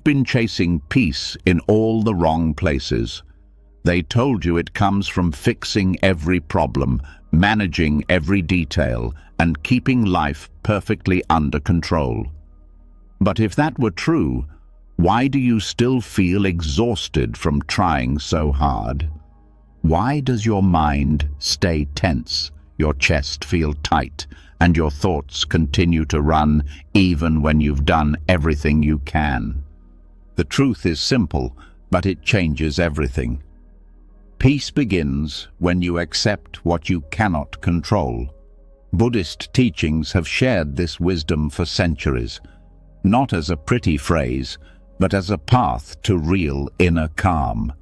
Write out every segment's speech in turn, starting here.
been chasing peace in all the wrong places. They told you it comes from fixing every problem, managing every detail, and keeping life perfectly under control. But if that were true, why do you still feel exhausted from trying so hard? Why does your mind stay tense, your chest feel tight, and your thoughts continue to run even when you've done everything you can? The truth is simple, but it changes everything. Peace begins when you accept what you cannot control. Buddhist teachings have shared this wisdom for centuries, not as a pretty phrase, but as a path to real inner calm.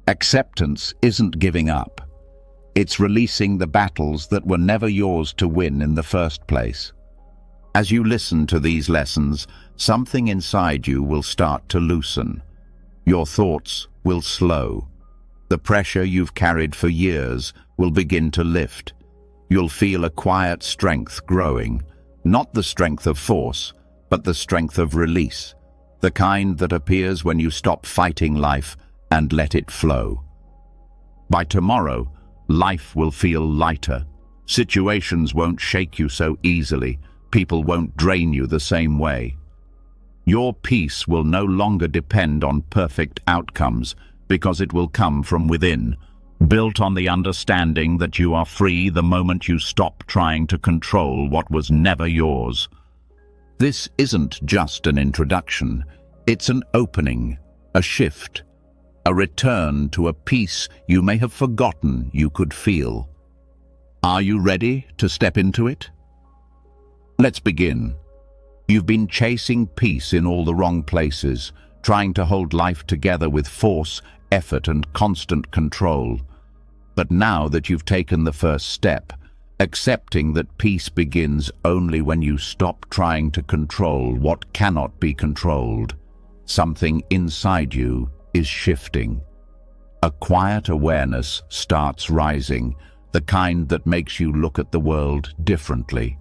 Acceptance isn't giving up. It's releasing the battles that were never yours to win in the first place. As you listen to these lessons, something inside you will start to loosen. Your thoughts will slow. The pressure you've carried for years will begin to lift. You'll feel a quiet strength growing, not the strength of force, but the strength of release, the kind that appears when you stop fighting life and let it flow. By tomorrow, life will feel lighter. Situations won't shake you so easily. People won't drain you the same way. Your peace will no longer depend on perfect outcomes, because it will come from within, built on the understanding that you are free the moment you stop trying to control what was never yours. This isn't just an introduction, it's an opening, a shift, a return to a peace you may have forgotten you could feel. Are you ready to step into it? Let's begin. You've been chasing peace in all the wrong places, trying to hold life together with force, effort, and constant control. But now that you've taken the first step, accepting that peace begins only when you stop trying to control what cannot be controlled, something inside you is shifting. A quiet awareness starts rising, the kind that makes you look at the world differently.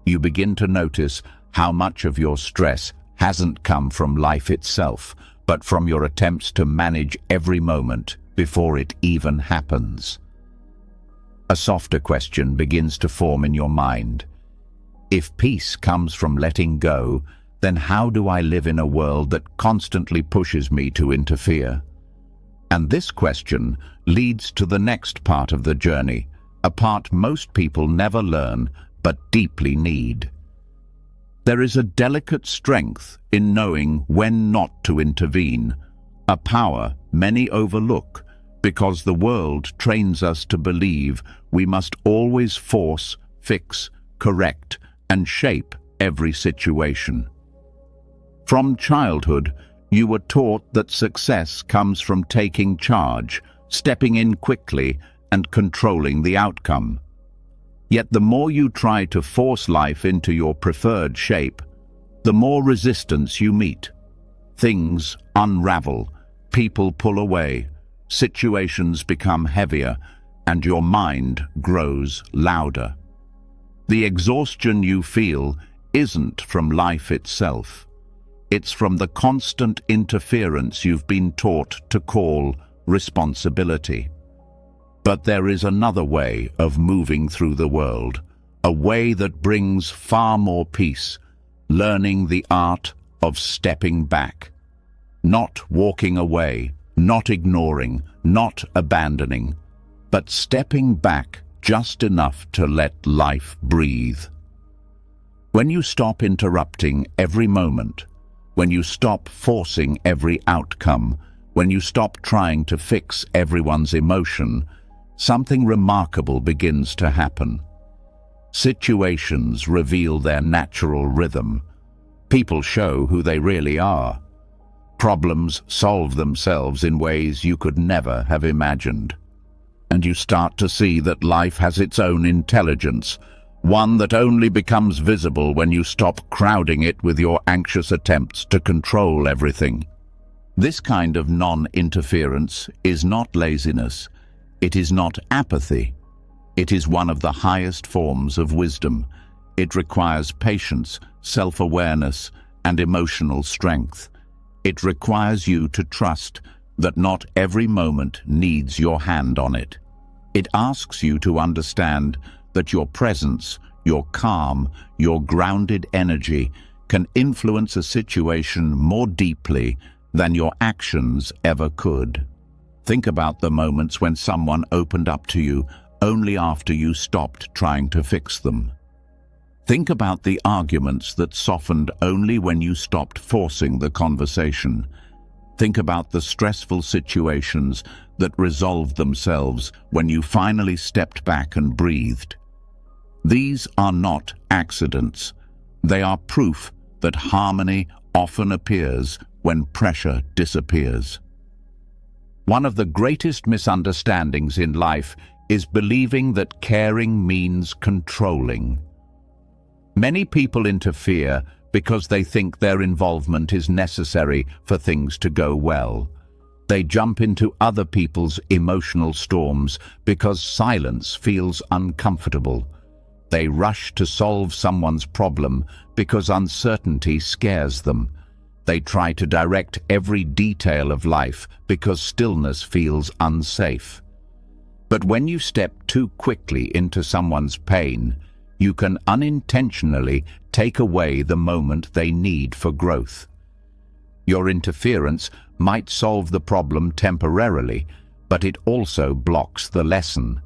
You begin to notice how much of your stress hasn't come from life itself, but from your attempts to manage every moment before it even happens. A softer question begins to form in your mind. If peace comes from letting go, then how do I live in a world that constantly pushes me to interfere? And this question leads to the next part of the journey, a part most people never learn but deeply need. There is a delicate strength in knowing when not to intervene, a power many overlook because the world trains us to believe we must always force, fix, correct, and shape every situation. From childhood, you were taught that success comes from taking charge, stepping in quickly, and controlling the outcome. Yet the more you try to force life into your preferred shape, the more resistance you meet. Things unravel, people pull away, situations become heavier, and your mind grows louder. The exhaustion you feel isn't from life itself. It's from the constant interference you've been taught to call responsibility. But there is another way of moving through the world, a way that brings far more peace, learning the art of stepping back. Not walking away, not ignoring, not abandoning, but stepping back just enough to let life breathe. When you stop interrupting every moment, when you stop forcing every outcome, when you stop trying to fix everyone's emotion, something remarkable begins to happen. Situations reveal their natural rhythm. People show who they really are. Problems solve themselves in ways you could never have imagined. And you start to see that life has its own intelligence, one that only becomes visible when you stop crowding it with your anxious attempts to control everything. This kind of non-interference is not laziness. It is not apathy. It is one of the highest forms of wisdom. It requires patience, self-awareness, and emotional strength. It requires you to trust that not every moment needs your hand on it. It asks you to understand that your presence, your calm, your grounded energy can influence a situation more deeply than your actions ever could. Think about the moments when someone opened up to you only after you stopped trying to fix them. Think about the arguments that softened only when you stopped forcing the conversation. Think about the stressful situations that resolved themselves when you finally stepped back and breathed. These are not accidents. They are proof that harmony often appears when pressure disappears. One of the greatest misunderstandings in life is believing that caring means controlling. Many people interfere because they think their involvement is necessary for things to go well. They jump into other people's emotional storms because silence feels uncomfortable. They rush to solve someone's problem because uncertainty scares them. They try to direct every detail of life because stillness feels unsafe. But when you step too quickly into someone's pain, you can unintentionally take away the moment they need for growth. Your interference might solve the problem temporarily, but it also blocks the lesson.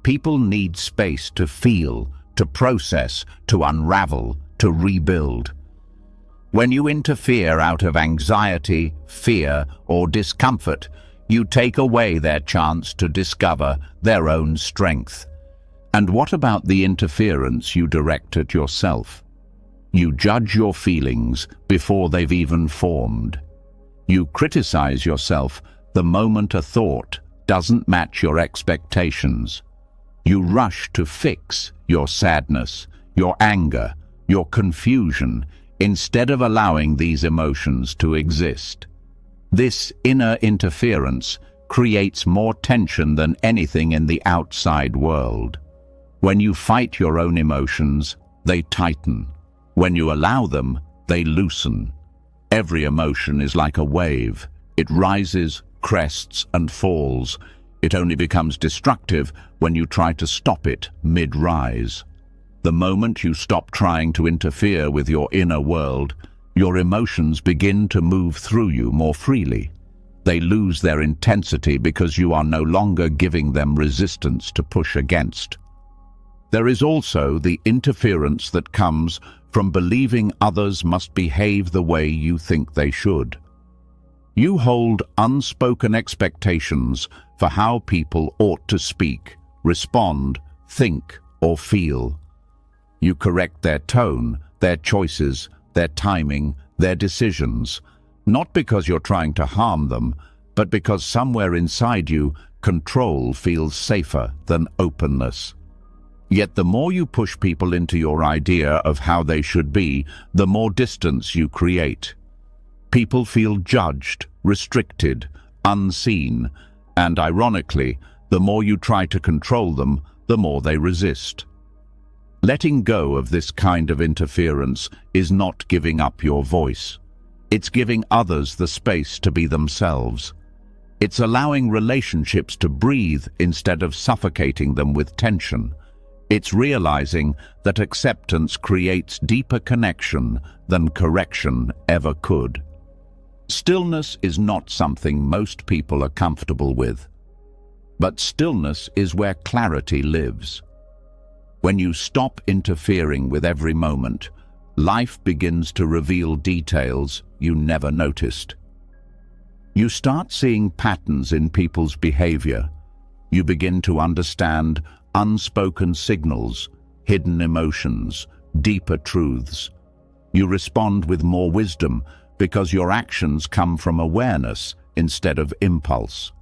People need space to feel, to process, to unravel, to rebuild. When you interfere out of anxiety, fear, or discomfort, you take away their chance to discover their own strength. And what about the interference you direct at yourself? You judge your feelings before they've even formed. You criticize yourself the moment a thought doesn't match your expectations. You rush to fix your sadness, your anger, your confusion, instead of allowing these emotions to exist. This inner interference creates more tension than anything in the outside world. When you fight your own emotions, they tighten. When you allow them, they loosen. Every emotion is like a wave. It rises, crests, and falls. It only becomes destructive when you try to stop it mid-rise. The moment you stop trying to interfere with your inner world, your emotions begin to move through you more freely. They lose their intensity because you are no longer giving them resistance to push against. There is also the interference that comes from believing others must behave the way you think they should. You hold unspoken expectations for how people ought to speak, respond, think, or feel. You correct their tone, their choices, their timing, their decisions, not because you're trying to harm them, but because somewhere inside you, control feels safer than openness. Yet the more you push people into your idea of how they should be, the more distance you create. People feel judged, restricted, unseen, and ironically, the more you try to control them, the more they resist. Letting go of this kind of interference is not giving up your voice. It's giving others the space to be themselves. It's allowing relationships to breathe instead of suffocating them with tension. It's realizing that acceptance creates deeper connection than correction ever could. Stillness is not something most people are comfortable with. But stillness is where clarity lives. When you stop interfering with every moment, life begins to reveal details you never noticed. You start seeing patterns in people's behavior. You begin to understand unspoken signals, hidden emotions, deeper truths. You respond with more wisdom because your actions come from awareness instead of impulse.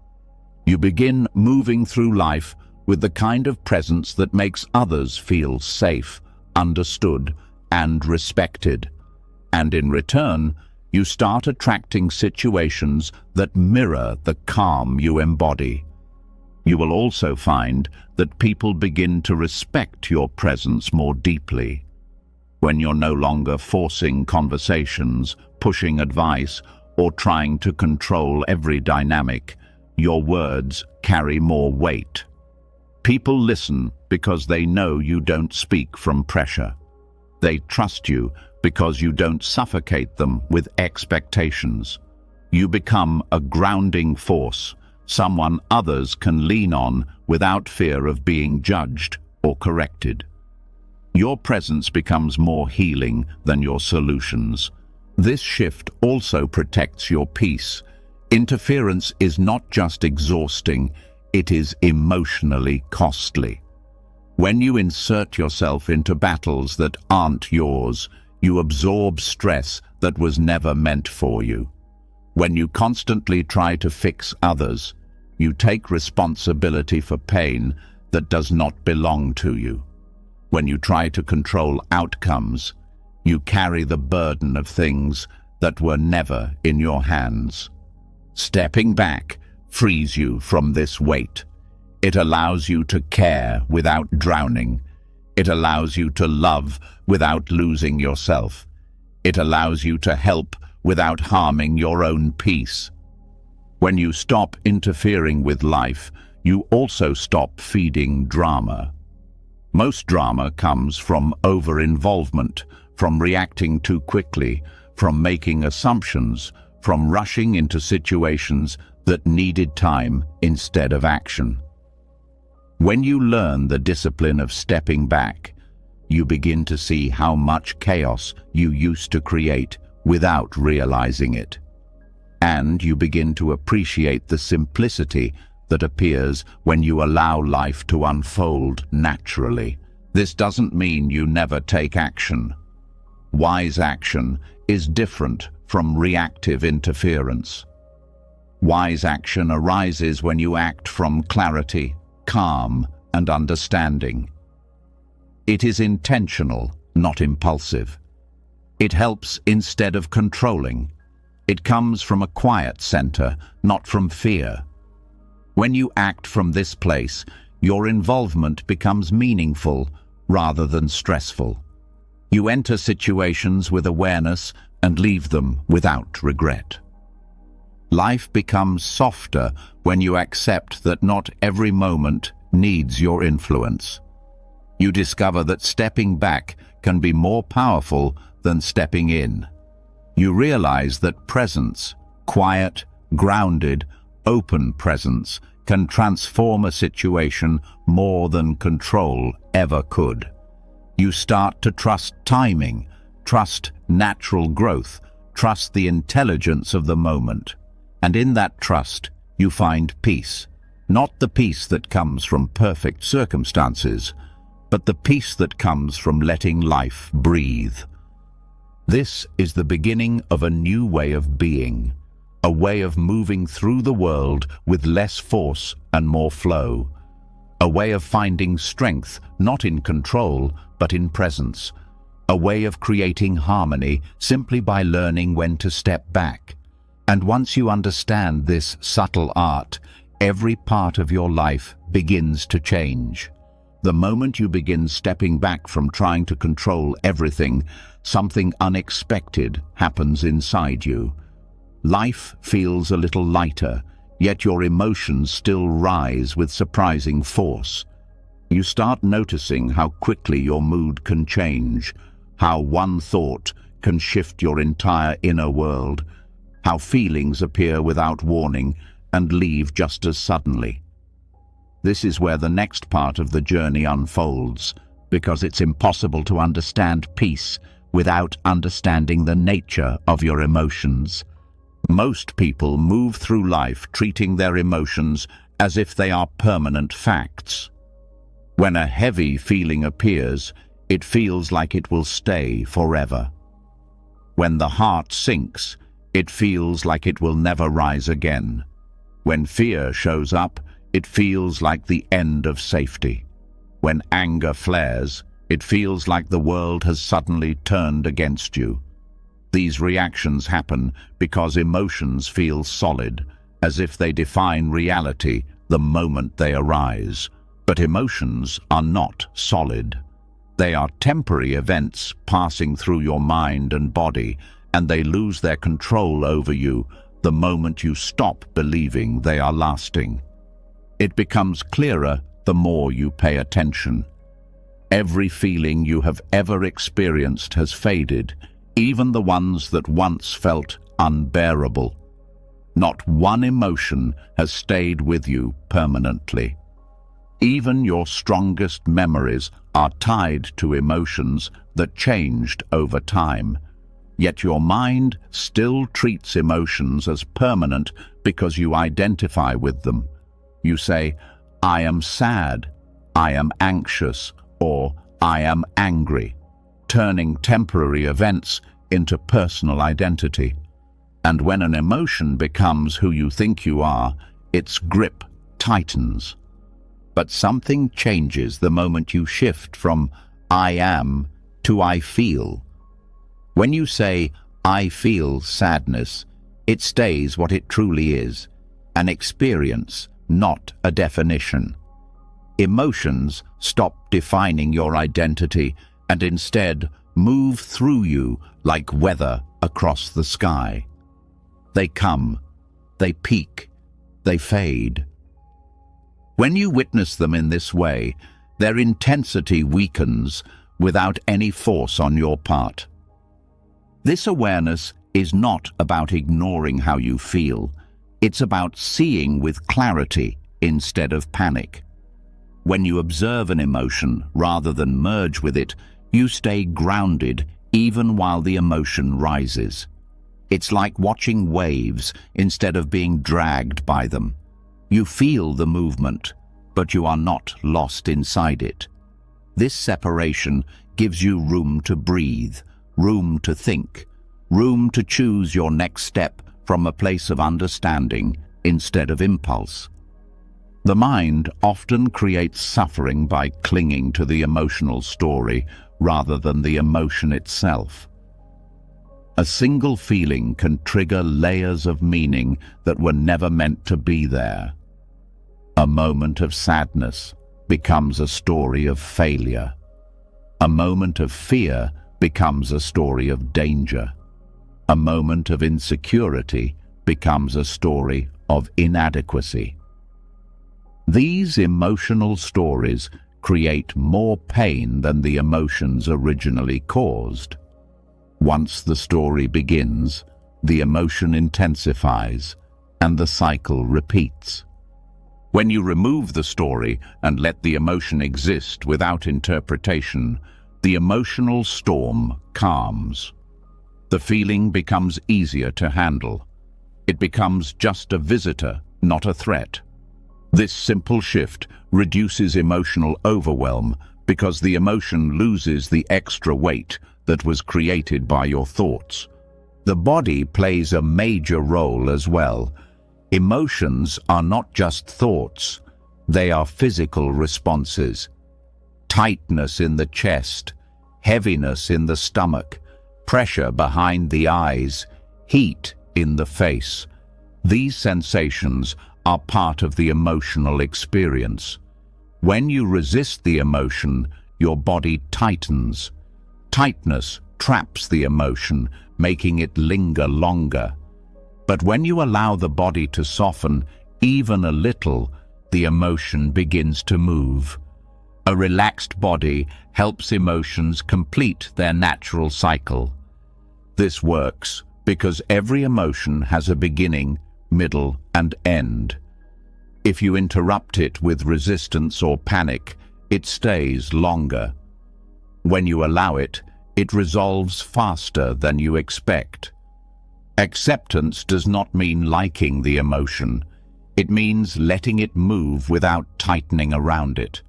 You begin moving through life with the kind of presence that makes others feel safe, understood, and respected. And in return, you start attracting situations that mirror the calm you embody. You will also find that people begin to respect your presence more deeply. When you're no longer forcing conversations, pushing advice, or trying to control every dynamic, your words carry more weight. People listen because they know you don't speak from pressure. They trust you because you don't suffocate them with expectations. You become a grounding force, someone others can lean on without fear of being judged or corrected. Your presence becomes more healing than your solutions. This shift also protects your peace. Interference is not just exhausting, it is emotionally costly. When you insert yourself into battles that aren't yours, you absorb stress that was never meant for you. When you constantly try to fix others, you take responsibility for pain that does not belong to you. When you try to control outcomes, you carry the burden of things that were never in your hands. Stepping back frees you from this weight. It allows you to care without drowning. It allows you to love without losing yourself. It allows you to help without harming your own peace. When you stop interfering with life, you also stop feeding drama. Most drama comes from over-involvement, from reacting too quickly, from making assumptions, from rushing into situations that needed time instead of action. When you learn the discipline of stepping back, you begin to see how much chaos you used to create without realizing it. And you begin to appreciate the simplicity that appears when you allow life to unfold naturally. This doesn't mean you never take action. Wise action is different from reactive interference. Wise action arises when you act from clarity, calm, and understanding. It is intentional, not impulsive. It helps instead of controlling. It comes from a quiet center, not from fear. When you act from this place, your involvement becomes meaningful rather than stressful. You enter situations with awareness and leave them without regret. Life becomes softer when you accept that not every moment needs your influence. You discover that stepping back can be more powerful than stepping in. You realize that presence, quiet, grounded, open presence, can transform a situation more than control ever could. You start to trust timing, trust natural growth, trust the intelligence of the moment. And in that trust, you find peace. Not the peace that comes from perfect circumstances, but the peace that comes from letting life breathe. This is the beginning of a new way of being, a way of moving through the world with less force and more flow, a way of finding strength not in control but in presence, a way of creating harmony simply by learning when to step back. And once you understand this subtle art, every part of your life begins to change. The moment you begin stepping back from trying to control everything, something unexpected happens inside you. Life feels a little lighter, yet your emotions still rise with surprising force. You start noticing how quickly your mood can change, how one thought can shift your entire inner world, how feelings appear without warning and leave just as suddenly. This is where the next part of the journey unfolds, because it's impossible to understand peace without understanding the nature of your emotions. Most people move through life treating their emotions as if they are permanent facts. When a heavy feeling appears, it feels like it will stay forever. When the heart sinks, it feels like it will never rise again. When fear shows up, it feels like the end of safety. When anger flares, it feels like the world has suddenly turned against you. These reactions happen because emotions feel solid, as if they define reality the moment they arise. But emotions are not solid. They are temporary events passing through your mind and body, and they lose their control over you the moment you stop believing they are lasting. It becomes clearer the more you pay attention. Every feeling you have ever experienced has faded, even the ones that once felt unbearable. Not one emotion has stayed with you permanently. Even your strongest memories are tied to emotions that changed over time. Yet your mind still treats emotions as permanent because you identify with them. You say, "I am sad," "I am anxious," or "I am angry," turning temporary events into personal identity. And when an emotion becomes who you think you are, its grip tightens. But something changes the moment you shift from "I am" to "I feel." When you say, "I feel sadness," it stays what it truly is, an experience, not a definition. Emotions stop defining your identity and instead move through you like weather across the sky. They come, they peak, they fade. When you witness them in this way, their intensity weakens without any force on your part. This awareness is not about ignoring how you feel. It's about seeing with clarity instead of panic. When you observe an emotion rather than merge with it, you stay grounded even while the emotion rises. It's like watching waves instead of being dragged by them. You feel the movement, but you are not lost inside it. This separation gives you room to breathe, room to think, room to choose your next step from a place of understanding instead of impulse. The mind often creates suffering by clinging to the emotional story rather than the emotion itself. A single feeling can trigger layers of meaning that were never meant to be there. A moment of sadness becomes a story of failure. A moment of fear becomes a story of danger. A moment of insecurity becomes a story of inadequacy. These emotional stories create more pain than the emotions originally caused. Once the story begins, the emotion intensifies, and the cycle repeats. When you remove the story and let the emotion exist without interpretation, the emotional storm calms. The feeling becomes easier to handle. It becomes just a visitor, not a threat. This simple shift reduces emotional overwhelm because the emotion loses the extra weight that was created by your thoughts. The body plays a major role as well. Emotions are not just thoughts, they are physical responses. Tightness in the chest, heaviness in the stomach, pressure behind the eyes, heat in the face. These sensations are part of the emotional experience. When you resist the emotion, your body tightens. Tightness traps the emotion, making it linger longer. But when you allow the body to soften even a little, the emotion begins to move. A relaxed body helps emotions complete their natural cycle. This works because every emotion has a beginning, middle, and end. If you interrupt it with resistance or panic, it stays longer. When you allow it, it resolves faster than you expect. Acceptance does not mean liking the emotion. It means letting it move without tightening around it.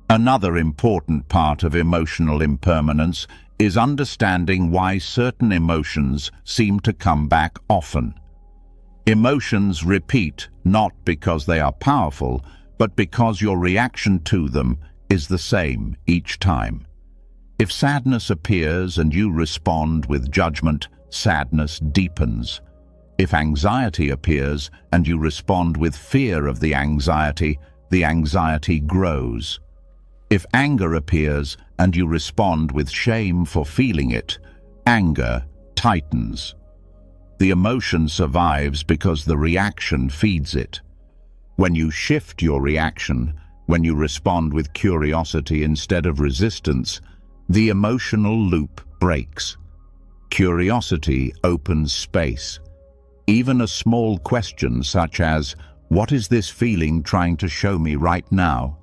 Another important part of emotional impermanence is understanding why certain emotions seem to come back often. Emotions repeat not because they are powerful, but because your reaction to them is the same each time. If sadness appears and you respond with judgment, sadness deepens. If anxiety appears and you respond with fear of the anxiety grows. If anger appears and you respond with shame for feeling it, anger tightens. The emotion survives because the reaction feeds it. When you shift your reaction, when you respond with curiosity instead of resistance, the emotional loop breaks. Curiosity opens space. Even a small question such as, "What is this feeling trying to show me right now?"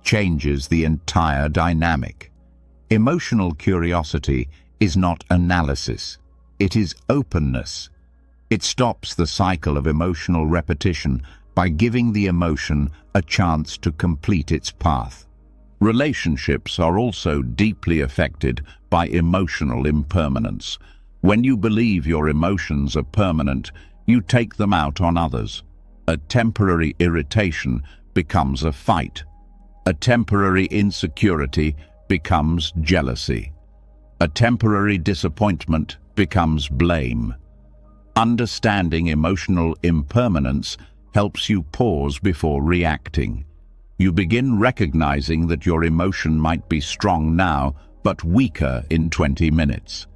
changes the entire dynamic. Emotional curiosity is not analysis. It is openness. It stops the cycle of emotional repetition by giving the emotion a chance to complete its path. Relationships are also deeply affected by emotional impermanence. When you believe your emotions are permanent, you take them out on others. A temporary irritation becomes a fight. A temporary insecurity becomes jealousy. A temporary disappointment becomes blame. Understanding emotional impermanence helps you pause before reacting. You begin recognizing that your emotion might be strong now, but weaker in 20 minutes.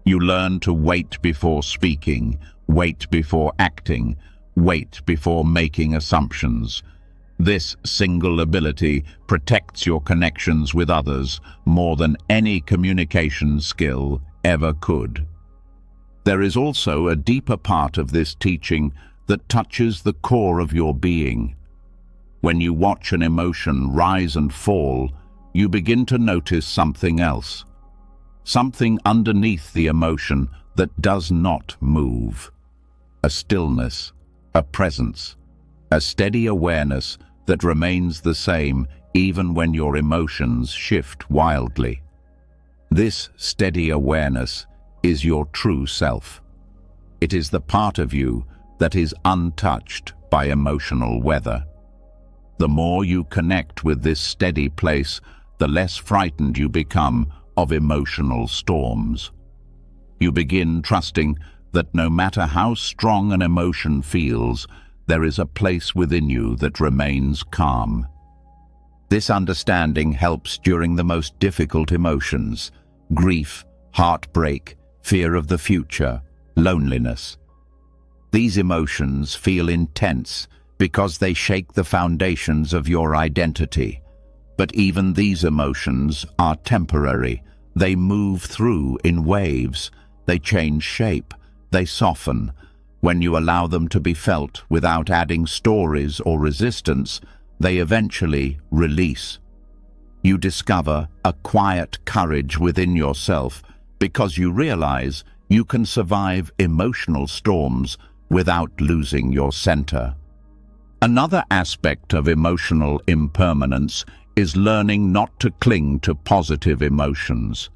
You learn to wait before speaking, wait before acting, wait before making assumptions. This single ability protects your connections with others more than any communication skill ever could. There is also a deeper part of this teaching that touches the core of your being. When you watch an emotion rise and fall, you begin to notice something else. Something underneath the emotion that does not move. A stillness, a presence, a steady awareness that remains the same even when your emotions shift wildly. This steady awareness is your true self. It is the part of you that is untouched by emotional weather. The more you connect with this steady place, the less frightened you become of emotional storms. You begin trusting that no matter how strong an emotion feels, there is a place within you that remains calm. This understanding helps during the most difficult emotions: grief, heartbreak, fear of the future, loneliness. These emotions feel intense because they shake the foundations of your identity. But even these emotions are temporary. They move through in waves. They change shape. They soften. When you allow them to be felt without adding stories or resistance, they eventually release. You discover a quiet courage within yourself because you realize you can survive emotional storms without losing your center. Another aspect of emotional impermanence is learning not to cling to positive emotions.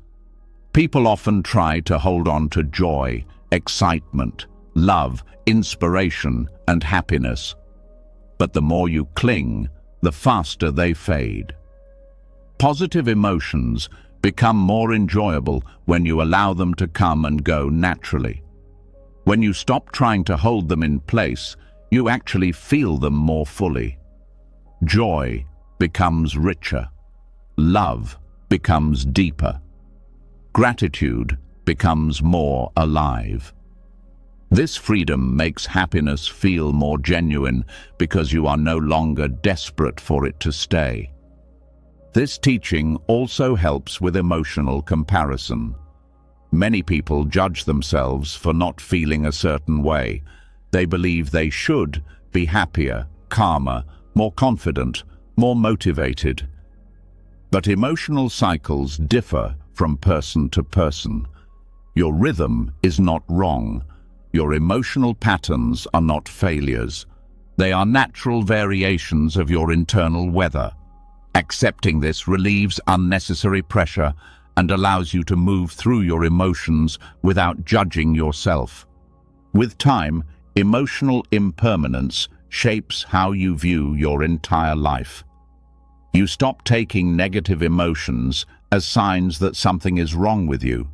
People often try to hold on to joy, excitement, love, inspiration, and happiness. But the more you cling, the faster they fade. Positive emotions become more enjoyable when you allow them to come and go naturally. When you stop trying to hold them in place, you actually feel them more fully. Joy becomes richer. Love becomes deeper. Gratitude becomes more alive. This freedom makes happiness feel more genuine because you are no longer desperate for it to stay. This teaching also helps with emotional comparison. Many people judge themselves for not feeling a certain way. They believe they should be happier, calmer, more confident, more motivated. But emotional cycles differ from person to person. Your rhythm is not wrong. Your emotional patterns are not failures. They are natural variations of your internal weather. Accepting this relieves unnecessary pressure and allows you to move through your emotions without judging yourself. With time, emotional impermanence shapes how you view your entire life. You stop taking negative emotions as signs that something is wrong with you.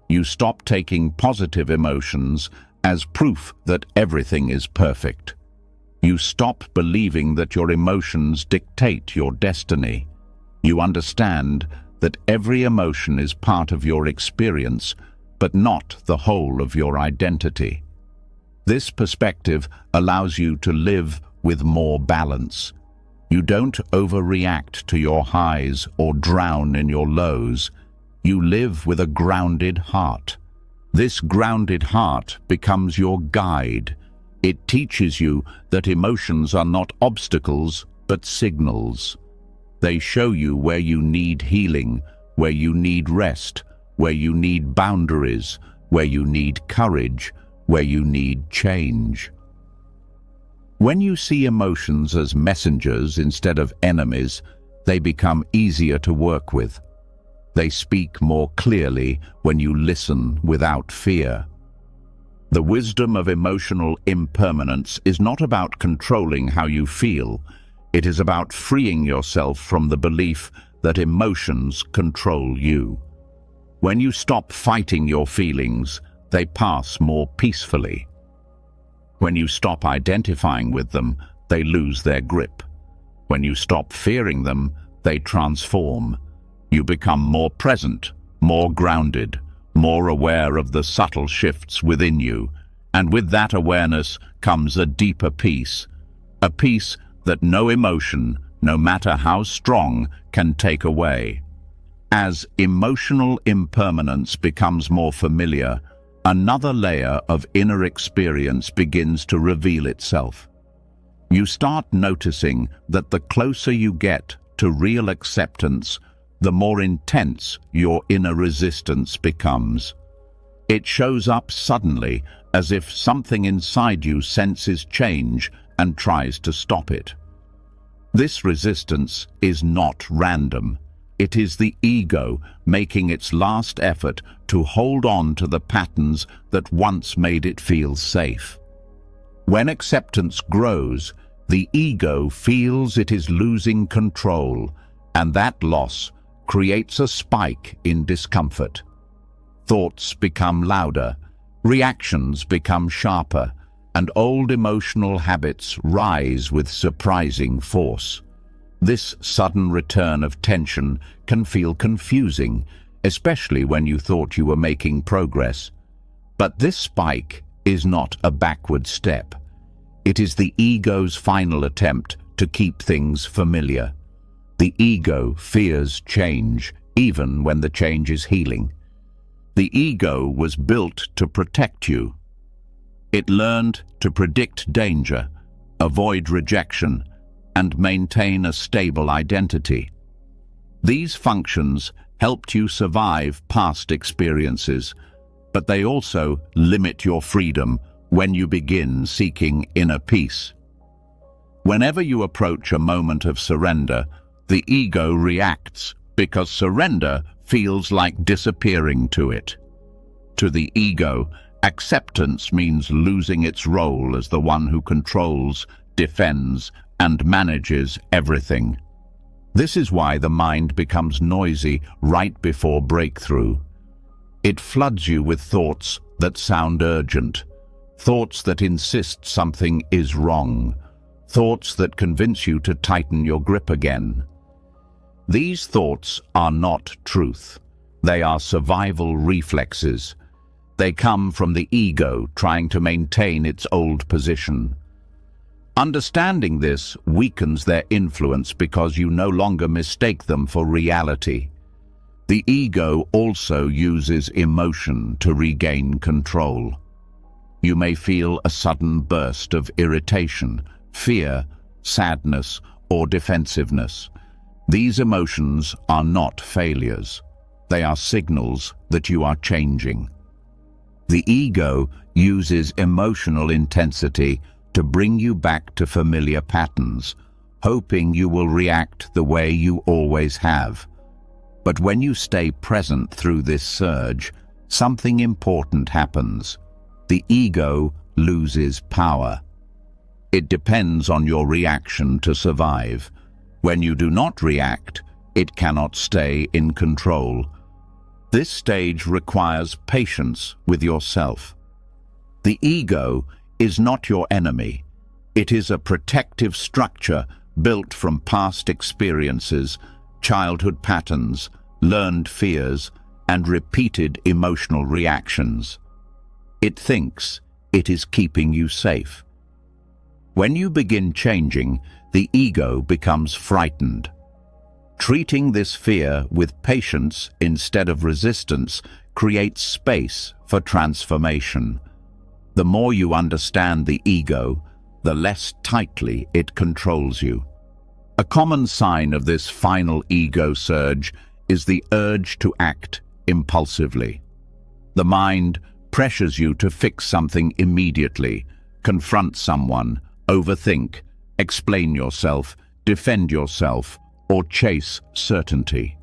You stop taking positive emotions as proof that everything is perfect. You stop believing that your emotions dictate your destiny. You understand that every emotion is part of your experience, but not the whole of your identity. This perspective allows you to live with more balance. You don't overreact to your highs or drown in your lows. You live with a grounded heart. This grounded heart becomes your guide. It teaches you that emotions are not obstacles, but signals. They show you where you need healing, where you need rest, where you need boundaries, where you need courage, where you need change. When you see emotions as messengers instead of enemies, they become easier to work with. They speak more clearly when you listen without fear. The wisdom of emotional impermanence is not about controlling how you feel. It is about freeing yourself from the belief that emotions control you. When you stop fighting your feelings, they pass more peacefully. When you stop identifying with them, they lose their grip. When you stop fearing them, they transform. You become more present, more grounded, more aware of the subtle shifts within you, and with that awareness comes a deeper peace, a peace that no emotion, no matter how strong, can take away. As emotional impermanence becomes more familiar, another layer of inner experience begins to reveal itself. You start noticing that the closer you get to real acceptance, the more intense your inner resistance becomes. It shows up suddenly, as if something inside you senses change and tries to stop it. This resistance is not random. It is the ego making its last effort to hold on to the patterns that once made it feel safe. When acceptance grows, the ego feels it is losing control, and that loss creates a spike in discomfort. Thoughts become louder, reactions become sharper, and old emotional habits rise with surprising force. This sudden return of tension can feel confusing, especially when you thought you were making progress. But this spike is not a backward step. It is the ego's final attempt to keep things familiar. The ego fears change, even when the change is healing. The ego was built to protect you. It learned to predict danger, avoid rejection, and maintain a stable identity. These functions helped you survive past experiences, but they also limit your freedom when you begin seeking inner peace. Whenever you approach a moment of surrender, the ego reacts because surrender feels like disappearing to it. To the ego, acceptance means losing its role as the one who controls, defends, and manages everything. This is why the mind becomes noisy right before breakthrough. It floods you with thoughts that sound urgent, thoughts that insist something is wrong, thoughts that convince you to tighten your grip again. These thoughts are not truth. They are survival reflexes. They come from the ego trying to maintain its old position. Understanding this weakens their influence because you no longer mistake them for reality. The ego also uses emotion to regain control. You may feel a sudden burst of irritation, fear, sadness, or defensiveness. These emotions are not failures. They are signals that you are changing. The ego uses emotional intensity to bring you back to familiar patterns, hoping you will react the way you always have. But when you stay present through this surge, something important happens. The ego loses power. It depends on your reaction to survive. When you do not react, it cannot stay in control. This stage requires patience with yourself. The ego is not your enemy. It is a protective structure built from past experiences, childhood patterns, learned fears, and repeated emotional reactions. It thinks it is keeping you safe. When you begin changing, the ego becomes frightened. Treating this fear with patience instead of resistance creates space for transformation. The more you understand the ego, the less tightly it controls you. A common sign of this final ego surge is the urge to act impulsively. The mind pressures you to fix something immediately, confront someone, overthink, explain yourself, defend yourself, or chase certainty.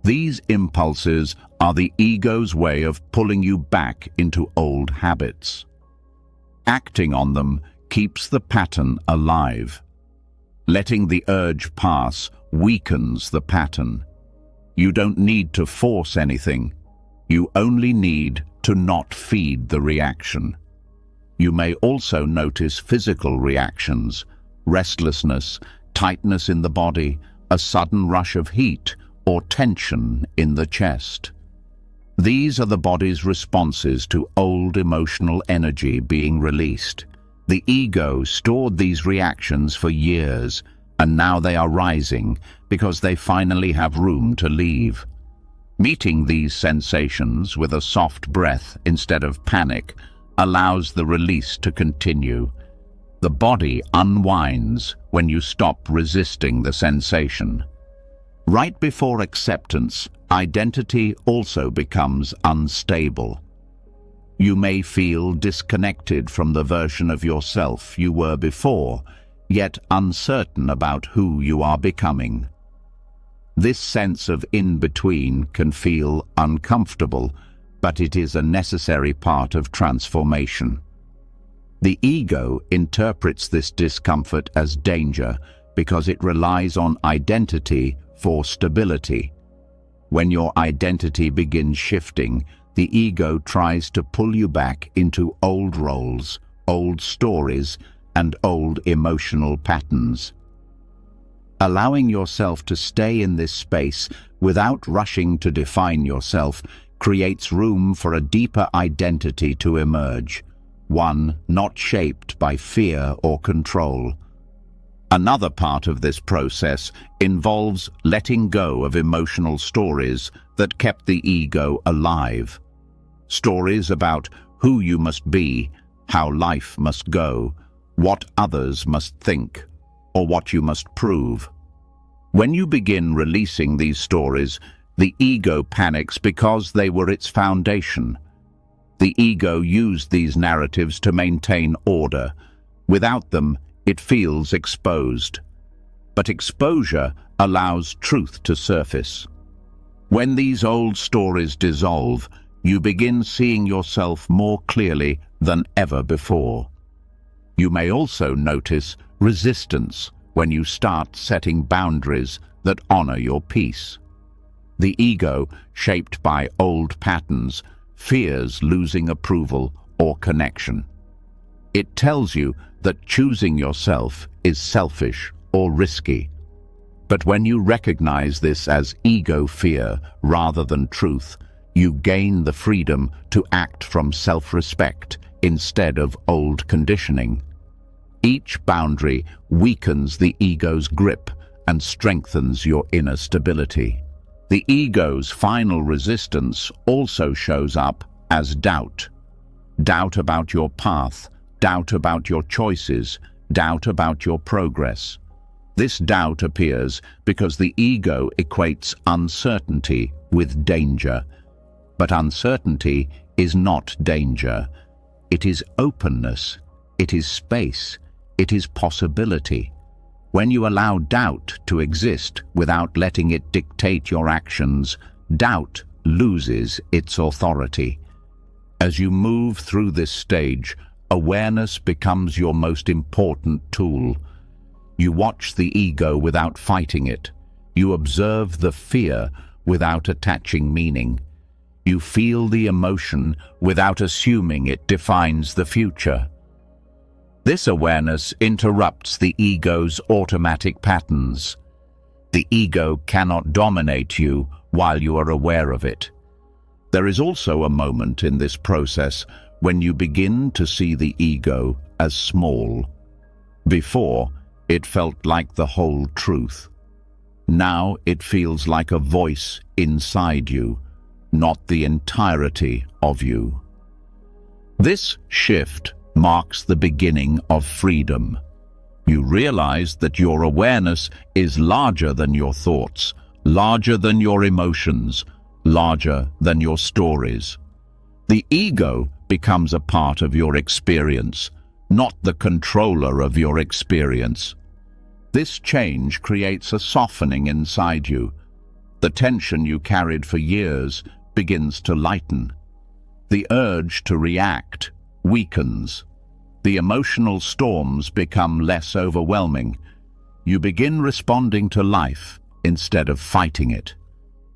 These impulses are the ego's way of pulling you back into old habits. Acting on them keeps the pattern alive. Letting the urge pass weakens the pattern. You don't need to force anything. You only need to not feed the reaction. You may also notice physical reactions, restlessness, tightness in the body, a sudden rush of heat, or tension in the chest. These are the body's responses to old emotional energy being released. The ego stored these reactions for years, and now they are rising because they finally have room to leave. Meeting these sensations with a soft breath instead of panic allows the release to continue. The body unwinds when you stop resisting the sensation. Right before acceptance, identity also becomes unstable. You may feel disconnected from the version of yourself you were before, yet uncertain about who you are becoming. This sense of in-between can feel uncomfortable, but it is a necessary part of transformation. The ego interprets this discomfort as danger because it relies on identity for stability. When your identity begins shifting, the ego tries to pull you back into old roles, old stories, and old emotional patterns. Allowing yourself to stay in this space without rushing to define yourself creates room for a deeper identity to emerge, one not shaped by fear or control. Another part of this process involves letting go of emotional stories that kept the ego alive. Stories about who you must be, how life must go, what others must think, or what you must prove. When you begin releasing these stories, the ego panics because they were its foundation. The ego used these narratives to maintain order. Without them, it feels exposed. But exposure allows truth to surface. When these old stories dissolve, you begin seeing yourself more clearly than ever before. You may also notice resistance when you start setting boundaries that honor your peace. The ego, shaped by old patterns, fears losing approval or connection. It tells you that choosing yourself is selfish or risky. But when you recognize this as ego fear rather than truth, you gain the freedom to act from self-respect instead of old conditioning. Each boundary weakens the ego's grip and strengthens your inner stability. The ego's final resistance also shows up as doubt. Doubt about your path, doubt about your choices, doubt about your progress. This doubt appears because the ego equates uncertainty with danger. But uncertainty is not danger. It is openness. It is space. It is possibility. When you allow doubt to exist without letting it dictate your actions, doubt loses its authority. As you move through this stage, awareness becomes your most important tool. You watch the ego without fighting it. You observe the fear without attaching meaning. You feel the emotion without assuming it defines the future. This awareness interrupts the ego's automatic patterns. The ego cannot dominate you while you are aware of it. There is also a moment in this process when you begin to see the ego as small. Before, it felt like the whole truth. Now it feels like a voice inside you, not the entirety of you. This shift marks the beginning of freedom. You realize that your awareness is larger than your thoughts, larger than your emotions, larger than your stories. The ego becomes a part of your experience, not the controller of your experience. This change creates a softening inside you. The tension you carried for years begins to lighten. The urge to react weakens. The emotional storms become less overwhelming. You begin responding to life instead of fighting it.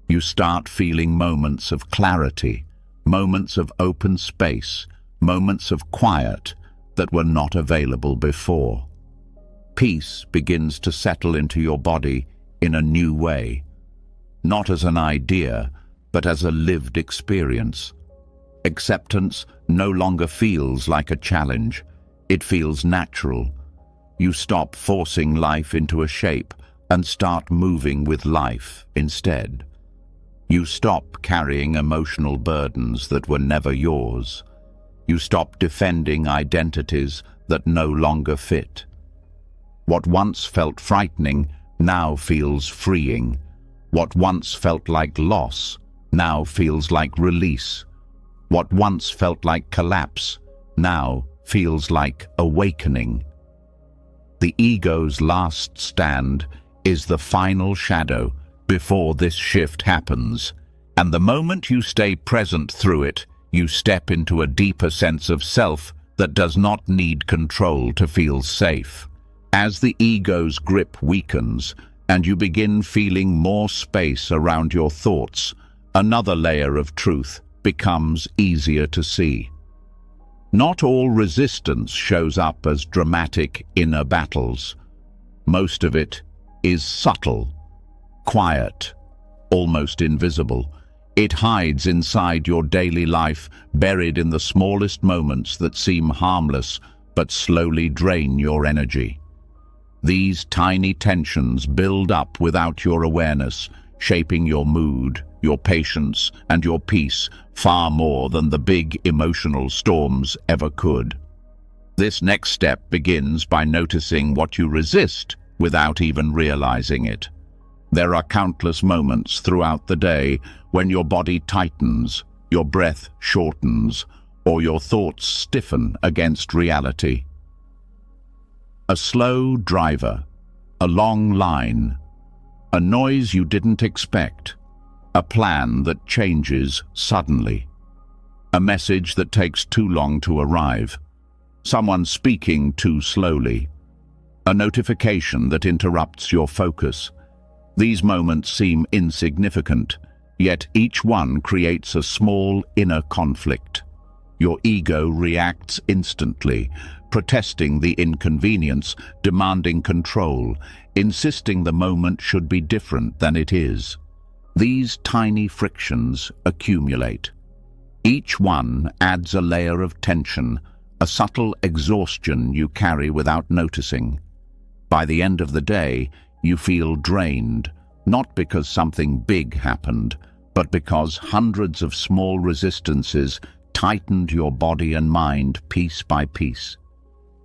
You start feeling moments of clarity, moments of open space, moments of quiet that were not available before. Peace begins to settle into your body in a new way, not as an idea, but as a lived experience. Acceptance no longer feels like a challenge. It feels natural. You stop forcing life into a shape and start moving with life instead. You stop carrying emotional burdens that were never yours. You stop defending identities that no longer fit. What once felt frightening now feels freeing. What once felt like loss now feels like release. What once felt like collapse now feels like awakening. The ego's last stand is the final shadow before this shift happens, and the moment you stay present through it, you step into a deeper sense of self that does not need control to feel safe. As the ego's grip weakens and you begin feeling more space around your thoughts, another layer of truth becomes easier to see. Not all resistance shows up as dramatic inner battles. Most of it is subtle, quiet, almost invisible. It hides inside your daily life, buried in the smallest moments that seem harmless but slowly drain your energy. These tiny tensions build up without your awareness, shaping your mood, your patience, and your peace far more than the big emotional storms ever could. This next step begins by noticing what you resist without even realizing it. There are countless moments throughout the day when your body tightens, your breath shortens, or your thoughts stiffen against reality. A slow driver, a long line, a noise you didn't expect, a plan that changes suddenly, a message that takes too long to arrive, someone speaking too slowly, a notification that interrupts your focus. These moments seem insignificant, yet each one creates a small inner conflict. Your ego reacts instantly, protesting the inconvenience, demanding control, insisting the moment should be different than it is. These tiny frictions accumulate. Each one adds a layer of tension, a subtle exhaustion you carry without noticing. By the end of the day, you feel drained, not because something big happened, but because hundreds of small resistances tightened your body and mind piece by piece.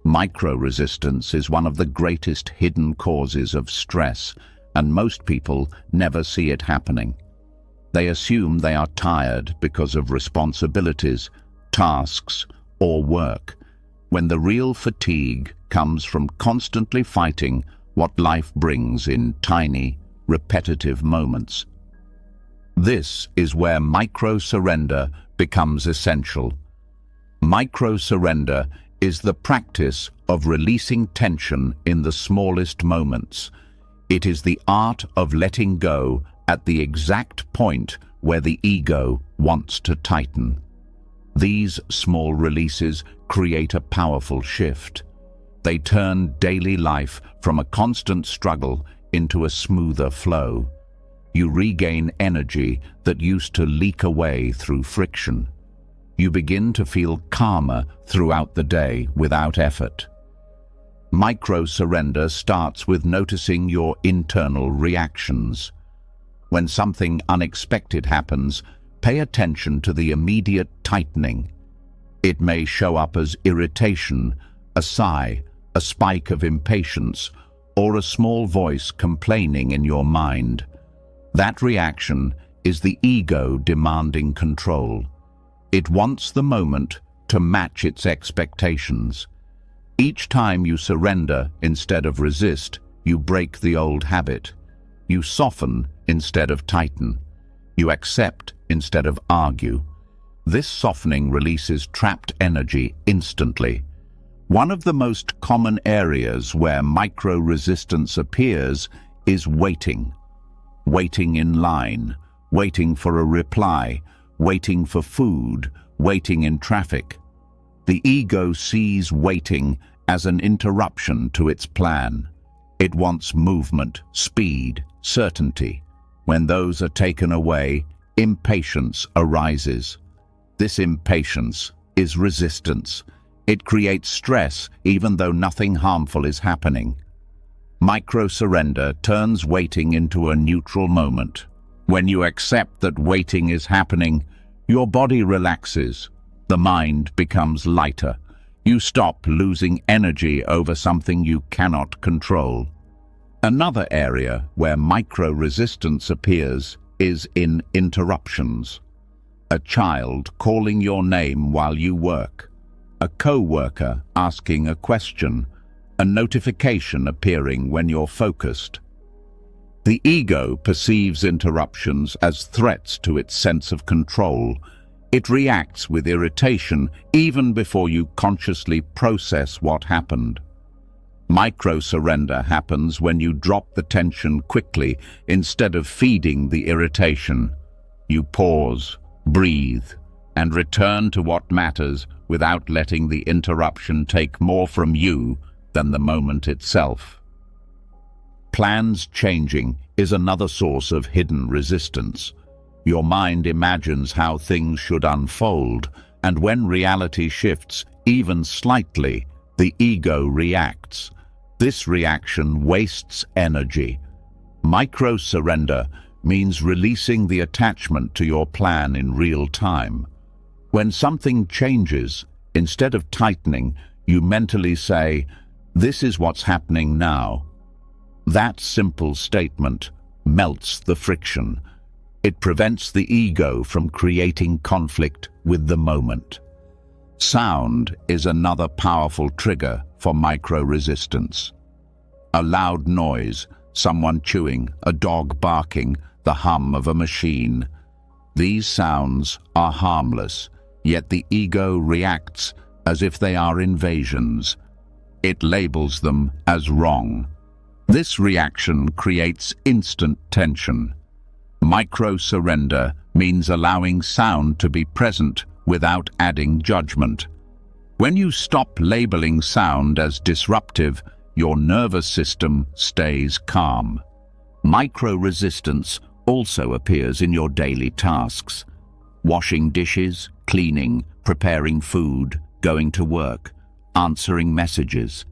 Micro-resistance is one of the greatest hidden causes of stress, and most people never see it happening. They assume they are tired because of responsibilities, tasks, or work, when the real fatigue comes from constantly fighting what life brings in tiny, repetitive moments. This is where micro-surrender becomes essential. Micro-surrender is the practice of releasing tension in the smallest moments. It is the art of letting go at the exact point where the ego wants to tighten. These small releases create a powerful shift. They turn daily life from a constant struggle into a smoother flow. you regain energy that used to leak away through friction. You begin to feel calmer throughout the day without effort. Micro-surrender starts with noticing your internal reactions. When something unexpected happens, pay attention to the immediate tightening. It may show up as irritation, a sigh, a spike of impatience, or a small voice complaining in your mind. That reaction is the ego demanding control. It wants the moment to match its expectations. Each time you surrender instead of resist, you break the old habit. You soften instead of tighten. You accept instead of argue. This softening releases trapped energy instantly. One of the most common areas where micro-resistance appears is waiting. Waiting in line, waiting for a reply, waiting for food, waiting in traffic. The ego sees waiting as an interruption to its plan. It wants movement, speed, certainty. When those are taken away, impatience arises. This impatience is resistance. It creates stress even though nothing harmful is happening. Micro-surrender turns waiting into a neutral moment. When you accept that waiting is happening, your body relaxes. The mind becomes lighter. You stop losing energy over something you cannot control. Another area where micro-resistance appears is in interruptions. A child calling your name while you work. A co-worker asking a question. A notification appearing when you're focused. The ego perceives interruptions as threats to its sense of control. It reacts with irritation even before you consciously process what happened. Micro-surrender happens when you drop the tension quickly instead of feeding the irritation. You pause, breathe, and return to what matters without letting the interruption take more from you than the moment itself. Plans changing is another source of hidden resistance. Your mind imagines how things should unfold, and when reality shifts, even slightly, the ego reacts. This reaction wastes energy. Micro-surrender means releasing the attachment to your plan in real time. When something changes, instead of tightening, you mentally say, "This is what's happening now." That simple statement melts the friction. It prevents the ego from creating conflict with the moment. Sound is another powerful trigger for micro-resistance. A loud noise, someone chewing, a dog barking, the hum of a machine. These sounds are harmless, yet the ego reacts as if they are invasions. It labels them as wrong. This reaction creates instant tension. Micro-surrender means allowing sound to be present without adding judgment. When you stop labeling sound as disruptive, your nervous system stays calm. Micro-resistance also appears in your daily tasks. Washing dishes, cleaning, preparing food, going to work, answering messages.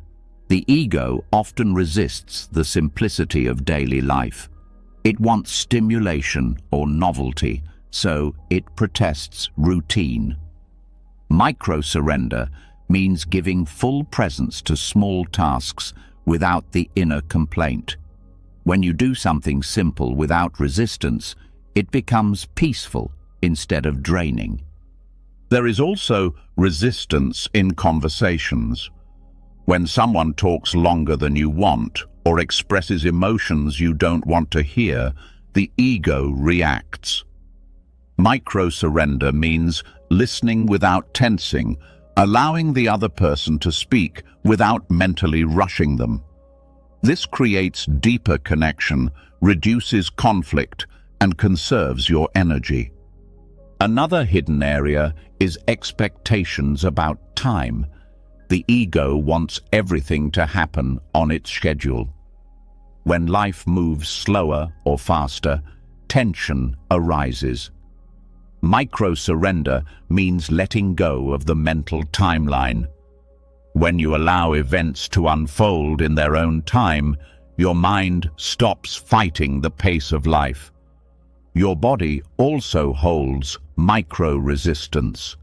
The ego often resists the simplicity of daily life. It wants stimulation or novelty, so it protests routine. Micro-surrender means giving full presence to small tasks without the inner complaint. When you do something simple without resistance, it becomes peaceful instead of draining. There is also resistance in conversations. When someone talks longer than you want or expresses emotions you don't want to hear, the ego reacts. Micro-surrender means listening without tensing, allowing the other person to speak without mentally rushing them. This creates deeper connection, reduces conflict, and conserves your energy. Another hidden area is expectations about time. The ego wants everything to happen on its schedule. When life moves slower or faster, tension arises. Micro-surrender means letting go of the mental timeline. When you allow events to unfold in their own time, your mind stops fighting the pace of life. Your body also holds micro-resistance.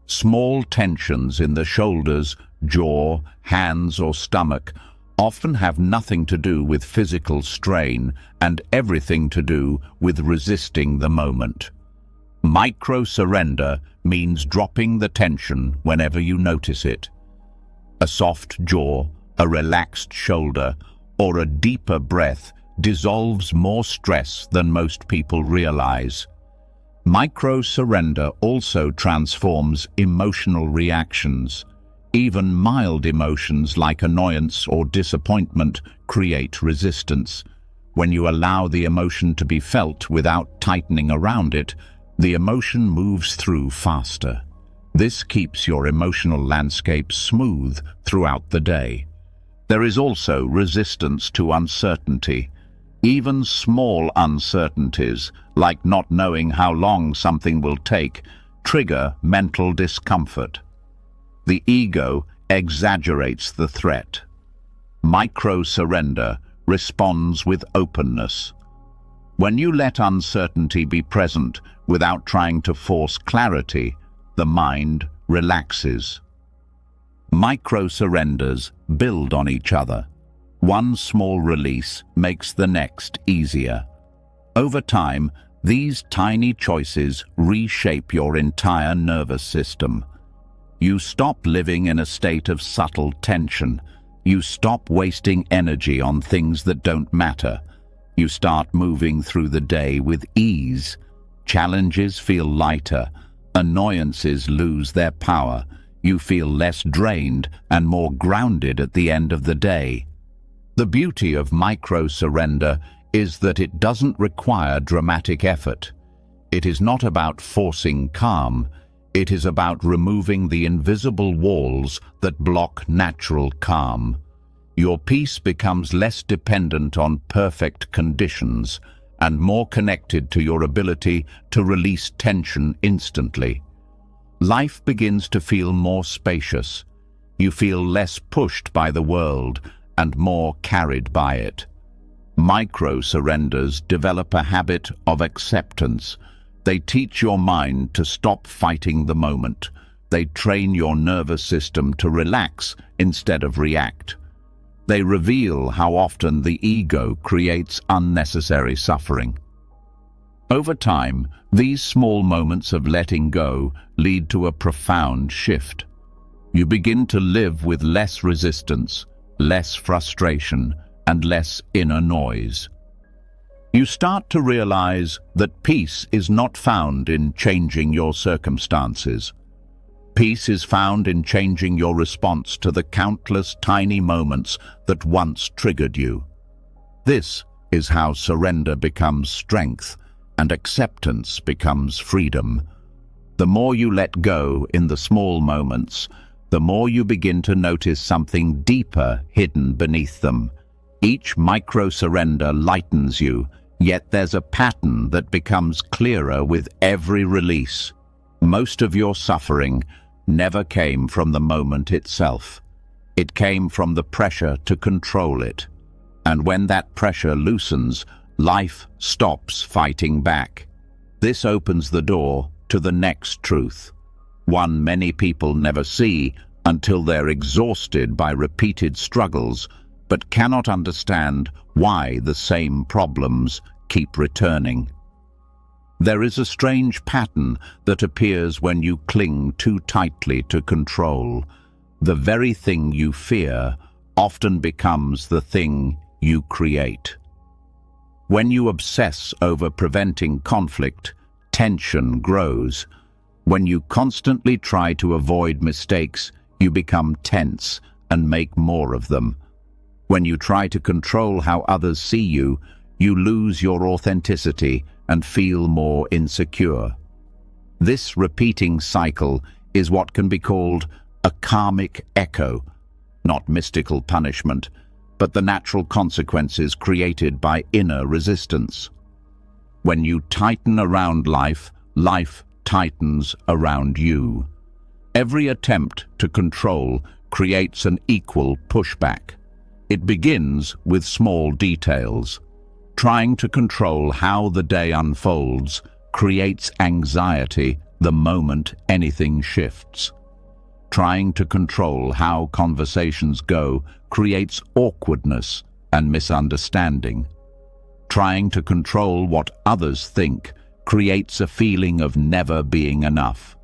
Small tensions in the shoulders, jaw, hands, or stomach often have nothing to do with physical strain and everything to do with resisting the moment. Micro-surrender means dropping the tension whenever you notice it. A soft jaw, a relaxed shoulder, or a deeper breath dissolves more stress than most people realize. Micro-surrender also transforms emotional reactions. Even mild emotions like annoyance or disappointment create resistance. When you allow the emotion to be felt without tightening around it, the emotion moves through faster. This keeps your emotional landscape smooth throughout the day. There is also resistance to uncertainty. Even small uncertainties, like not knowing how long something will take, trigger mental discomfort. The ego exaggerates the threat. Micro-surrender responds with openness. When you let uncertainty be present without trying to force clarity, the mind relaxes. Micro-surrenders build on each other. One small release makes the next easier. Over time, these tiny choices reshape your entire nervous system. You stop living in a state of subtle tension. You stop wasting energy on things that don't matter. You start moving through the day with ease. Challenges feel lighter. Annoyances lose their power. You feel less drained and more grounded at the end of the day. The beauty of micro-surrender is that it doesn't require dramatic effort. It is not about forcing calm. It is about removing the invisible walls that block natural calm. Your peace becomes less dependent on perfect conditions and more connected to your ability to release tension instantly. Life begins to feel more spacious. You feel less pushed by the world and more carried by it. Micro-surrenders develop a habit of acceptance. They teach your mind to stop fighting the moment. They train your nervous system to relax instead of react. They reveal how often the ego creates unnecessary suffering. Over time, these small moments of letting go lead to a profound shift. You begin to live with less resistance, less frustration, and less inner noise. You start to realize that peace is not found in changing your circumstances. Peace is found in changing your response to the countless tiny moments that once triggered you. This is how surrender becomes strength and acceptance becomes freedom. The more you let go in the small moments, the more you begin to notice something deeper hidden beneath them. Each micro-surrender lightens you, yet there's a pattern that becomes clearer with every release. Most of your suffering never came from the moment itself. It came from the pressure to control it. And when that pressure loosens, life stops fighting back. This opens the door to the next truth, one many people never see until they're exhausted by repeated struggles, but cannot understand why the same problems keep returning. There is a strange pattern that appears when you cling too tightly to control. The very thing you fear often becomes the thing you create. When you obsess over preventing conflict, tension grows. When you constantly try to avoid mistakes, you become tense and make more of them. When you try to control how others see you, you lose your authenticity and feel more insecure. This repeating cycle is what can be called a karmic echo, not mystical punishment, but the natural consequences created by inner resistance. When you tighten around life, life tightens around you. Every attempt to control creates an equal pushback. It begins with small details. Trying to control how the day unfolds creates anxiety the moment anything shifts. Trying to control how conversations go creates awkwardness and misunderstanding. Trying to control what others think creates a feeling of never being enough.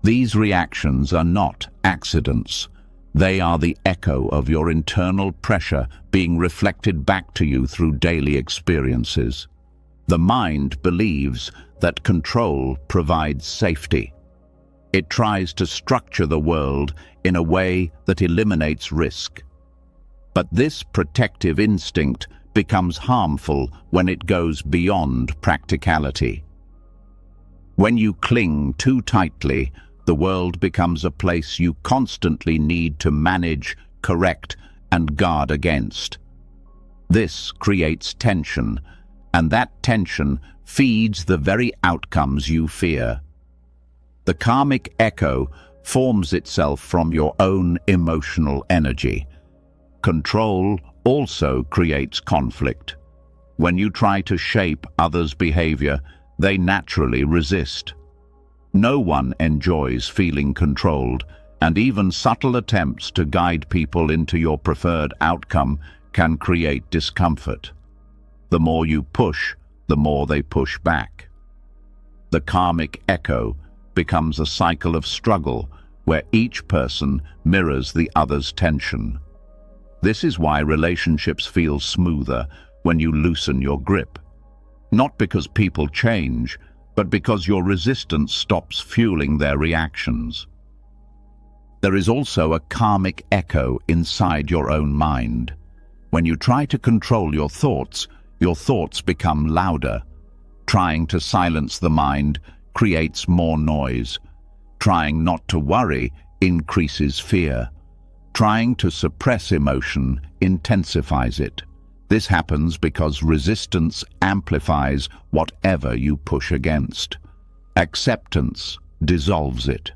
These reactions are not accidents. They are the echo of your internal pressure being reflected back to you through daily experiences. The mind believes that control provides safety. It tries to structure the world in a way that eliminates risk. But this protective instinct becomes harmful when it goes beyond practicality. When you cling too tightly, the world becomes a place you constantly need to manage, correct, and guard against. This creates tension, and that tension feeds the very outcomes you fear. The karmic echo forms itself from your own emotional energy. Control also creates conflict. When you try to shape others' behavior, they naturally resist. No one enjoys feeling controlled, and even subtle attempts to guide people into your preferred outcome can create discomfort. The more you push, the more they push back. The karmic echo becomes a cycle of struggle where each person mirrors the other's tension. This is why relationships feel smoother when you loosen your grip. Not because people change, but because your resistance stops fueling their reactions. There is also a karmic echo inside your own mind. When you try to control your thoughts become louder. Trying to silence the mind creates more noise. Trying not to worry increases fear. Trying to suppress emotion intensifies it. This happens because resistance amplifies whatever you push against. Acceptance dissolves it.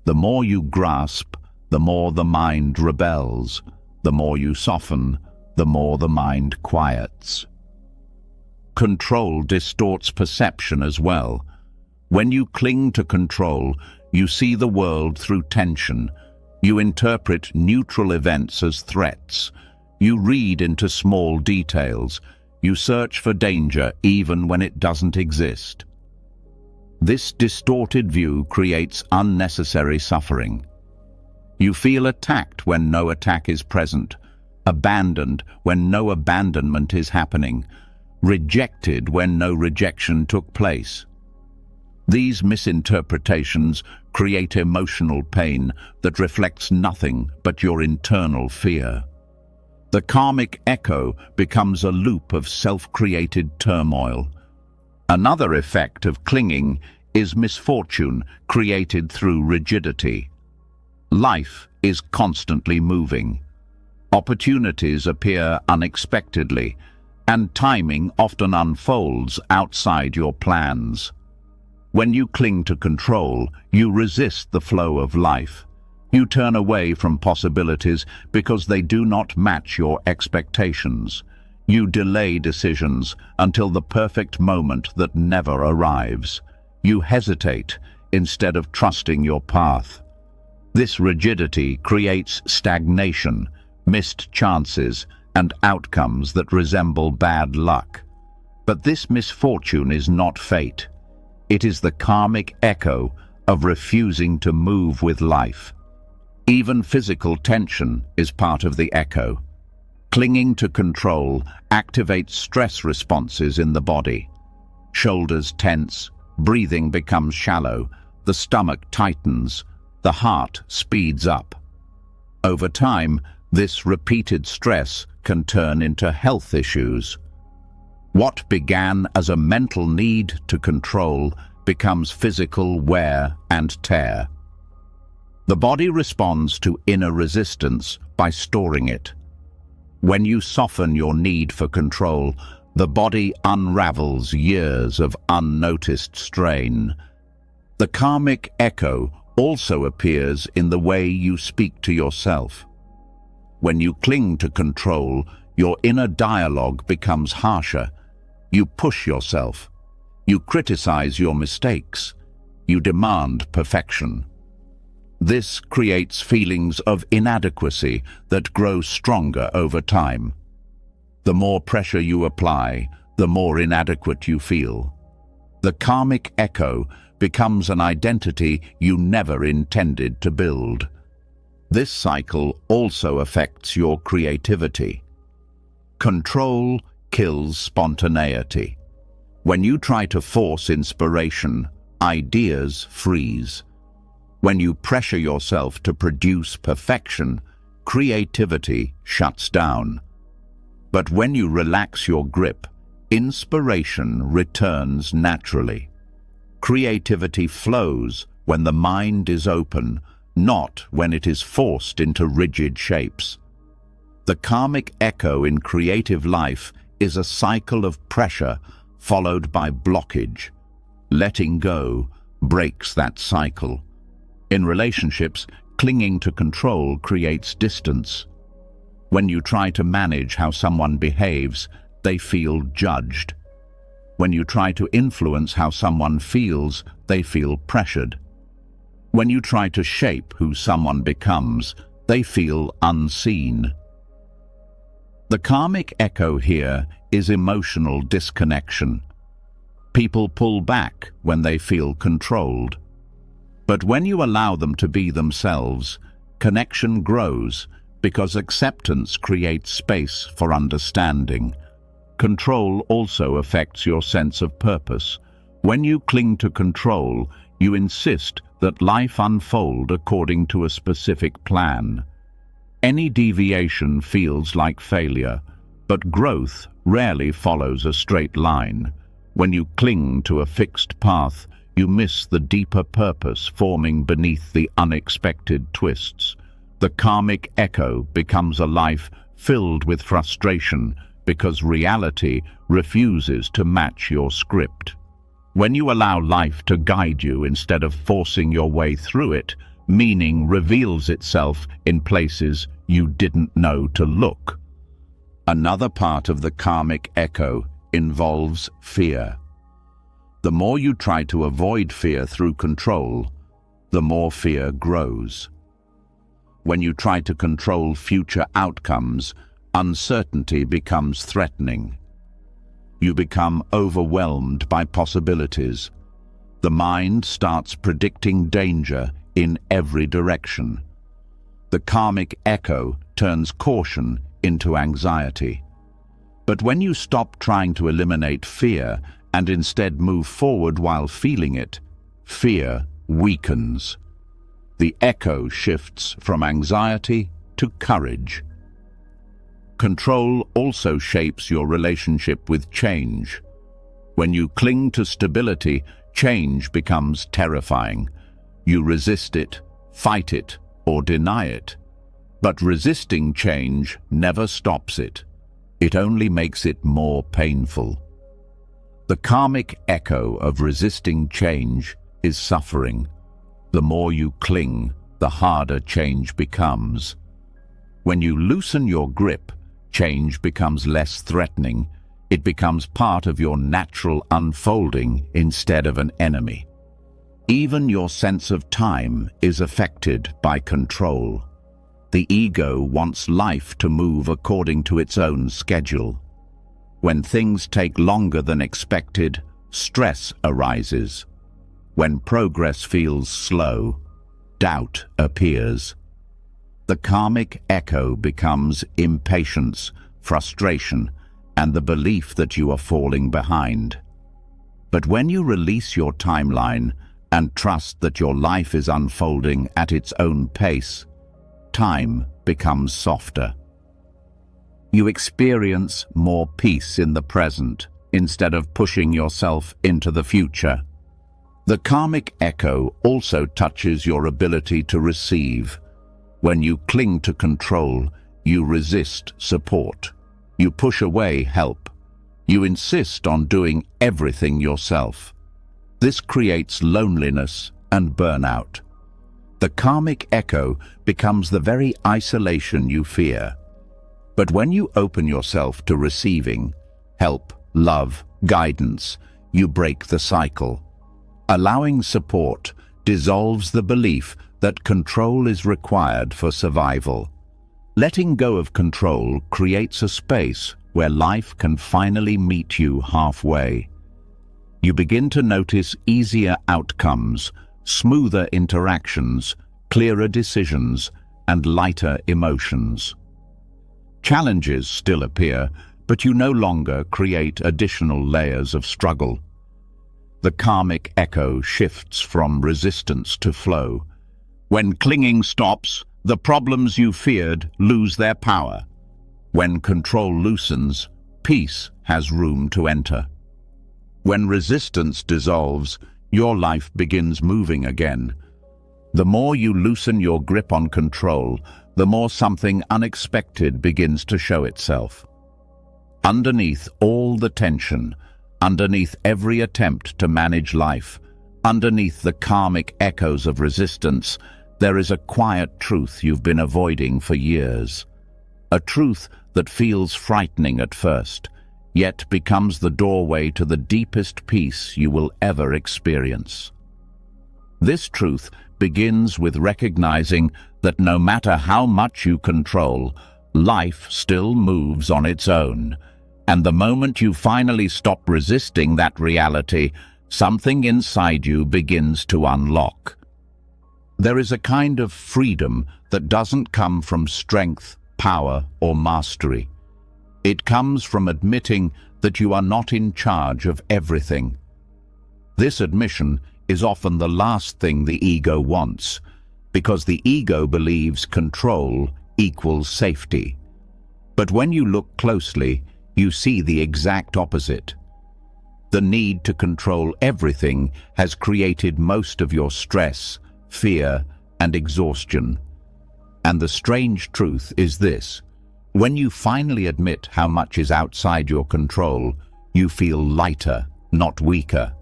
The more you grasp, the more the mind rebels. The more you soften, the more the mind quiets. Control distorts perception as well. When you cling to control, you see the world through tension. You interpret neutral events as threats. You read into small details. You search for danger even when it doesn't exist. This distorted view creates unnecessary suffering. You feel attacked when no attack is present, abandoned when no abandonment is happening, rejected when no rejection took place. These misinterpretations create emotional pain that reflects nothing but your internal fear. The karmic echo becomes a loop of self-created turmoil. Another effect of clinging is misfortune created through rigidity. Life is constantly moving. Opportunities appear unexpectedly, and timing often unfolds outside your plans. When you cling to control, you resist the flow of life. You turn away from possibilities because they do not match your expectations. You delay decisions until the perfect moment that never arrives. You hesitate instead of trusting your path. This rigidity creates stagnation, missed chances, and outcomes that resemble bad luck. But this misfortune is not fate. It is the karmic echo of refusing to move with life. Even physical tension is part of the echo. Clinging to control activates stress responses in the body. Shoulders tense, breathing becomes shallow, the stomach tightens, the heart speeds up. Over time, this repeated stress can turn into health issues. What began as a mental need to control becomes physical wear and tear. The body responds to inner resistance by storing it. When you soften your need for control, The body unravels years of unnoticed strain. The karmic echo also appears in the way you speak to yourself. When you cling to control, your inner dialogue becomes harsher. You push yourself. You criticize your mistakes. You demand perfection. This creates feelings of inadequacy that grow stronger over time. The more pressure you apply, the more inadequate you feel. The karmic echo becomes an identity you never intended to build. This cycle also affects your creativity. Control kills spontaneity. When you try to force inspiration, ideas freeze. When you pressure yourself to produce perfection, creativity shuts down. But when you relax your grip, inspiration returns naturally. Creativity flows when the mind is open, not when it is forced into rigid shapes. The karmic echo in creative life is a cycle of pressure followed by blockage. Letting go breaks that cycle. In relationships, clinging to control creates distance. When you try to manage how someone behaves, they feel judged. When you try to influence how someone feels, they feel pressured. When you try to shape who someone becomes, they feel unseen. The karmic echo here is emotional disconnection. People pull back when they feel controlled. But when you allow them to be themselves, connection grows because acceptance creates space for understanding. Control also affects your sense of purpose. When you cling to control, you insist that life unfold according to a specific plan. Any deviation feels like failure, but growth rarely follows a straight line. When you cling to a fixed path, you miss the deeper purpose forming beneath the unexpected twists. The karmic echo becomes a life filled with frustration because reality refuses to match your script. When you allow life to guide you instead of forcing your way through it, meaning reveals itself in places you didn't know to look. Another part of the karmic echo involves fear. The more you try to avoid fear through control, the more fear grows. When you try to control future outcomes, uncertainty becomes threatening. You become overwhelmed by possibilities. The mind starts predicting danger in every direction. The karmic echo turns caution into anxiety. But when you stop trying to eliminate fear and instead move forward while feeling it, fear weakens. The echo shifts from anxiety to courage. Control also shapes your relationship with change. When you cling to stability, change becomes terrifying. You resist it, fight it, or deny it. But resisting change never stops it. It only makes it more painful. The karmic echo of resisting change is suffering. The more you cling, the harder change becomes. When you loosen your grip, change becomes less threatening. It becomes part of your natural unfolding instead of an enemy. Even your sense of time is affected by control. The ego wants life to move according to its own schedule. When things take longer than expected, stress arises. When progress feels slow, doubt appears. The karmic echo becomes impatience, frustration, and the belief that you are falling behind. But when you release your timeline and trust that your life is unfolding at its own pace, time becomes softer. You experience more peace in the present instead of pushing yourself into the future. The karmic echo also touches your ability to receive. When you cling to control, you resist support. You push away help. You insist on doing everything yourself. This creates loneliness and burnout. The karmic echo becomes the very isolation you fear. But when you open yourself to receiving help, love, guidance, you break the cycle. Allowing support dissolves the belief that control is required for survival. Letting go of control creates a space where life can finally meet you halfway. You begin to notice easier outcomes, smoother interactions, clearer decisions, and lighter emotions. Challenges still appear, but you no longer create additional layers of struggle. The karmic echo shifts from resistance to flow. When clinging stops, the problems you feared lose their power. When control loosens, peace has room to enter. When resistance dissolves, your life begins moving again. The more you loosen your grip on control, the more something unexpected begins to show itself. Underneath all the tension, underneath every attempt to manage life, underneath the karmic echoes of resistance, there is a quiet truth you've been avoiding for years. A truth that feels frightening at first, yet becomes the doorway to the deepest peace you will ever experience. This truth begins with recognizing that no matter how much you control, life still moves on its own. And the moment you finally stop resisting that reality, something inside you begins to unlock. There is a kind of freedom that doesn't come from strength, power, or mastery. It comes from admitting that you are not in charge of everything. This admission is often the last thing the ego wants, because the ego believes control equals safety. But when you look closely, you see the exact opposite. The need to control everything has created most of your stress, fear, and exhaustion. And the strange truth is this: when you finally admit how much is outside your control, you feel lighter, not weaker.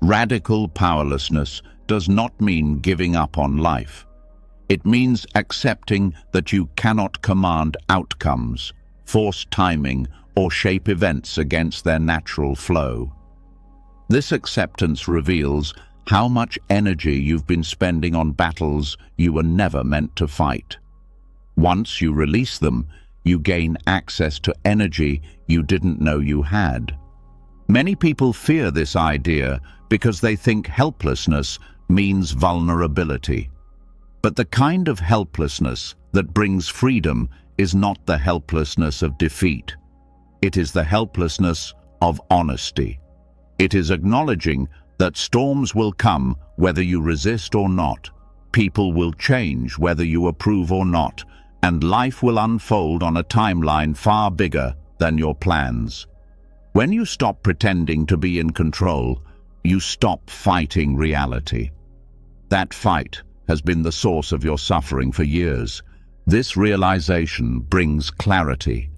Radical powerlessness does not mean giving up on life. It means accepting that you cannot command outcomes, force timing, or shape events against their natural flow. This acceptance reveals how much energy you've been spending on battles you were never meant to fight. Once you release them, you gain access to energy you didn't know you had. Many people fear this idea because they think helplessness means vulnerability. But the kind of helplessness that brings freedom is not the helplessness of defeat. It is the helplessness of honesty. It is acknowledging that storms will come whether you resist or not. People will change whether you approve or not, and life will unfold on a timeline far bigger than your plans. When you stop pretending to be in control, you stop fighting reality. That fight has been the source of your suffering for years. This realization brings clarity.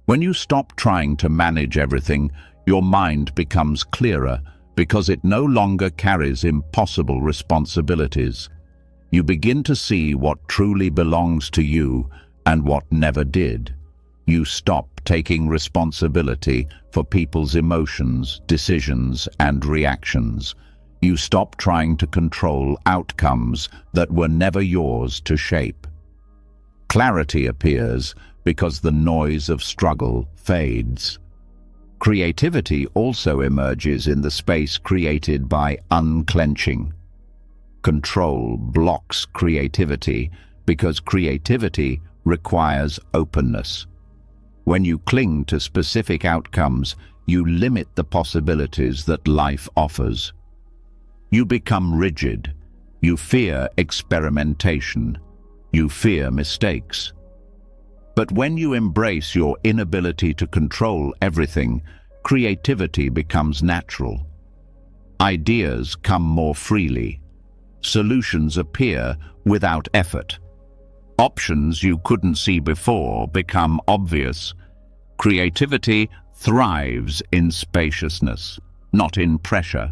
When you stop trying to manage everything, your mind becomes clearer because it no longer carries impossible responsibilities. You begin to see what truly belongs to you and what never did. You stop taking responsibility for people's emotions, decisions, and reactions. You stop trying to control outcomes that were never yours to shape. Clarity appears because the noise of struggle fades. Creativity also emerges in the space created by unclenching. Control blocks creativity because creativity requires openness. When you cling to specific outcomes, you limit the possibilities that life offers. You become rigid. You fear experimentation. You fear mistakes. But when you embrace your inability to control everything, creativity becomes natural. Ideas come more freely. Solutions appear without effort. Options you couldn't see before become obvious. Creativity thrives in spaciousness, not in pressure.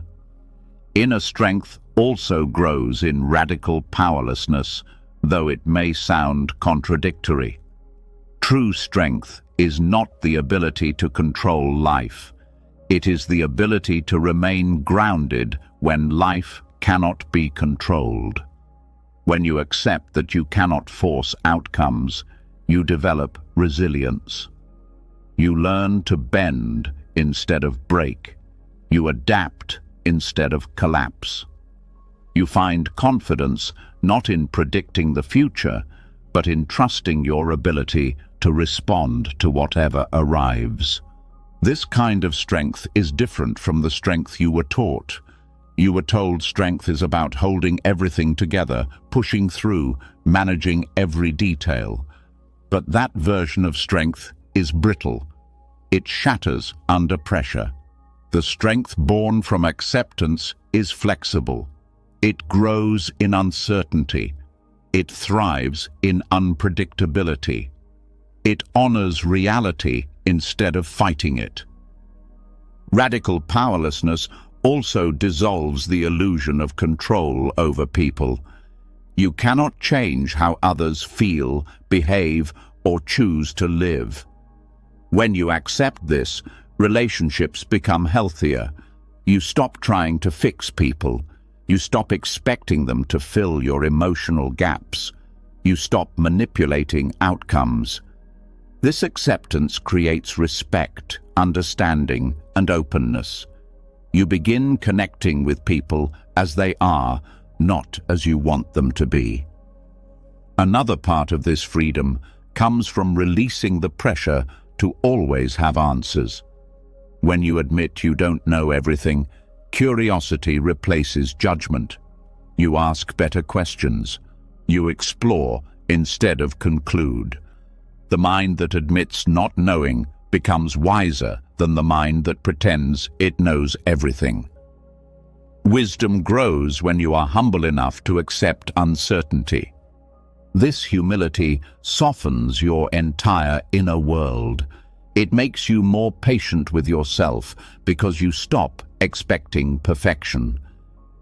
Inner strength also grows in radical powerlessness, though it may sound contradictory. True strength is not the ability to control life. It is the ability to remain grounded when life cannot be controlled. When you accept that you cannot force outcomes, you develop resilience. You learn to bend instead of break. You adapt instead of collapse. You find confidence not in predicting the future, but in trusting your ability to respond to whatever arrives. This kind of strength is different from the strength you were taught. You were told strength is about holding everything together, pushing through, managing every detail. But that version of strength is brittle. It shatters under pressure. The strength born from acceptance is flexible. It grows in uncertainty. It thrives in unpredictability. It honors reality instead of fighting it. Radical powerlessness also dissolves the illusion of control over people. You cannot change how others feel, behave, or choose to live. When you accept this, relationships become healthier. You stop trying to fix people. You stop expecting them to fill your emotional gaps. You stop manipulating outcomes. This acceptance creates respect, understanding, and openness. You begin connecting with people as they are, not as you want them to be. Another part of this freedom comes from releasing the pressure to always have answers. When you admit you don't know everything, curiosity replaces judgment. You ask better questions. You explore instead of conclude. The mind that admits not knowing becomes wiser than the mind that pretends it knows everything. Wisdom grows when you are humble enough to accept uncertainty. This humility softens your entire inner world. It makes you more patient with yourself because you stop expecting perfection.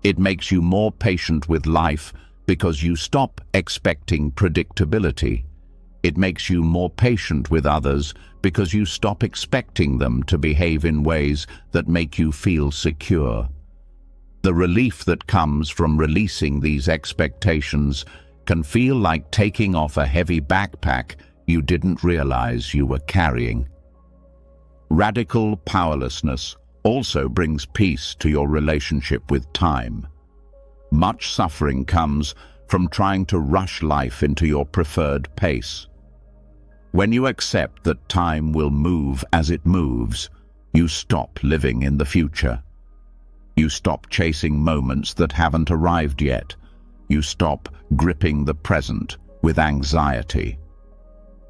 It makes you more patient with life because you stop expecting predictability. It makes you more patient with others because you stop expecting them to behave in ways that make you feel secure. The relief that comes from releasing these expectations can feel like taking off a heavy backpack you didn't realize you were carrying. Radical powerlessness also brings peace to your relationship with time. Much suffering comes from trying to rush life into your preferred pace. When you accept that time will move as it moves, you stop living in the future. You stop chasing moments that haven't arrived yet. You stop gripping the present with anxiety.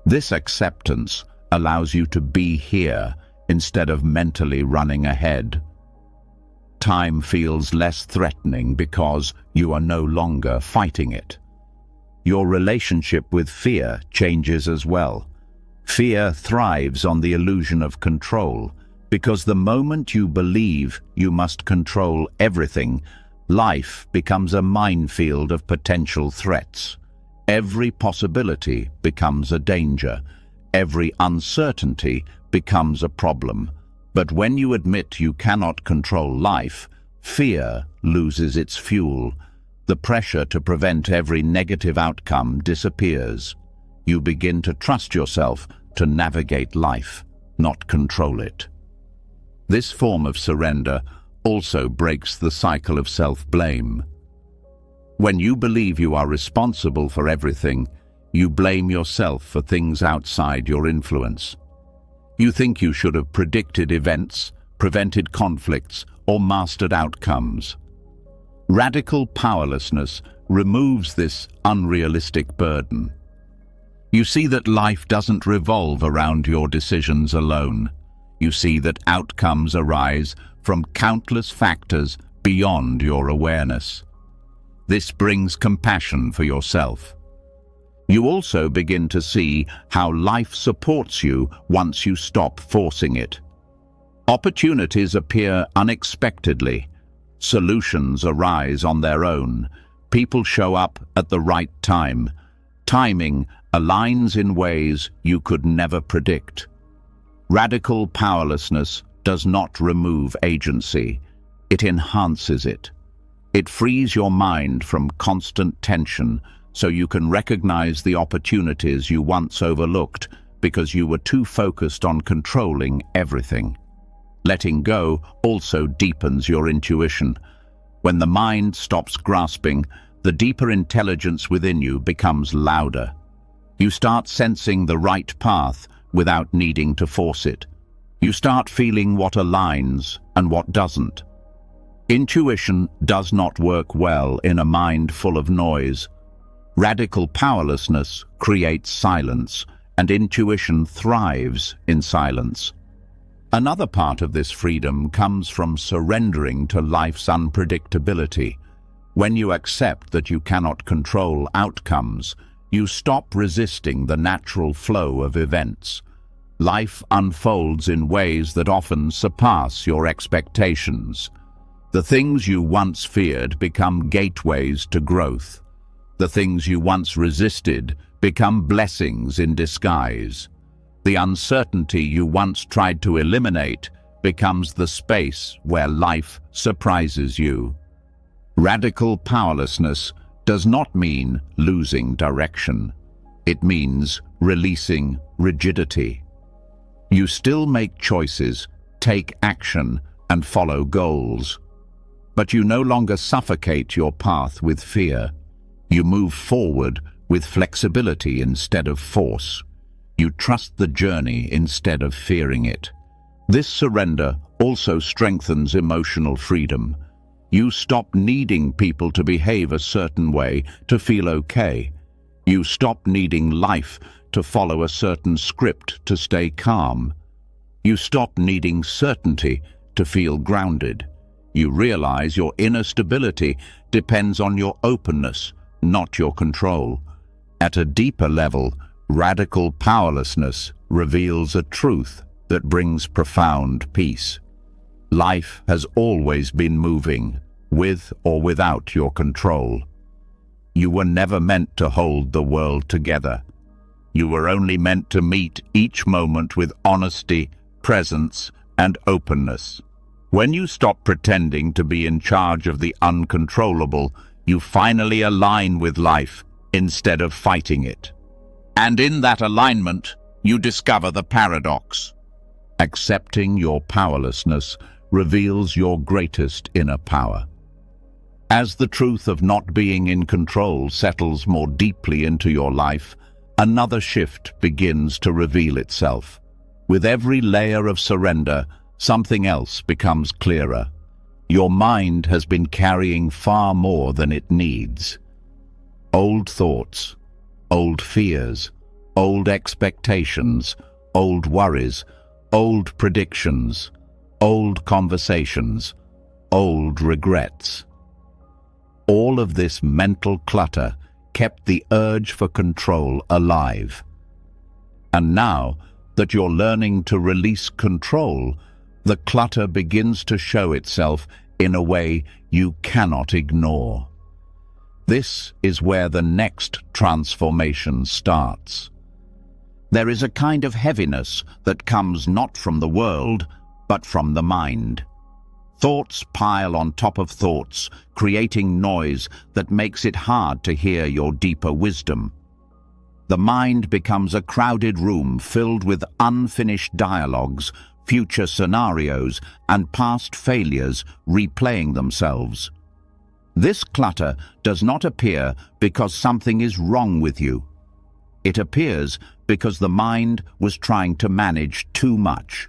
This acceptance allows you to be here instead of mentally running ahead. Time feels less threatening because you are no longer fighting it. Your relationship with fear changes as well. Fear thrives on the illusion of control, because the moment you believe you must control everything, life becomes a minefield of potential threats. Every possibility becomes a danger. Every uncertainty becomes a problem. But when you admit you cannot control life, fear loses its fuel. The pressure to prevent every negative outcome disappears. You begin to trust yourself to navigate life, not control it. This form of surrender also breaks the cycle of self-blame. When you believe you are responsible for everything, you blame yourself for things outside your influence. You think you should have predicted events, prevented conflicts, or mastered outcomes. Radical powerlessness removes this unrealistic burden. You see that life doesn't revolve around your decisions alone. You see that outcomes arise from countless factors beyond your awareness. This brings compassion for yourself. You also begin to see how life supports you once you stop forcing it. Opportunities appear unexpectedly. Solutions arise on their own. People show up at the right time. Timing aligns in ways you could never predict. Radical powerlessness does not remove agency. It enhances it. It frees your mind from constant tension so you can recognize the opportunities you once overlooked because you were too focused on controlling everything. Letting go also deepens your intuition. When the mind stops grasping, the deeper intelligence within you becomes louder. You start sensing the right path without needing to force it. You start feeling what aligns and what doesn't. Intuition does not work well in a mind full of noise. Radical powerlessness creates silence, and intuition thrives in silence. Another part of this freedom comes from surrendering to life's unpredictability. When you accept that you cannot control outcomes, you stop resisting the natural flow of events. Life unfolds in ways that often surpass your expectations. The things you once feared become gateways to growth. The things you once resisted become blessings in disguise. The uncertainty you once tried to eliminate becomes the space where life surprises you. Radical powerlessness does not mean losing direction. It means releasing rigidity. You still make choices, take action, and follow goals. But you no longer suffocate your path with fear. You move forward with flexibility instead of force. You trust the journey instead of fearing it. This surrender also strengthens emotional freedom. You stop needing people to behave a certain way to feel okay. You stop needing life to follow a certain script to stay calm. You stop needing certainty to feel grounded. You realize your inner stability depends on your openness, not your control. At a deeper level, radical powerlessness reveals a truth that brings profound peace. Life has always been moving, with or without your control. You were never meant to hold the world together. You were only meant to meet each moment with honesty, presence, and openness. When you stop pretending to be in charge of the uncontrollable, you finally align with life instead of fighting it. And in that alignment, you discover the paradox. Accepting your powerlessness reveals your greatest inner power. As the truth of not being in control settles more deeply into your life, another shift begins to reveal itself. With every layer of surrender, something else becomes clearer. Your mind has been carrying far more than it needs. Old thoughts, old fears, old expectations, old worries, old predictions, old conversations, old regrets. All of this mental clutter kept the urge for control alive. And now that you're learning to release control, the clutter begins to show itself in a way you cannot ignore. This is where the next transformation starts. There is a kind of heaviness that comes not from the world, but from the mind. Thoughts pile on top of thoughts, creating noise that makes it hard to hear your deeper wisdom. The mind becomes a crowded room filled with unfinished dialogues, future scenarios, and past failures replaying themselves. This clutter does not appear because something is wrong with you. It appears because the mind was trying to manage too much.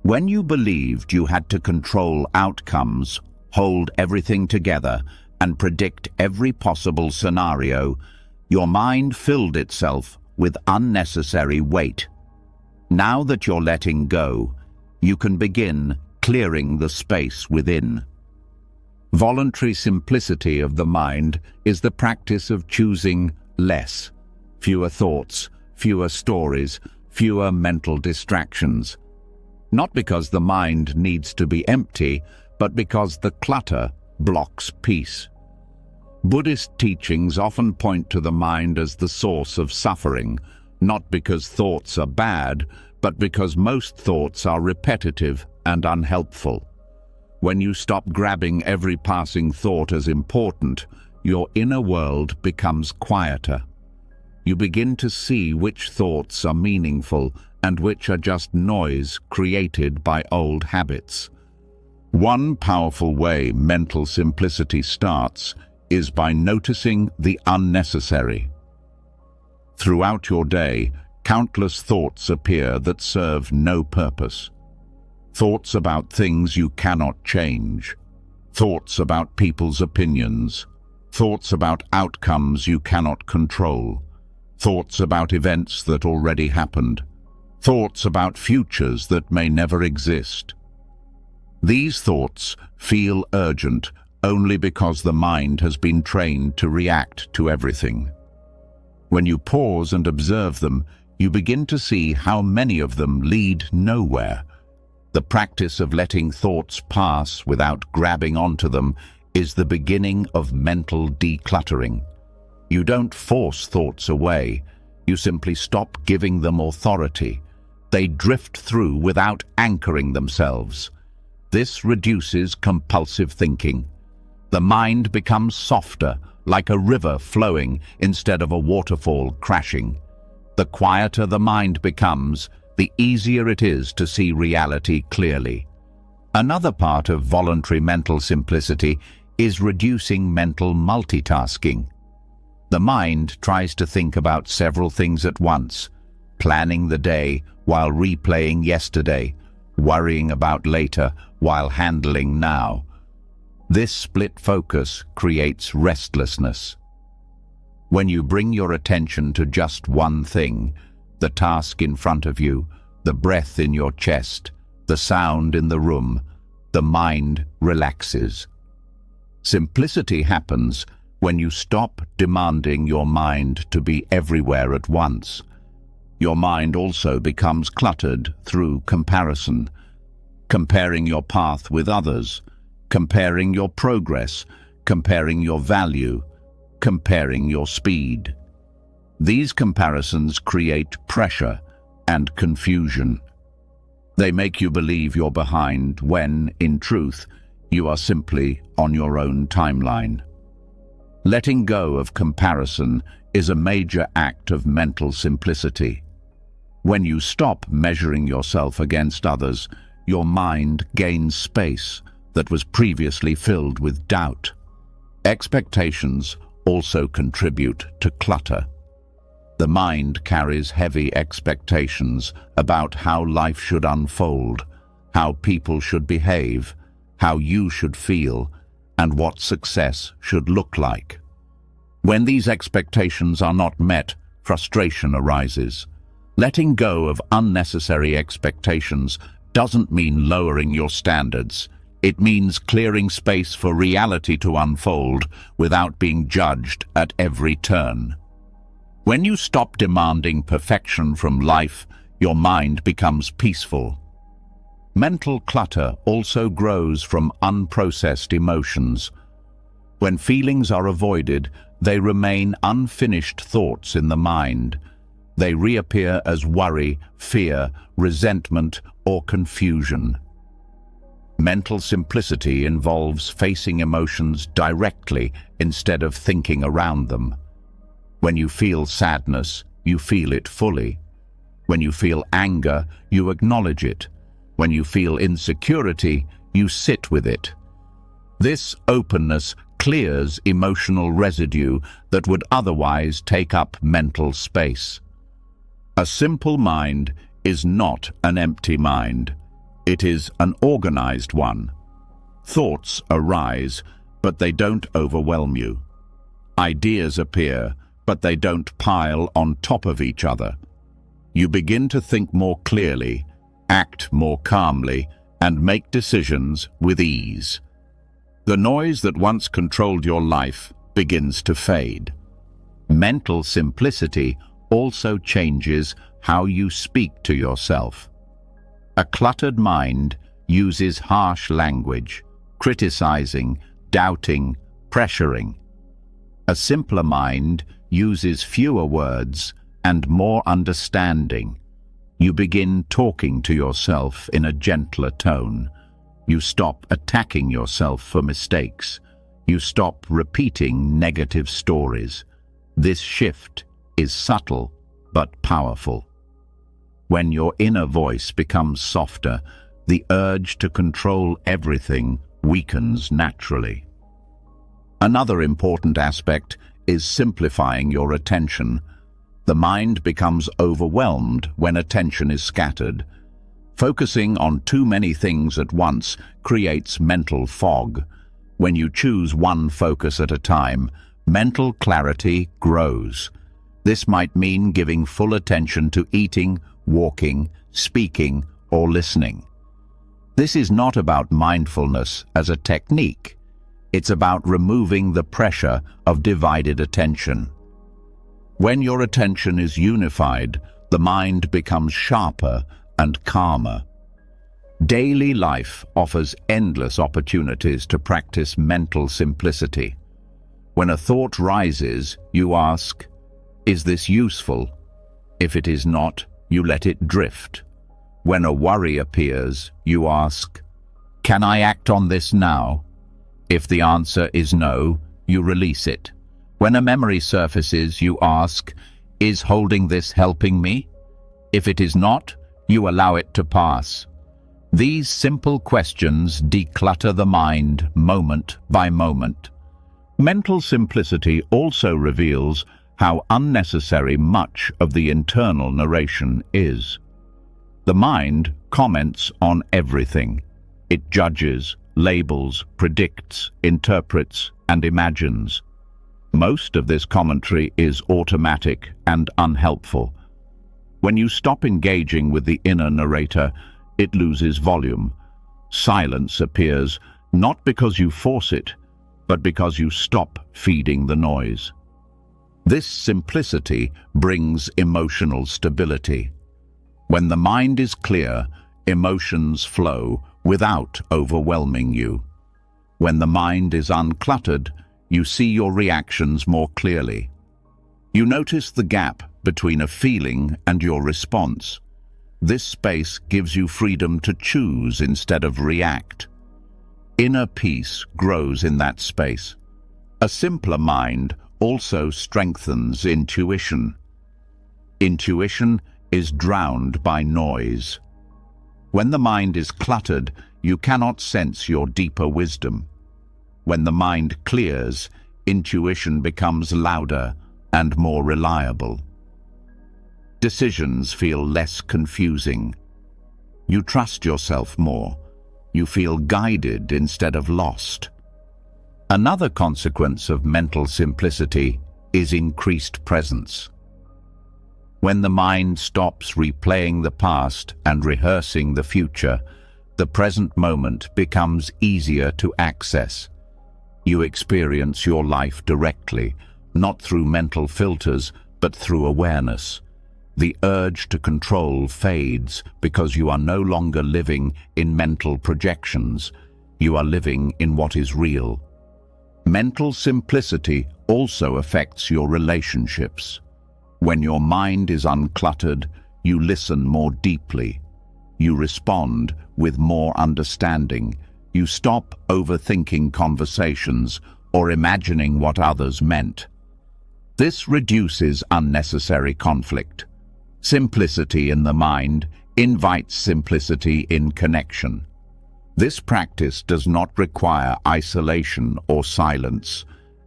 When you believed you had to control outcomes, hold everything together, and predict every possible scenario, your mind filled itself with unnecessary weight. Now that you're letting go, you can begin clearing the space within. Voluntary simplicity of the mind is the practice of choosing less, fewer thoughts, fewer stories, fewer mental distractions. Not because the mind needs to be empty, but because the clutter blocks peace. Buddhist teachings often point to the mind as the source of suffering, not because thoughts are bad, but because most thoughts are repetitive and unhelpful. When you stop grabbing every passing thought as important, your inner world becomes quieter. You begin to see which thoughts are meaningful and which are just noise created by old habits. One powerful way mental simplicity starts is by noticing the unnecessary. Throughout your day, countless thoughts appear that serve no purpose. Thoughts about things you cannot change. Thoughts about people's opinions. Thoughts about outcomes you cannot control. Thoughts about events that already happened. Thoughts about futures that may never exist. These thoughts feel urgent only because the mind has been trained to react to everything. When you pause and observe them, you begin to see how many of them lead nowhere. The practice of letting thoughts pass without grabbing onto them is the beginning of mental decluttering. You don't force thoughts away, you simply stop giving them authority. They drift through without anchoring themselves. This reduces compulsive thinking. The mind becomes softer, like a river flowing instead of a waterfall crashing. The quieter the mind becomes, the easier it is to see reality clearly. Another part of voluntary mental simplicity is reducing mental multitasking. The mind tries to think about several things at once, planning the day while replaying yesterday, worrying about later while handling now. This split focus creates restlessness. When you bring your attention to just one thing, the task in front of you, the breath in your chest, the sound in the room, the mind relaxes. Simplicity happens when you stop demanding your mind to be everywhere at once. Your mind also becomes cluttered through comparison, comparing your path with others, comparing your progress, comparing your value, comparing your speed. These comparisons create pressure and confusion. They make you believe you're behind when, in truth, you are simply on your own timeline. Letting go of comparison is a major act of mental simplicity. When you stop measuring yourself against others, your mind gains space that was previously filled with doubt. Expectations also contribute to clutter. The mind carries heavy expectations about how life should unfold, how people should behave, how you should feel, and what success should look like. When these expectations are not met, frustration arises. Letting go of unnecessary expectations doesn't mean lowering your standards. It means clearing space for reality to unfold without being judged at every turn. When you stop demanding perfection from life, your mind becomes peaceful. Mental clutter also grows from unprocessed emotions. When feelings are avoided, they remain unfinished thoughts in the mind. They reappear as worry, fear, resentment, or confusion. Mental simplicity involves facing emotions directly instead of thinking around them. When you feel sadness, you feel it fully. When you feel anger, you acknowledge it. When you feel insecurity, you sit with it. This openness clears emotional residue that would otherwise take up mental space. A simple mind is not an empty mind. It is an organized one. Thoughts arise, but they don't overwhelm you. Ideas appear, but they don't pile on top of each other. You begin to think more clearly, act more calmly, and make decisions with ease. The noise that once controlled your life begins to fade. Mental simplicity also changes how you speak to yourself. A cluttered mind uses harsh language, criticizing, doubting, pressuring. A simpler mind uses fewer words and more understanding. You begin talking to yourself in a gentler tone. You stop attacking yourself for mistakes. You stop repeating negative stories. This shift is subtle but powerful. When your inner voice becomes softer, the urge to control everything weakens naturally. Another important aspect is simplifying your attention. The mind becomes overwhelmed when attention is scattered. Focusing on too many things at once creates mental fog. When you choose one focus at a time, mental clarity grows. This might mean giving full attention to eating, walking, speaking, or listening. This is not about mindfulness as a technique. It's about removing the pressure of divided attention. When your attention is unified, the mind becomes sharper and calmer. Daily life offers endless opportunities to practice mental simplicity. When a thought rises, you ask, "Is this useful?" If it is not, you let it drift. When a worry appears, you ask, "Can I act on this now?" If the answer is no, you release it. When a memory surfaces, you ask, "Is holding this helping me?" If it is not, you allow it to pass. These simple questions declutter the mind moment by moment. Mental simplicity also reveals how unnecessary much of the internal narration is. The mind comments on everything. It judges, labels, predicts, interprets, and imagines. Most of this commentary is automatic and unhelpful. When you stop engaging with the inner narrator, it loses volume. Silence appears not because you force it, but because you stop feeding the noise. This simplicity brings emotional stability. When the mind is clear, emotions flow without overwhelming you. When the mind is uncluttered, you see your reactions more clearly. You notice the gap between a feeling and your response. This space gives you freedom to choose instead of react. Inner peace grows in that space. A simpler mind also strengthens intuition. Intuition is drowned by noise. When the mind is cluttered, you cannot sense your deeper wisdom. When the mind clears, intuition becomes louder and more reliable. Decisions feel less confusing. You trust yourself more. You feel guided instead of lost. Another consequence of mental simplicity is increased presence. When the mind stops replaying the past and rehearsing the future, the present moment becomes easier to access. You experience your life directly, not through mental filters, but through awareness. The urge to control fades because you are no longer living in mental projections. You are living in what is real. Mental simplicity also affects your relationships. When your mind is uncluttered, you listen more deeply. You respond with more understanding. You stop overthinking conversations or imagining what others meant. This reduces unnecessary conflict. Simplicity in the mind invites simplicity in connection. This practice does not require isolation or silence.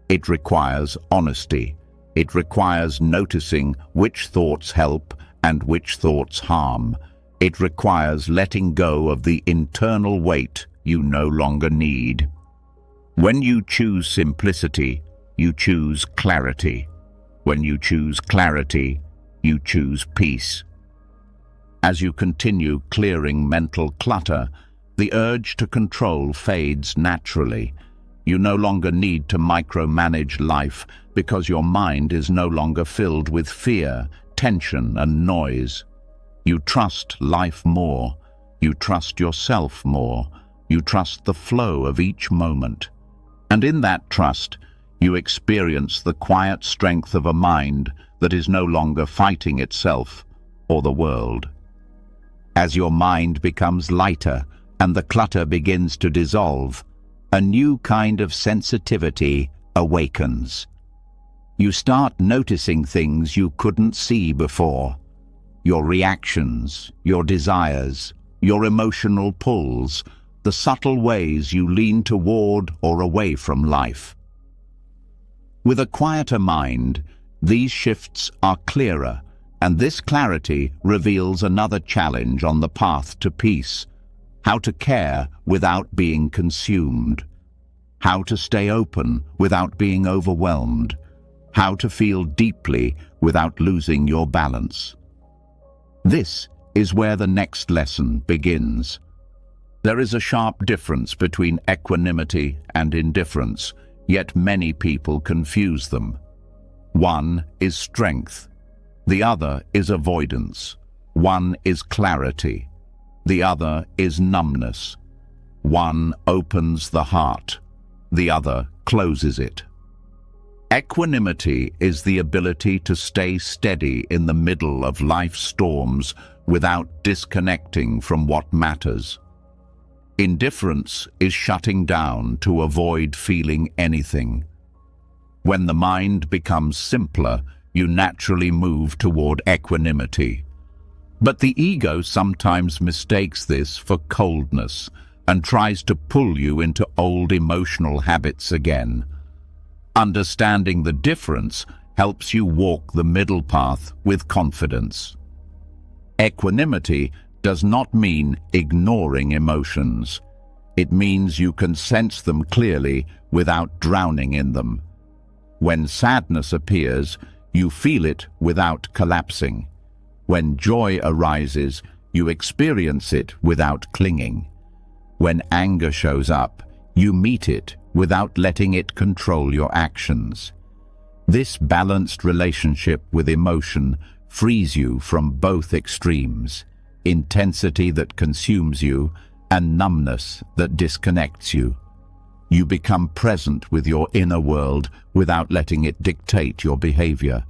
It requires honesty. It requires noticing which thoughts help and which thoughts harm. It requires letting go of the internal weight you no longer need. When you choose simplicity, you choose clarity. When you choose clarity, you choose peace. As you continue clearing mental clutter, the urge to control fades naturally. You no longer need to micromanage life because your mind is no longer filled with fear, tension, and noise. You trust life more. You trust yourself more. You trust the flow of each moment. And in that trust, you experience the quiet strength of a mind that is no longer fighting itself or the world. As your mind becomes lighter and the clutter begins to dissolve, a new kind of sensitivity awakens. You start noticing things you couldn't see before. Your reactions, your desires, your emotional pulls, the subtle ways you lean toward or away from life. With a quieter mind, these shifts are clearer, and this clarity reveals another challenge on the path to peace: how to care without being consumed, how to stay open without being overwhelmed, how to feel deeply without losing your balance. This is where the next lesson begins. There is a sharp difference between equanimity and indifference, yet many people confuse them. One is strength. The other is avoidance. One is clarity. The other is numbness. One opens the heart. The other closes it. Equanimity is the ability to stay steady in the middle of life's storms without disconnecting from what matters. Indifference is shutting down to avoid feeling anything. When the mind becomes simpler, you naturally move toward equanimity. But the ego sometimes mistakes this for coldness and tries to pull you into old emotional habits again. Understanding the difference helps you walk the middle path with confidence. Equanimity does not mean ignoring emotions. It means you can sense them clearly without drowning in them. When sadness appears, you feel it without collapsing. When joy arises, you experience it without clinging. When anger shows up, you meet it without letting it control your actions. This balanced relationship with emotion frees you from both extremes: intensity that consumes you and numbness that disconnects you. You become present with your inner world without letting it dictate your behavior.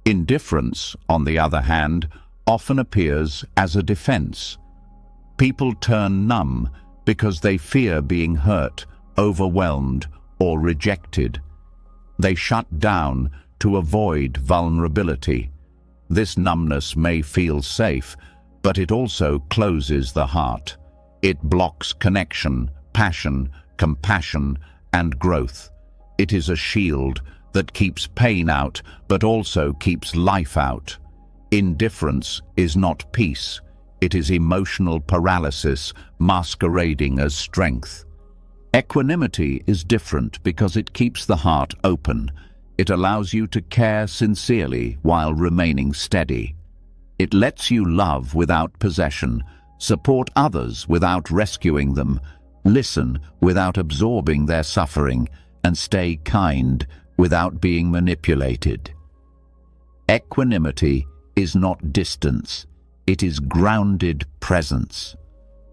Indifference, on the other hand, often appears as a defense. People turn numb because they fear being hurt, overwhelmed, or rejected. They shut down to avoid vulnerability. This numbness may feel safe, but it also closes the heart. It blocks connection, passion, compassion, and growth. It is a shield that keeps pain out, but also keeps life out. Indifference is not peace. It is emotional paralysis masquerading as strength. Equanimity is different because it keeps the heart open. It allows you to care sincerely while remaining steady. It lets you love without possession, support others without rescuing them, listen without absorbing their suffering, and stay kind without being manipulated. Equanimity is not distance. It is grounded presence.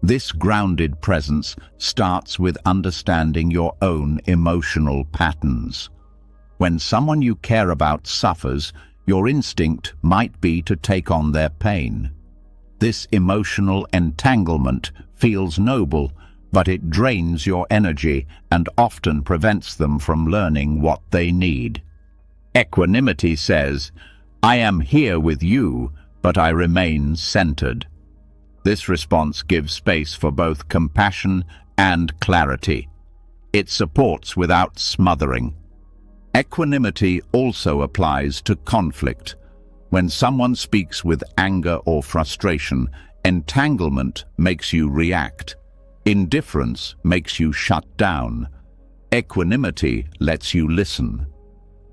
This grounded presence starts with understanding your own emotional patterns. When someone you care about suffers, your instinct might be to take on their pain. This emotional entanglement feels noble, but it drains your energy and often prevents them from learning what they need. Equanimity says, "I am here with you, but I remain centered." This response gives space for both compassion and clarity. It supports without smothering. Equanimity also applies to conflict. When someone speaks with anger or frustration, entanglement makes you react. Indifference makes you shut down. Equanimity lets you listen.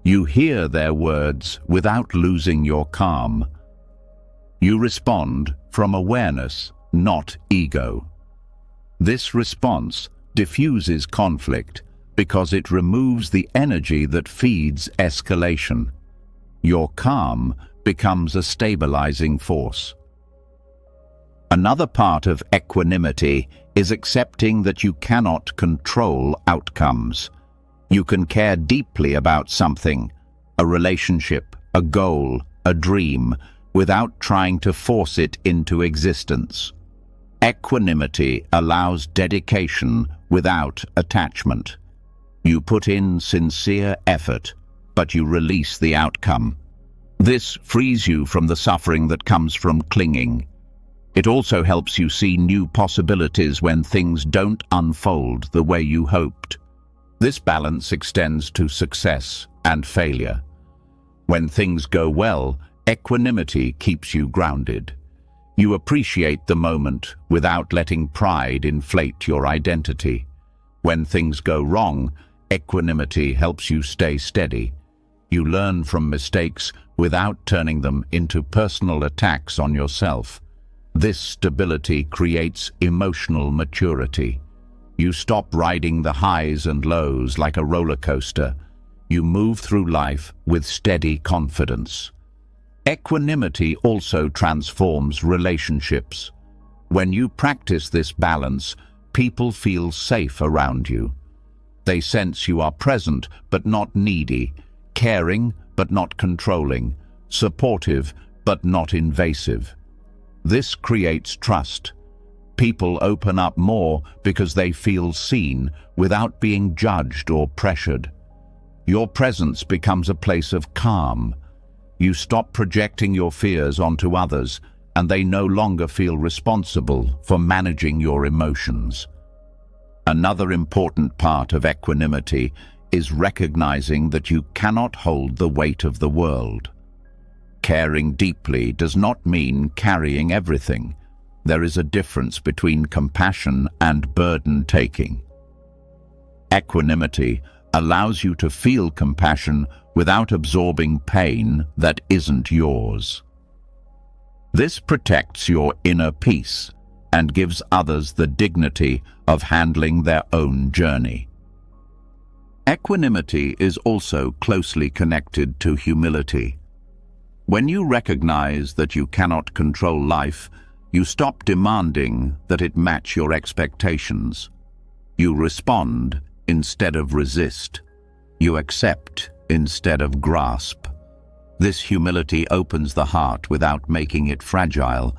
You hear their words without losing your calm. You respond from awareness, not ego. This response diffuses conflict because it removes the energy that feeds escalation. Your calm becomes a stabilizing force. Another part of equanimity is accepting that you cannot control outcomes. You can care deeply about something, a relationship, a goal, a dream, without trying to force it into existence. Equanimity allows dedication without attachment. You put in sincere effort, but you release the outcome. This frees you from the suffering that comes from clinging. It also helps you see new possibilities when things don't unfold the way you hoped. This balance extends to success and failure. When things go well, equanimity keeps you grounded. You appreciate the moment without letting pride inflate your identity. When things go wrong, equanimity helps you stay steady. You learn from mistakes without turning them into personal attacks on yourself. This stability creates emotional maturity. You stop riding the highs and lows like a roller coaster. You move through life with steady confidence. Equanimity also transforms relationships. When you practice this balance, people feel safe around you. They sense you are present but not needy, caring but not controlling, supportive but not invasive. This creates trust. People open up more because they feel seen without being judged or pressured. Your presence becomes a place of calm. You stop projecting your fears onto others, and they no longer feel responsible for managing your emotions. Another important part of equanimity is recognizing that you cannot hold the weight of the world. Caring deeply does not mean carrying everything. There is a difference between compassion and burden-taking. Equanimity allows you to feel compassion without absorbing pain that isn't yours. This protects your inner peace and gives others the dignity of handling their own journey. Equanimity is also closely connected to humility. When you recognize that you cannot control life, you stop demanding that it match your expectations. You respond instead of resist. You accept instead of grasp. This humility opens the heart without making it fragile.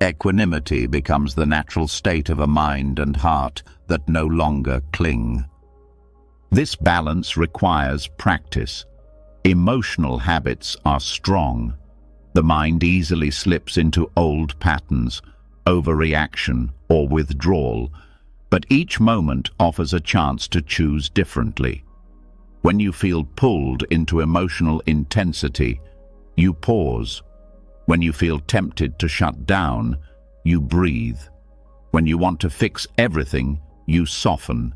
Equanimity becomes the natural state of a mind and heart that no longer cling. This balance requires practice. Emotional habits are strong. The mind easily slips into old patterns, overreaction, or withdrawal, but each moment offers a chance to choose differently. When you feel pulled into emotional intensity, you pause. When you feel tempted to shut down, you breathe. When you want to fix everything, you soften.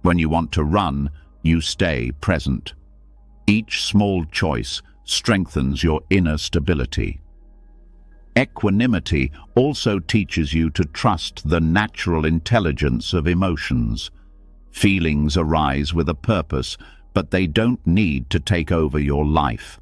When you want to run, you stay present. Each small choice strengthens your inner stability. Equanimity also teaches you to trust the natural intelligence of emotions. Feelings arise with a purpose, but they don't need to take over your life.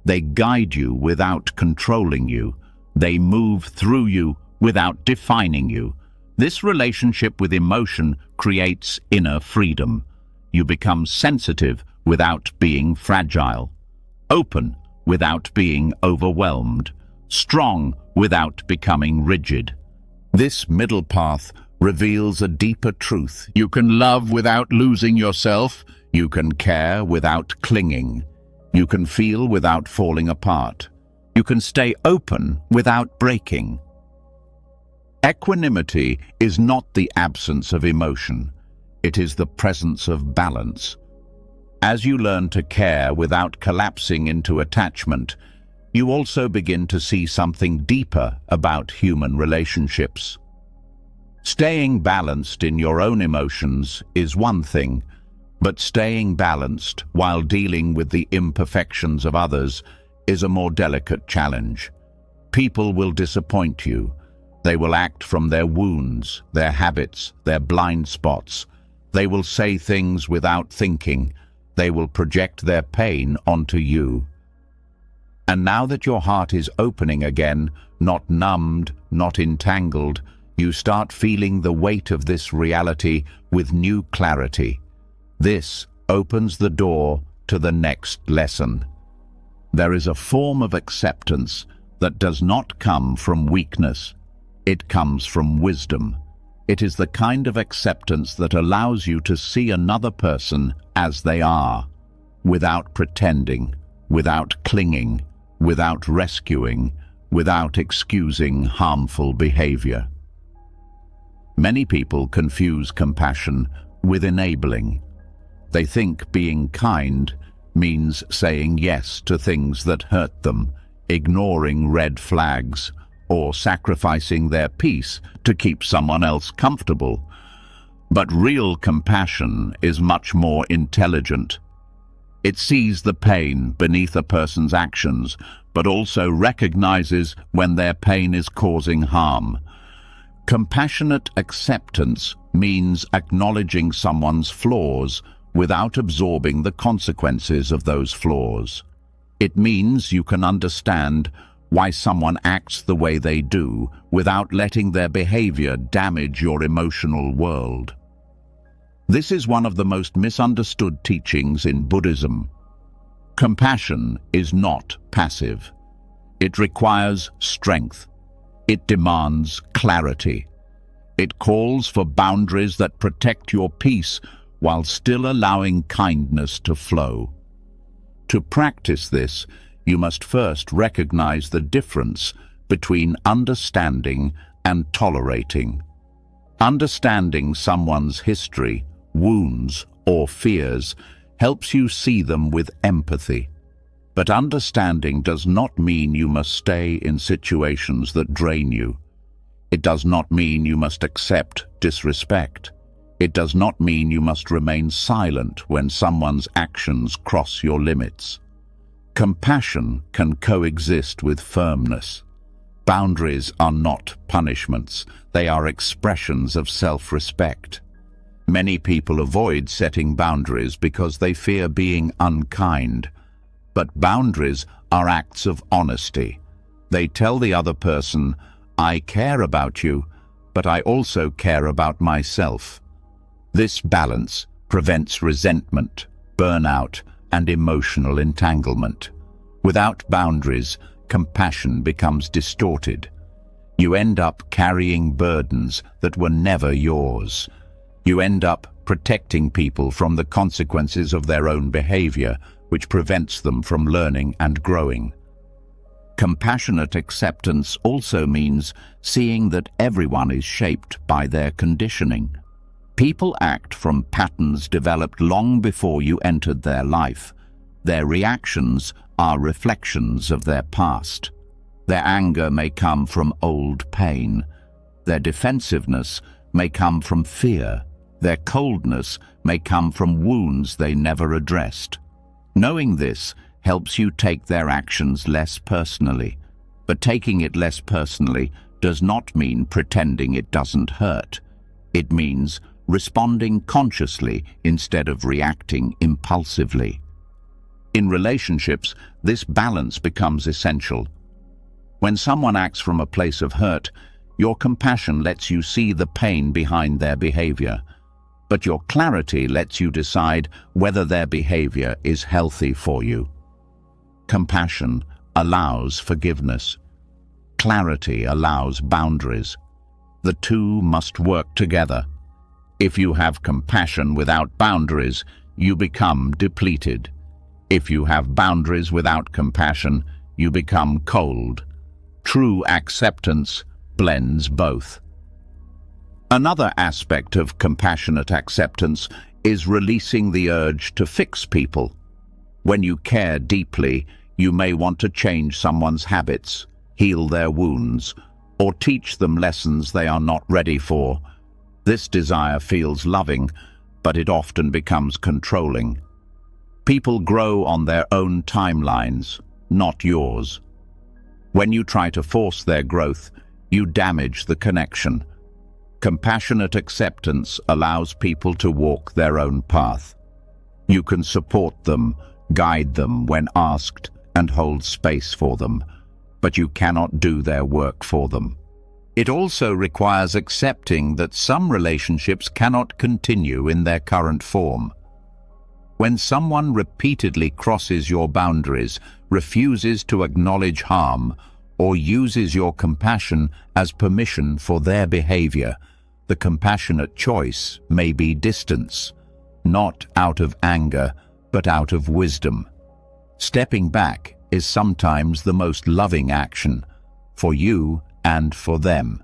They guide you without controlling you. They move through you without defining you. This relationship with emotion creates inner freedom. You become sensitive without being fragile, open without being overwhelmed, strong without becoming rigid. This middle path reveals a deeper truth. You can love without losing yourself. You can care without clinging. You can feel without falling apart. You can stay open without breaking. Equanimity is not the absence of emotion. It is the presence of balance. As you learn to care without collapsing into attachment, you also begin to see something deeper about human relationships. Staying balanced in your own emotions is one thing, but staying balanced while dealing with the imperfections of others is a more delicate challenge. People will disappoint you. They will act from their wounds, their habits, their blind spots. They will say things without thinking. They will project their pain onto you. And now that your heart is opening again, not numbed, not entangled, you start feeling the weight of this reality with new clarity. This opens the door to the next lesson. There is a form of acceptance that does not come from weakness. It comes from wisdom. It is the kind of acceptance that allows you to see another person as they are, without pretending, without clinging, without rescuing, without excusing harmful behavior. Many people confuse compassion with enabling. They think being kind means saying yes to things that hurt them, ignoring red flags, or sacrificing their peace to keep someone else comfortable. But real compassion is much more intelligent. It sees the pain beneath a person's actions, but also recognizes when their pain is causing harm. Compassionate acceptance means acknowledging someone's flaws without absorbing the consequences of those flaws. It means you can understand why someone acts the way they do without letting their behavior damage your emotional world. This is one of the most misunderstood teachings in Buddhism. Compassion is not passive. It requires strength. It demands clarity. It calls for boundaries that protect your peace while still allowing kindness to flow. To practice this, you must first recognize the difference between understanding and tolerating. Understanding someone's history, wounds, or fears helps you see them with empathy. But understanding does not mean you must stay in situations that drain you. It does not mean you must accept disrespect. It does not mean you must remain silent when someone's actions cross your limits. Compassion can coexist with firmness. Boundaries are not punishments. They are expressions of self-respect. Many people avoid setting boundaries because they fear being unkind. But boundaries are acts of honesty. They tell the other person, I care about you, but I also care about myself. This balance prevents resentment, burnout, and emotional entanglement. Without boundaries, compassion becomes distorted. You end up carrying burdens that were never yours. You end up protecting people from the consequences of their own behavior, which prevents them from learning and growing. Compassionate acceptance also means seeing that everyone is shaped by their conditioning. People act from patterns developed long before you entered their life. Their reactions are reflections of their past. Their anger may come from old pain. Their defensiveness may come from fear. Their coldness may come from wounds they never addressed. Knowing this helps you take their actions less personally. But taking it less personally does not mean pretending it doesn't hurt. It means responding consciously instead of reacting impulsively. In relationships, this balance becomes essential. When someone acts from a place of hurt, your compassion lets you see the pain behind their behavior, but your clarity lets you decide whether their behavior is healthy for you. Compassion allows forgiveness. Clarity allows boundaries. The two must work together. If you have compassion without boundaries, you become depleted. If you have boundaries without compassion, you become cold. True acceptance blends both. Another aspect of compassionate acceptance is releasing the urge to fix people. When you care deeply, you may want to change someone's habits, heal their wounds, or teach them lessons they are not ready for. This desire feels loving, but it often becomes controlling. People grow on their own timelines, not yours. When you try to force their growth, you damage the connection. Compassionate acceptance allows people to walk their own path. You can support them, guide them when asked, and hold space for them, but you cannot do their work for them. It also requires accepting that some relationships cannot continue in their current form. When someone repeatedly crosses your boundaries, refuses to acknowledge harm, or uses your compassion as permission for their behavior, the compassionate choice may be distance, not out of anger, but out of wisdom. Stepping back is sometimes the most loving action, for you and for them.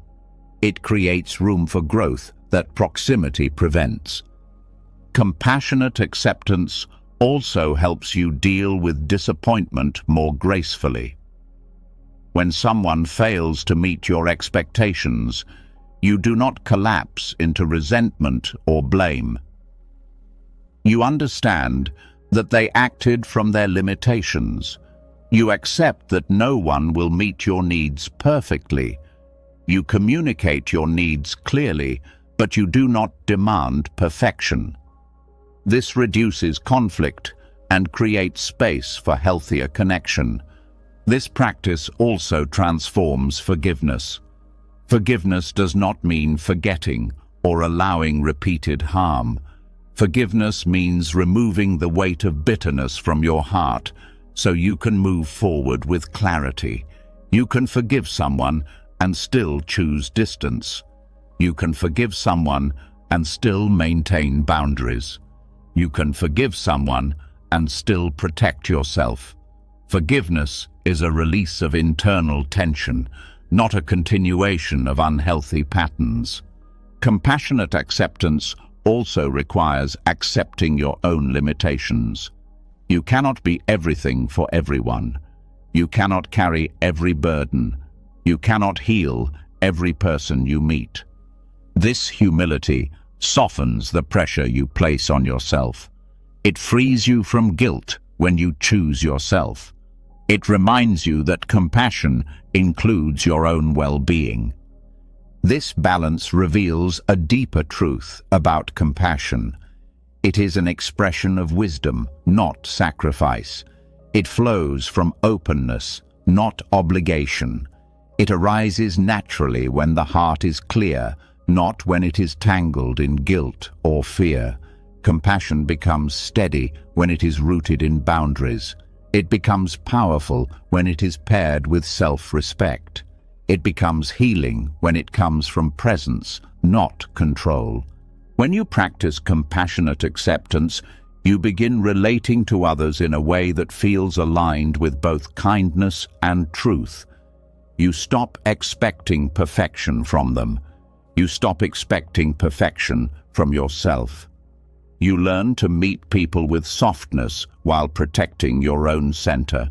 It creates room for growth that proximity prevents. Compassionate acceptance also helps you deal with disappointment more gracefully. When someone fails to meet your expectations, you do not collapse into resentment or blame. You understand that they acted from their limitations. You accept that no one will meet your needs perfectly. You communicate your needs clearly, but you do not demand perfection. This reduces conflict and creates space for healthier connection. This practice also transforms forgiveness. Forgiveness does not mean forgetting or allowing repeated harm. Forgiveness means removing the weight of bitterness from your heart so you can move forward with clarity. You can forgive someone and still choose distance. You can forgive someone and still maintain boundaries. You can forgive someone and still protect yourself. Forgiveness is a release of internal tension, not a continuation of unhealthy patterns. Compassionate acceptance also requires accepting your own limitations. You cannot be everything for everyone. You cannot carry every burden. You cannot heal every person you meet. This humility softens the pressure you place on yourself. It frees you from guilt when you choose yourself. It reminds you that compassion includes your own well-being. This balance reveals a deeper truth about compassion. It is an expression of wisdom, not sacrifice. It flows from openness, not obligation. It arises naturally when the heart is clear, not when it is tangled in guilt or fear. Compassion becomes steady when it is rooted in boundaries. It becomes powerful when it is paired with self-respect. It becomes healing when it comes from presence, not control. When you practice compassionate acceptance, you begin relating to others in a way that feels aligned with both kindness and truth. You stop expecting perfection from them. You stop expecting perfection from yourself. You learn to meet people with softness while protecting your own center.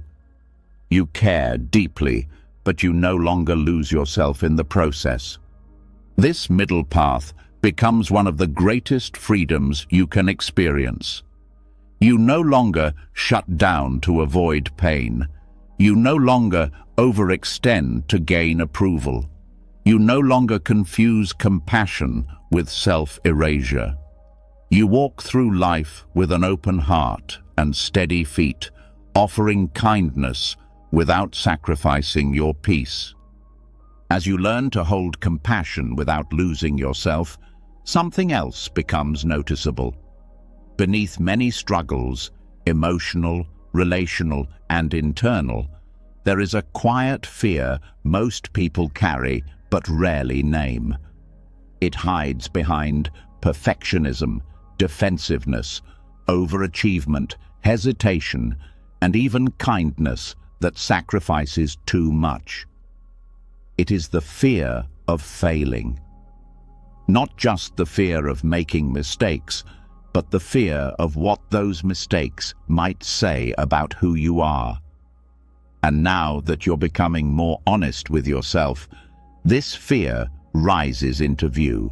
You care deeply, but you no longer lose yourself in the process. This middle path becomes one of the greatest freedoms you can experience. You no longer shut down to avoid pain. You no longer overextend to gain approval. You no longer confuse compassion with self-erasure. You walk through life with an open heart and steady feet, offering kindness without sacrificing your peace. As you learn to hold compassion without losing yourself, something else becomes noticeable. Beneath many struggles, emotional, relational, and internal, there is a quiet fear most people carry but rarely name. It hides behind perfectionism, defensiveness, overachievement, hesitation, and even kindness that sacrifices too much. It is the fear of failing. Not just the fear of making mistakes, but the fear of what those mistakes might say about who you are. And now that you're becoming more honest with yourself, this fear rises into view.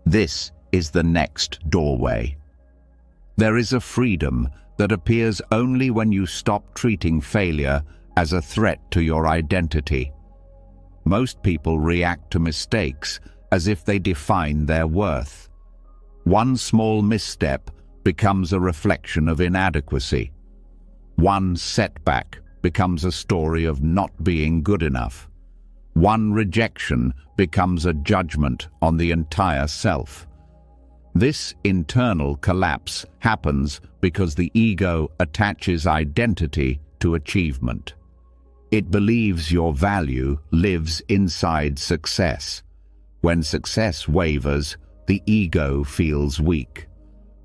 This is the next doorway. There is a freedom that appears only when you stop treating failure as a threat to your identity. Most people react to mistakes as if they define their worth. One small misstep becomes a reflection of inadequacy. One setback becomes a story of not being good enough. One rejection becomes a judgment on the entire self. This internal collapse happens because the ego attaches identity to achievement. It believes your value lives inside success. When success wavers, the ego feels weak.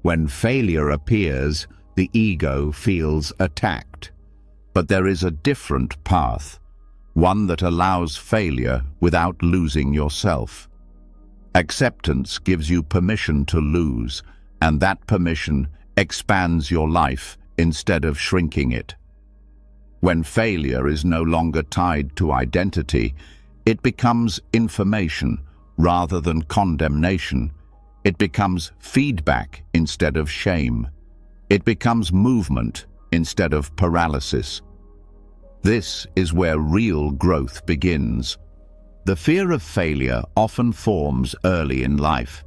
When failure appears, the ego feels attacked. But there is a different path, one that allows failure without losing yourself. Acceptance gives you permission to lose, and that permission expands your life instead of shrinking it. When failure is no longer tied to identity, it becomes information rather than condemnation. It becomes feedback instead of shame. It becomes movement instead of paralysis. This is where real growth begins. The fear of failure often forms early in life.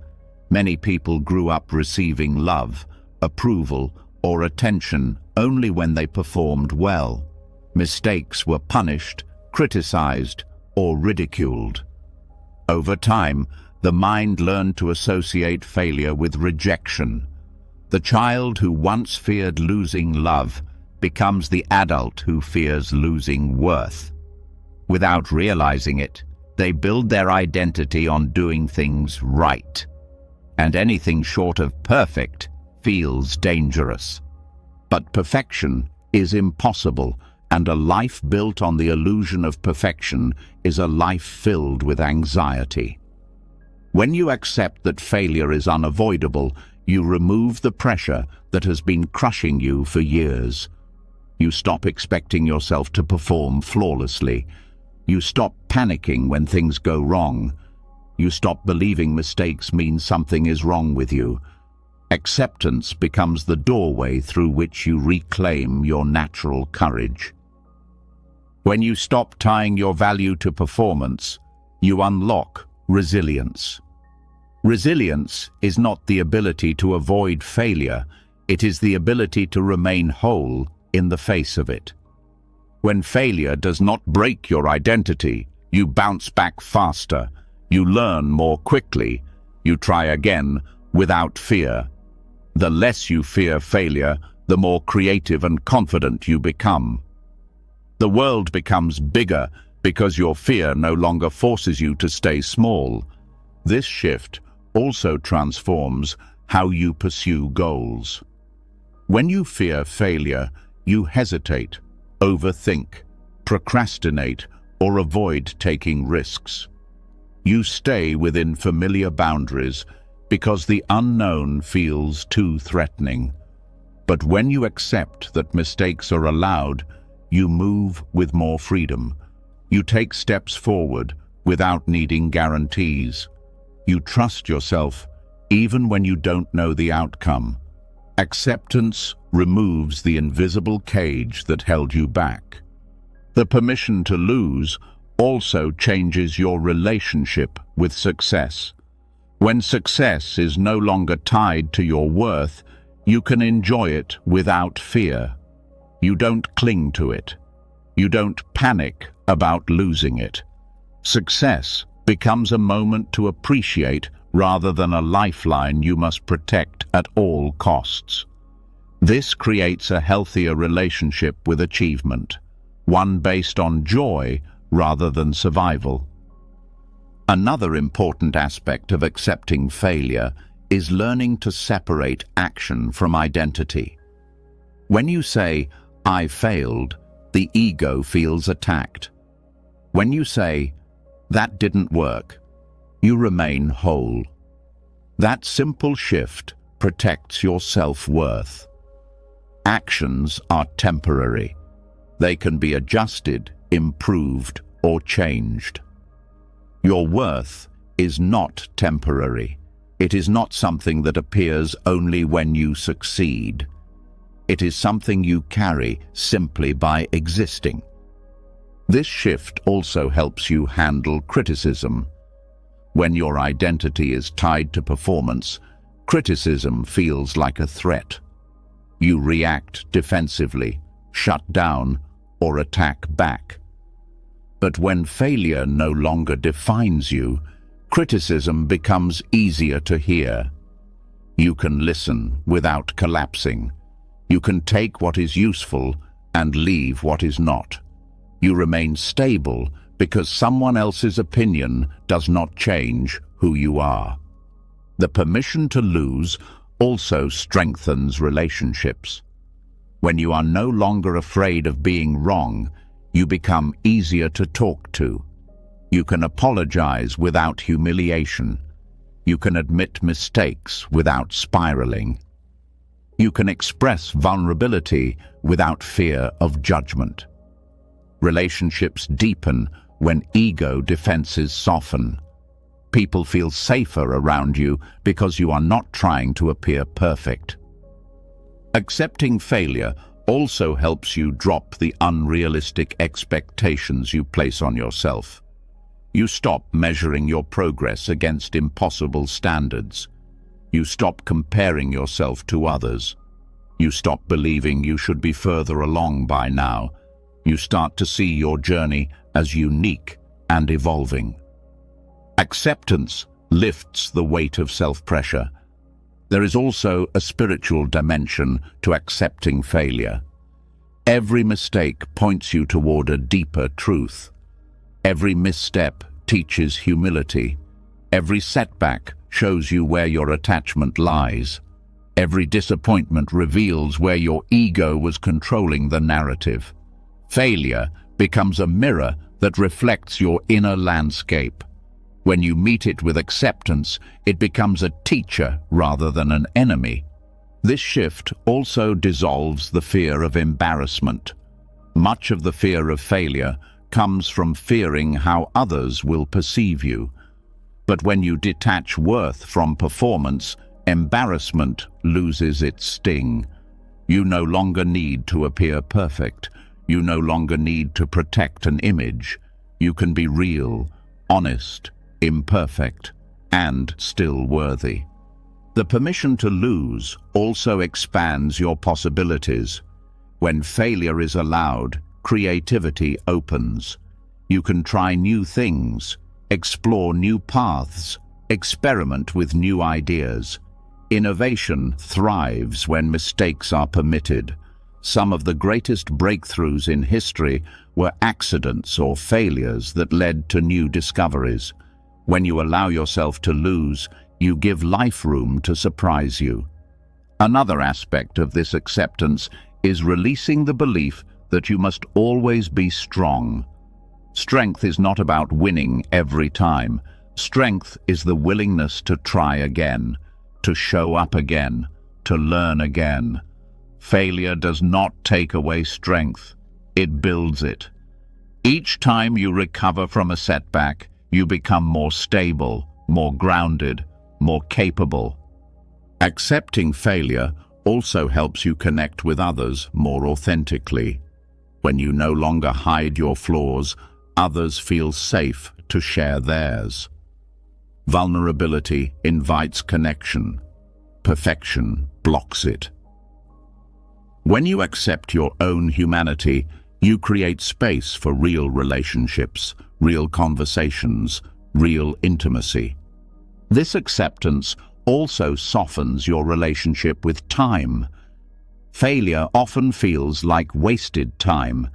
Many people grew up receiving love, approval, or attention only when they performed well. Mistakes were punished, criticized, or ridiculed. Over time, the mind learned to associate failure with rejection. The child who once feared losing love becomes the adult who fears losing worth. Without realizing it, they build their identity on doing things right. And anything short of perfect feels dangerous. But perfection is impossible, and a life built on the illusion of perfection is a life filled with anxiety. When you accept that failure is unavoidable, you remove the pressure that has been crushing you for years. You stop expecting yourself to perform flawlessly. You stop panicking when things go wrong. You stop believing mistakes mean something is wrong with you. Acceptance becomes the doorway through which you reclaim your natural courage. When you stop tying your value to performance, you unlock resilience. Resilience is not the ability to avoid failure, it is the ability to remain whole in the face of it. When failure does not break your identity, you bounce back faster, you learn more quickly, you try again without fear. The less you fear failure, the more creative and confident you become. The world becomes bigger because your fear no longer forces you to stay small. This shift also transforms how you pursue goals. When you fear failure, you hesitate, overthink, procrastinate, or avoid taking risks. You stay within familiar boundaries because the unknown feels too threatening. But when you accept that mistakes are allowed, you move with more freedom. You take steps forward without needing guarantees. You trust yourself even when you don't know the outcome. Acceptance removes the invisible cage that held you back. The permission to lose also changes your relationship with success. When success is no longer tied to your worth, you can enjoy it without fear. You don't cling to it. You don't panic about losing it. Success becomes a moment to appreciate rather than a lifeline you must protect at all costs. This creates a healthier relationship with achievement, one based on joy rather than survival. Another important aspect of accepting failure is learning to separate action from identity. When you say, "I failed," the ego feels attacked. When you say, "That didn't work," you remain whole. That simple shift protects your self-worth. Actions are temporary. They can be adjusted, improved, or changed. Your worth is not temporary. It is not something that appears only when you succeed. It is something you carry simply by existing. This shift also helps you handle criticism. When your identity is tied to performance, criticism feels like a threat. You react defensively, shut down, or attack back. But when failure no longer defines you, criticism becomes easier to hear. You can listen without collapsing. You can take what is useful and leave what is not. You remain stable because someone else's opinion does not change who you are. The permission to lose also strengthens relationships. When you are no longer afraid of being wrong, you become easier to talk to. You can apologize without humiliation. You can admit mistakes without spiraling. You can express vulnerability without fear of judgment. Relationships deepen when ego defenses soften. People feel safer around you because you are not trying to appear perfect. Accepting failure also helps you drop the unrealistic expectations you place on yourself. You stop measuring your progress against impossible standards. You stop comparing yourself to others. You stop believing you should be further along by now. You start to see your journey as unique and evolving. Acceptance lifts the weight of self-pressure. There is also a spiritual dimension to accepting failure. Every mistake points you toward a deeper truth. Every misstep teaches humility. Every setback shows you where your attachment lies. Every disappointment reveals where your ego was controlling the narrative. Failure becomes a mirror that reflects your inner landscape. When you meet it with acceptance, it becomes a teacher rather than an enemy. This shift also dissolves the fear of embarrassment. Much of the fear of failure comes from fearing how others will perceive you. But when you detach worth from performance, embarrassment loses its sting. You no longer need to appear perfect. You no longer need to protect an image. You can be real, honest, imperfect, and still worthy. The permission to lose also expands your possibilities. When failure is allowed, creativity opens. You can try new things, explore new paths, experiment with new ideas. Innovation thrives when mistakes are permitted. Some of the greatest breakthroughs in history were accidents or failures that led to new discoveries. When you allow yourself to lose, you give life room to surprise you. Another aspect of this acceptance is releasing the belief that you must always be strong. Strength is not about winning every time. Strength is the willingness to try again, to show up again, to learn again. Failure does not take away strength, it builds it. Each time you recover from a setback, you become more stable, more grounded, more capable. Accepting failure also helps you connect with others more authentically. When you no longer hide your flaws, others feel safe to share theirs. Vulnerability invites connection. Perfection blocks it. When you accept your own humanity, you create space for real relationships, real conversations, real intimacy. This acceptance also softens your relationship with time. Failure often feels like wasted time,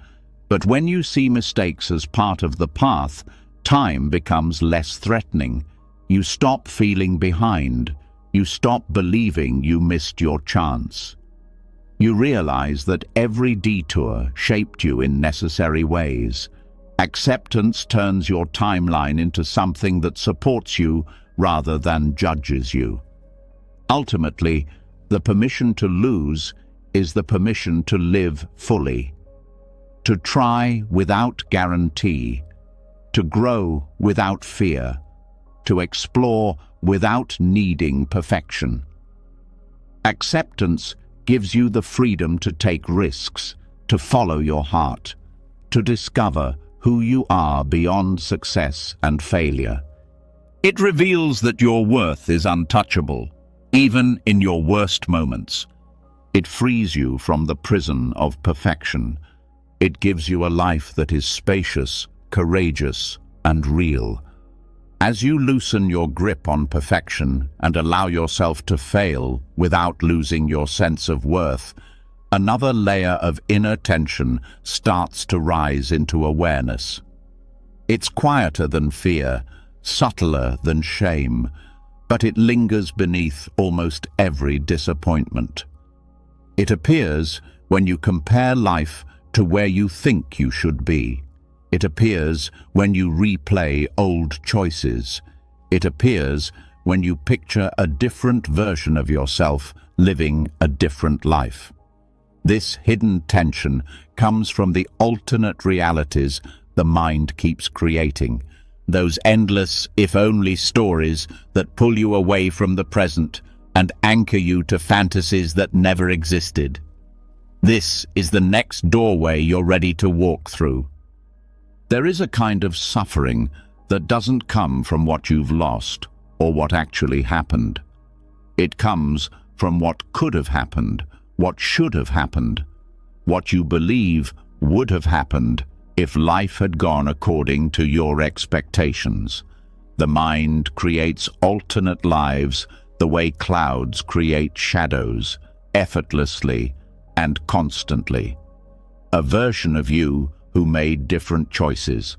but when you see mistakes as part of the path, time becomes less threatening. You stop feeling behind. You stop believing you missed your chance. You realize that every detour shaped you in necessary ways. Acceptance turns your timeline into something that supports you rather than judges you. Ultimately, the permission to lose is the permission to live fully, to try without guarantee, to grow without fear, to explore without needing perfection. Acceptance gives you the freedom to take risks, to follow your heart, to discover who you are beyond success and failure. It reveals that your worth is untouchable, even in your worst moments. It frees you from the prison of perfection. It gives you a life that is spacious, courageous, and real. As you loosen your grip on perfection and allow yourself to fail without losing your sense of worth, another layer of inner tension starts to rise into awareness. It's quieter than fear, subtler than shame, but it lingers beneath almost every disappointment. It appears when you compare life to where you think you should be. It appears when you replay old choices. It appears when you picture a different version of yourself living a different life. This hidden tension comes from the alternate realities the mind keeps creating, those endless if-only stories that pull you away from the present and anchor you to fantasies that never existed. This is the next doorway you're ready to walk through. There is a kind of suffering that doesn't come from what you've lost or what actually happened. It comes from what could have happened, what should have happened, what you believe would have happened if life had gone according to your expectations. The mind creates alternate lives the way clouds create shadows, effortlessly and constantly. A version of you who made different choices.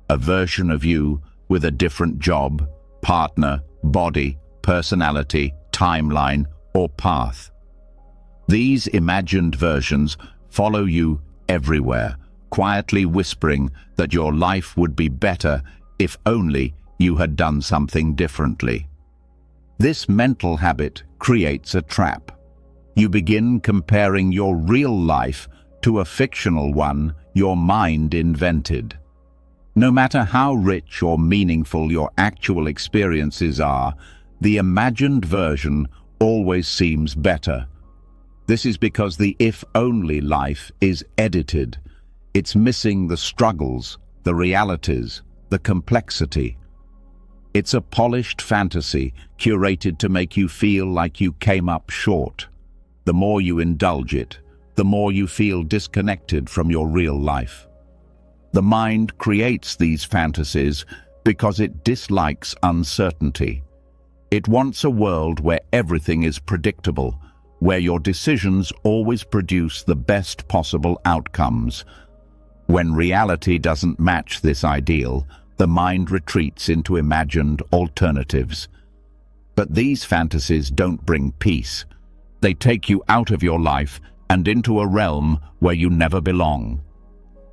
A version of you with a different job, partner, body, personality, timeline, or path. These imagined versions follow you everywhere, quietly whispering that your life would be better if only you had done something differently. This mental habit creates a trap. You begin comparing your real life to a fictional one your mind invented. No matter how rich or meaningful your actual experiences are, the imagined version always seems better. This is because the if-only life is edited. It's missing the struggles, the realities, the complexity. It's a polished fantasy curated to make you feel like you came up short. The more you indulge it, the more you feel disconnected from your real life. The mind creates these fantasies because it dislikes uncertainty. It wants a world where everything is predictable, where your decisions always produce the best possible outcomes. When reality doesn't match this ideal, the mind retreats into imagined alternatives. But these fantasies don't bring peace. They take you out of your life and into a realm where you never belong.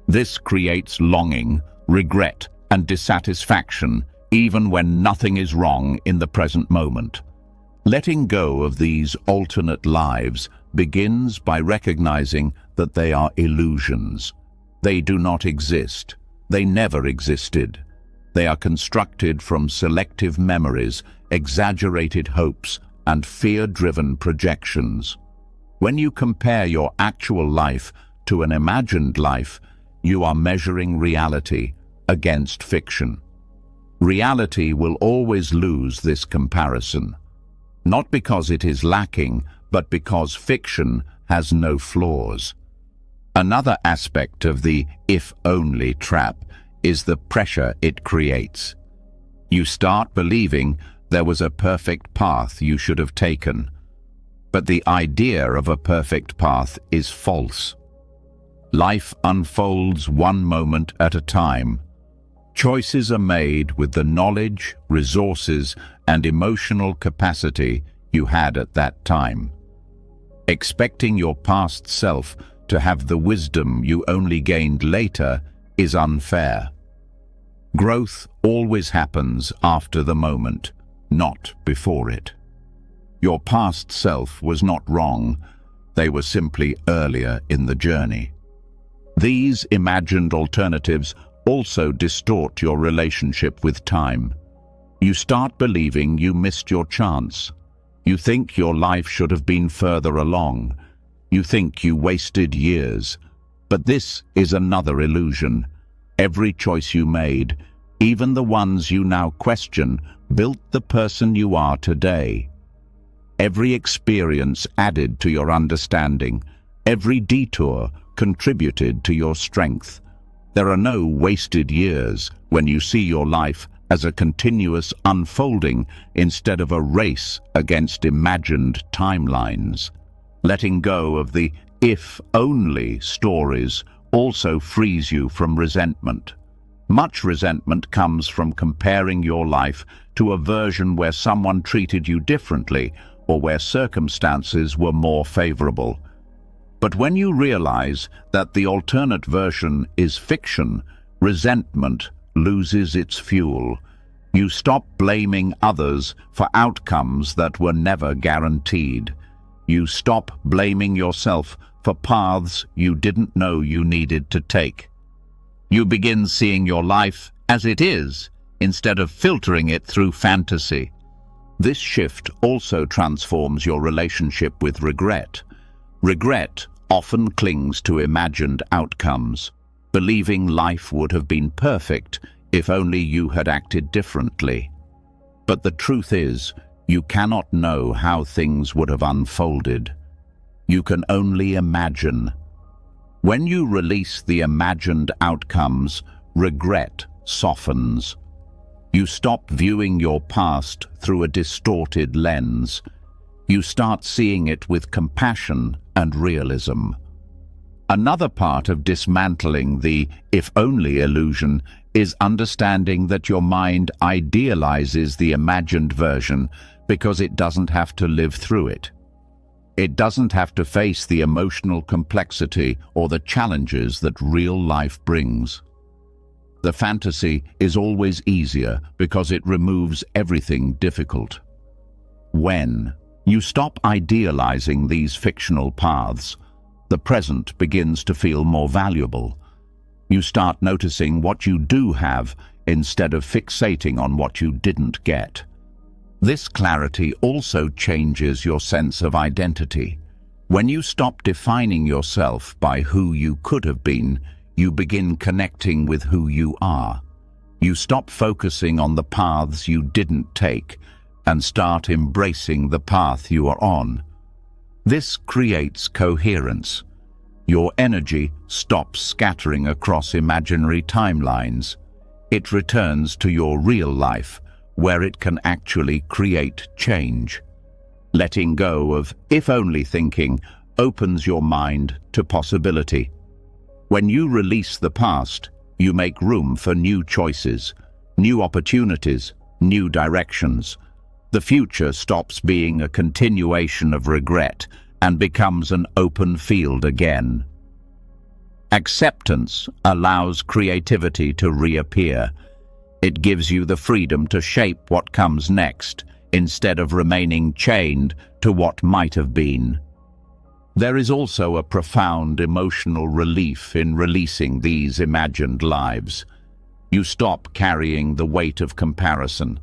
This creates longing, regret, and dissatisfaction, even when nothing is wrong in the present moment. Letting go of these alternate lives begins by recognizing that they are illusions. They do not exist. They never existed. They are constructed from selective memories, exaggerated hopes, and fear-driven projections. When you compare your actual life to an imagined life, you are measuring reality against fiction. Reality will always lose this comparison, not because it is lacking, but because fiction has no flaws. Another aspect of the if-only trap is the pressure it creates. You start believing there was a perfect path you should have taken, but the idea of a perfect path is false. Life unfolds one moment at a time. Choices are made with the knowledge, resources, and emotional capacity you had at that time. Expecting your past self to have the wisdom you only gained later is unfair. Growth always happens after the moment, not before it. Your past self was not wrong, they were simply earlier in the journey. These imagined alternatives also distort your relationship with time. You start believing you missed your chance. You think your life should have been further along. You think you wasted years. But this is another illusion. Every choice you made, even the ones you now question, built the person you are today. Every experience added to your understanding. Every detour contributed to your strength. There are no wasted years when you see your life as a continuous unfolding instead of a race against imagined timelines. Letting go of the if-only stories also frees you from resentment. Much resentment comes from comparing your life to a version where someone treated you differently or where circumstances were more favorable. But when you realize that the alternate version is fiction, resentment loses its fuel. You stop blaming others for outcomes that were never guaranteed. You stop blaming yourself for paths you didn't know you needed to take. You begin seeing your life as it is, instead of filtering it through fantasy. This shift also transforms your relationship with regret. Regret often clings to imagined outcomes, believing life would have been perfect if only you had acted differently. But the truth is, you cannot know how things would have unfolded. You can only imagine. When you release the imagined outcomes, regret softens. You stop viewing your past through a distorted lens. You start seeing it with compassion and realism. Another part of dismantling the if-only illusion is understanding that your mind idealizes the imagined version because it doesn't have to live through it. It doesn't have to face the emotional complexity or the challenges that real life brings. The fantasy is always easier because it removes everything difficult. When you stop idealizing these fictional paths, the present begins to feel more valuable. You start noticing what you do have instead of fixating on what you didn't get. This clarity also changes your sense of identity. When you stop defining yourself by who you could have been, you begin connecting with who you are. You stop focusing on the paths you didn't take and start embracing the path you are on. This creates coherence. Your energy stops scattering across imaginary timelines. It returns to your real life, where it can actually create change. Letting go of if-only thinking opens your mind to possibility. When you release the past, you make room for new choices, new opportunities, new directions. The future stops being a continuation of regret and becomes an open field again. Acceptance allows creativity to reappear. It gives you the freedom to shape what comes next, instead of remaining chained to what might have been. There is also a profound emotional relief in releasing these imagined lives. You stop carrying the weight of comparison.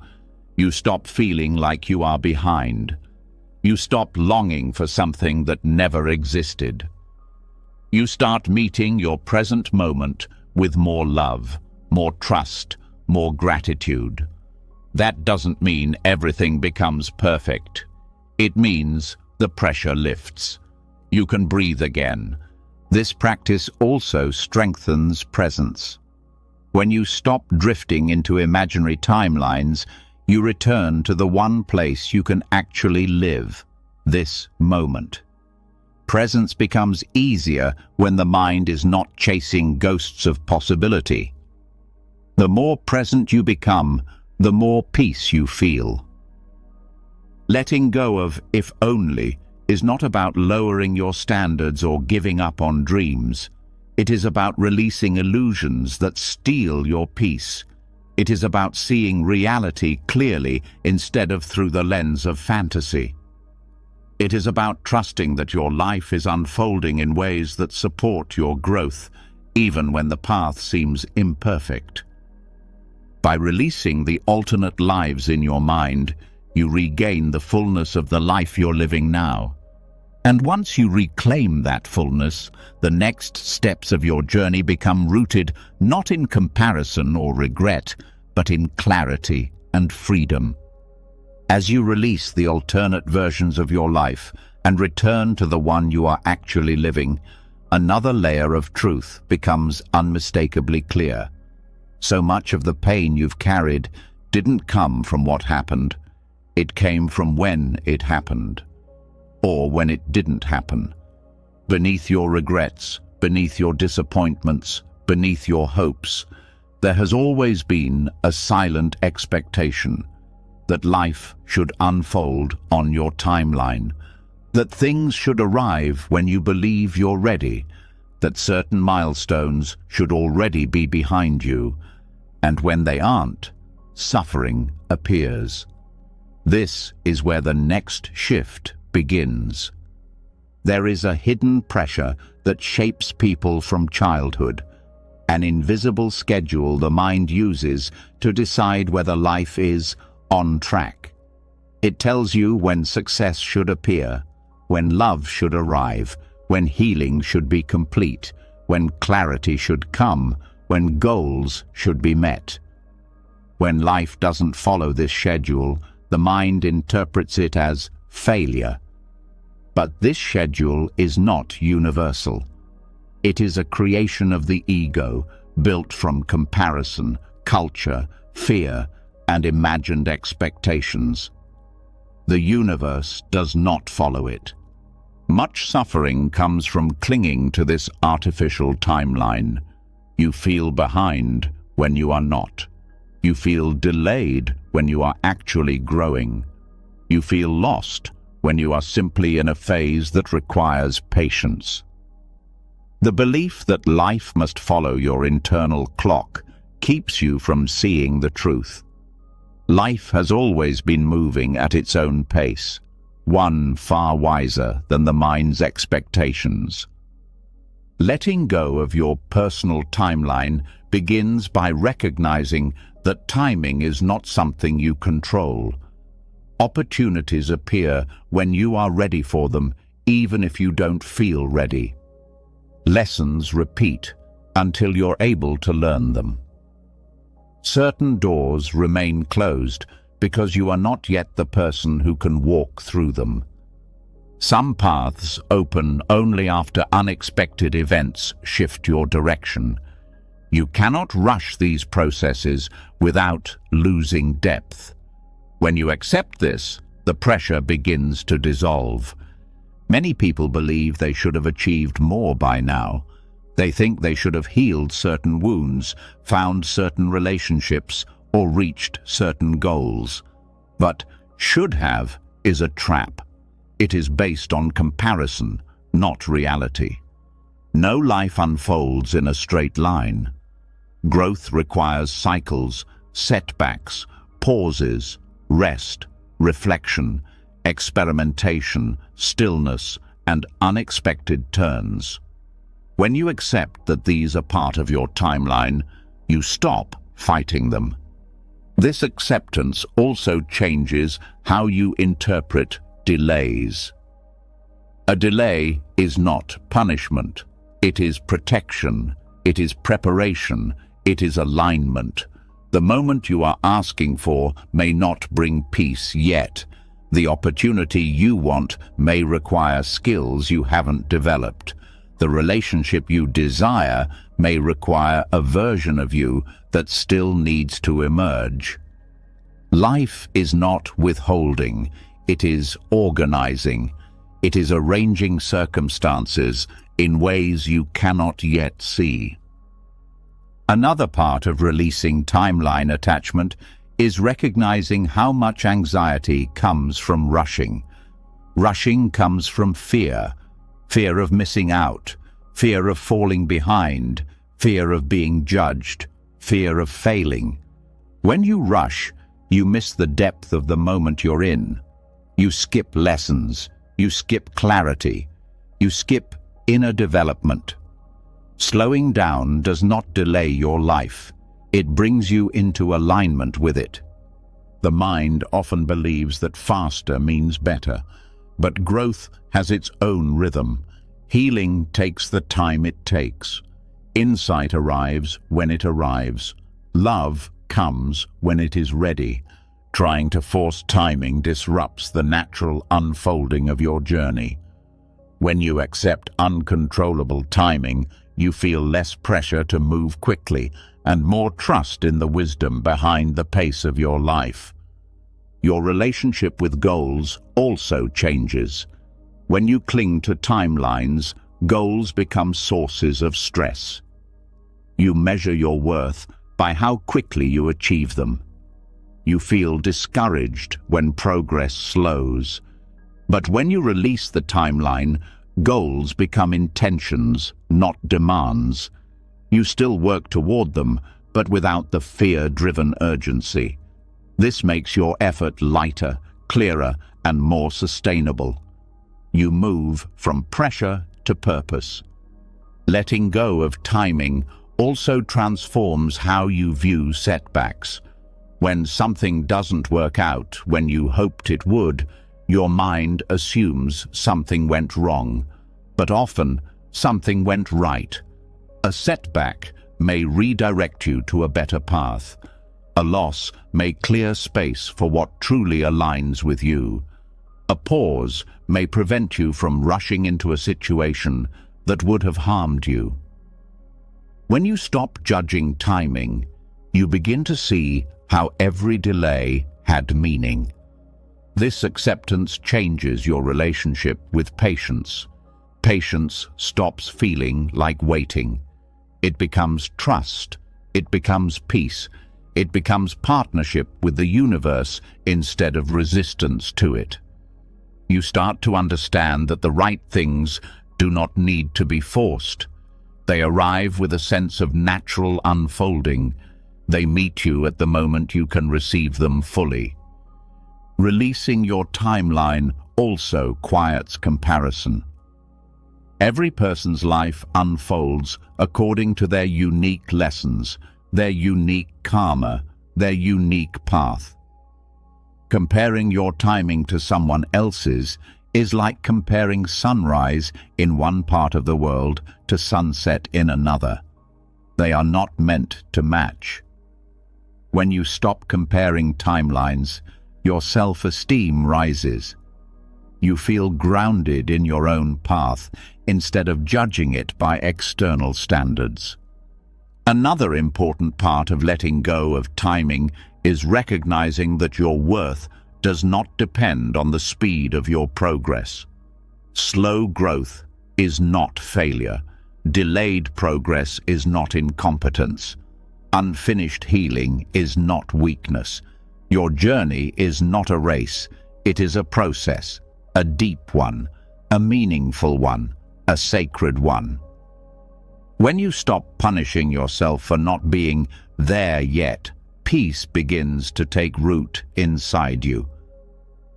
You stop feeling like you are behind. You stop longing for something that never existed. You start meeting your present moment with more love, more trust, more gratitude. That doesn't mean everything becomes perfect. It means the pressure lifts. You can breathe again. This practice also strengthens presence. When you stop drifting into imaginary timelines, you return to the one place you can actually live, this moment. Presence becomes easier when the mind is not chasing ghosts of possibility. The more present you become, the more peace you feel. Letting go of if only is not about lowering your standards or giving up on dreams. It is about releasing illusions that steal your peace. It is about seeing reality clearly instead of through the lens of fantasy. It is about trusting that your life is unfolding in ways that support your growth, even when the path seems imperfect. By releasing the alternate lives in your mind, you regain the fullness of the life you're living now. And once you reclaim that fullness, the next steps of your journey become rooted not in comparison or regret, but in clarity and freedom. As you release the alternate versions of your life and return to the one you are actually living, another layer of truth becomes unmistakably clear. So much of the pain you've carried didn't come from what happened. It came from when it happened, or when it didn't happen. Beneath your regrets, beneath your disappointments, beneath your hopes, there has always been a silent expectation that life should unfold on your timeline, that things should arrive when you believe you're ready, that certain milestones should already be behind you, and when they aren't, suffering appears. This is where the next shift begins. There is a hidden pressure that shapes people from childhood, an invisible schedule the mind uses to decide whether life is on track. It tells you when success should appear, when love should arrive, when healing should be complete, when clarity should come, when goals should be met. When life doesn't follow this schedule, the mind interprets it as failure. But this schedule is not universal. It is a creation of the ego, built from comparison, culture, fear, and imagined expectations. The universe does not follow it. Much suffering comes from clinging to this artificial timeline. You feel behind when you are not. You feel delayed when you are actually growing. You feel lost when you are simply in a phase that requires patience. The belief that life must follow your internal clock keeps you from seeing the truth. Life has always been moving at its own pace, one far wiser than the mind's expectations. Letting go of your personal timeline begins by recognizing that timing is not something you control. Opportunities appear when you are ready for them, even if you don't feel ready. Lessons repeat until you're able to learn them. Certain doors remain closed because you are not yet the person who can walk through them. Some paths open only after unexpected events shift your direction. You cannot rush these processes without losing depth. When you accept this, the pressure begins to dissolve. Many people believe they should have achieved more by now. They think they should have healed certain wounds, found certain relationships, or reached certain goals. But should have is a trap. It is based on comparison, not reality. No life unfolds in a straight line. Growth requires cycles, setbacks, pauses, rest, reflection, experimentation, stillness, and unexpected turns. When you accept that these are part of your timeline, you stop fighting them. This acceptance also changes how you interpret delays. A delay is not punishment. It is protection. It is preparation. It is alignment. The moment you are asking for may not bring peace yet. The opportunity you want may require skills you haven't developed. The relationship you desire may require a version of you that still needs to emerge. Life is not withholding, it is organizing. It is arranging circumstances in ways you cannot yet see. Another part of releasing timeline attachment is recognizing how much anxiety comes from rushing. Rushing comes from fear of missing out, fear of falling behind, fear of being judged, fear of failing. When you rush, you miss the depth of the moment you're in. You skip lessons, you skip clarity, you skip inner development. Slowing down does not delay your life. It brings you into alignment with it. The mind often believes that faster means better, but growth has its own rhythm. Healing takes the time it takes. Insight arrives when it arrives. Love comes when it is ready. Trying to force timing disrupts the natural unfolding of your journey. When you accept uncontrollable timing, you feel less pressure to move quickly and more trust in the wisdom behind the pace of your life. Your relationship with goals also changes. When you cling to timelines, goals become sources of stress. You measure your worth by how quickly you achieve them. You feel discouraged when progress slows. But when you release the timeline, goals become intentions, not demands. You still work toward them, but without the fear-driven urgency. This makes your effort lighter, clearer, and more sustainable. You move from pressure to purpose. Letting go of timing also transforms how you view setbacks. When something doesn't work out when you hoped it would, your mind assumes something went wrong, but often something went right. A setback may redirect you to a better path. A loss may clear space for what truly aligns with you. A pause may prevent you from rushing into a situation that would have harmed you. When you stop judging timing, you begin to see how every delay had meaning. This acceptance changes your relationship with patience. Patience stops feeling like waiting. It becomes trust. It becomes peace. It becomes partnership with the universe instead of resistance to it. You start to understand that the right things do not need to be forced. They arrive with a sense of natural unfolding. They meet you at the moment you can receive them fully. Releasing your timeline also quiets comparison. Every person's life unfolds according to their unique lessons, their unique karma, their unique path. Comparing your timing to someone else's is like comparing sunrise in one part of the world to sunset in another. They are not meant to match. When you stop comparing timelines, your self-esteem rises. You feel grounded in your own path instead of judging it by external standards. Another important part of letting go of timing is recognizing that your worth does not depend on the speed of your progress. Slow growth is not failure. Delayed progress is not incompetence. Unfinished healing is not weakness. Your journey is not a race. It is a process, a deep one, a meaningful one, a sacred one. When you stop punishing yourself for not being there yet, peace begins to take root inside you.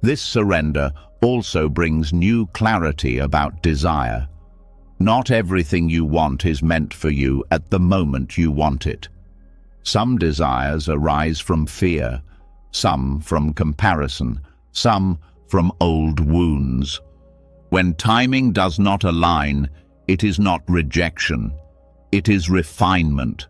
This surrender also brings new clarity about desire. Not everything you want is meant for you at the moment you want it. Some desires arise from fear, some from comparison, some from old wounds. When timing does not align, it is not rejection. It is refinement.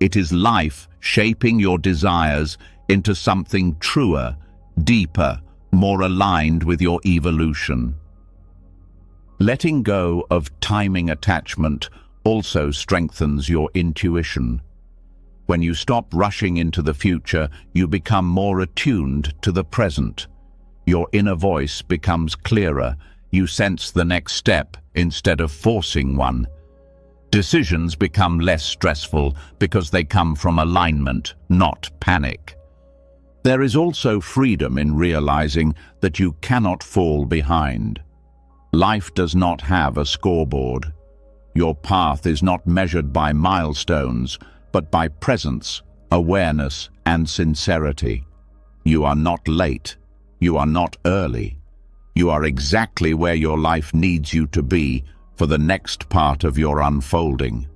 It is life shaping your desires into something truer, deeper, more aligned with your evolution. Letting go of timing attachment also strengthens your intuition. When you stop rushing into the future, you become more attuned to the present. Your inner voice becomes clearer. You sense the next step instead of forcing one. Decisions become less stressful because they come from alignment, not panic. There is also freedom in realizing that you cannot fall behind. Life does not have a scoreboard. Your path is not measured by milestones, but by presence, awareness, and sincerity. You are not late. You are not early. You are exactly where your life needs you to be for the next part of your unfolding.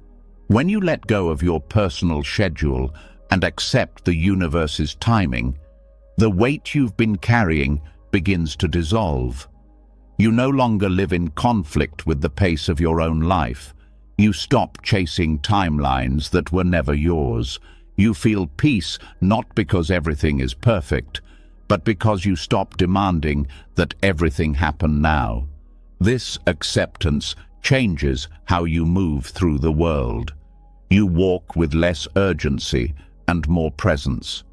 When you let go of your personal schedule and accept the universe's timing, the weight you've been carrying begins to dissolve. You no longer live in conflict with the pace of your own life. You stop chasing timelines that were never yours. You feel peace not because everything is perfect, but because you stop demanding that everything happen now. This acceptance changes how you move through the world. You walk with less urgency and more presence.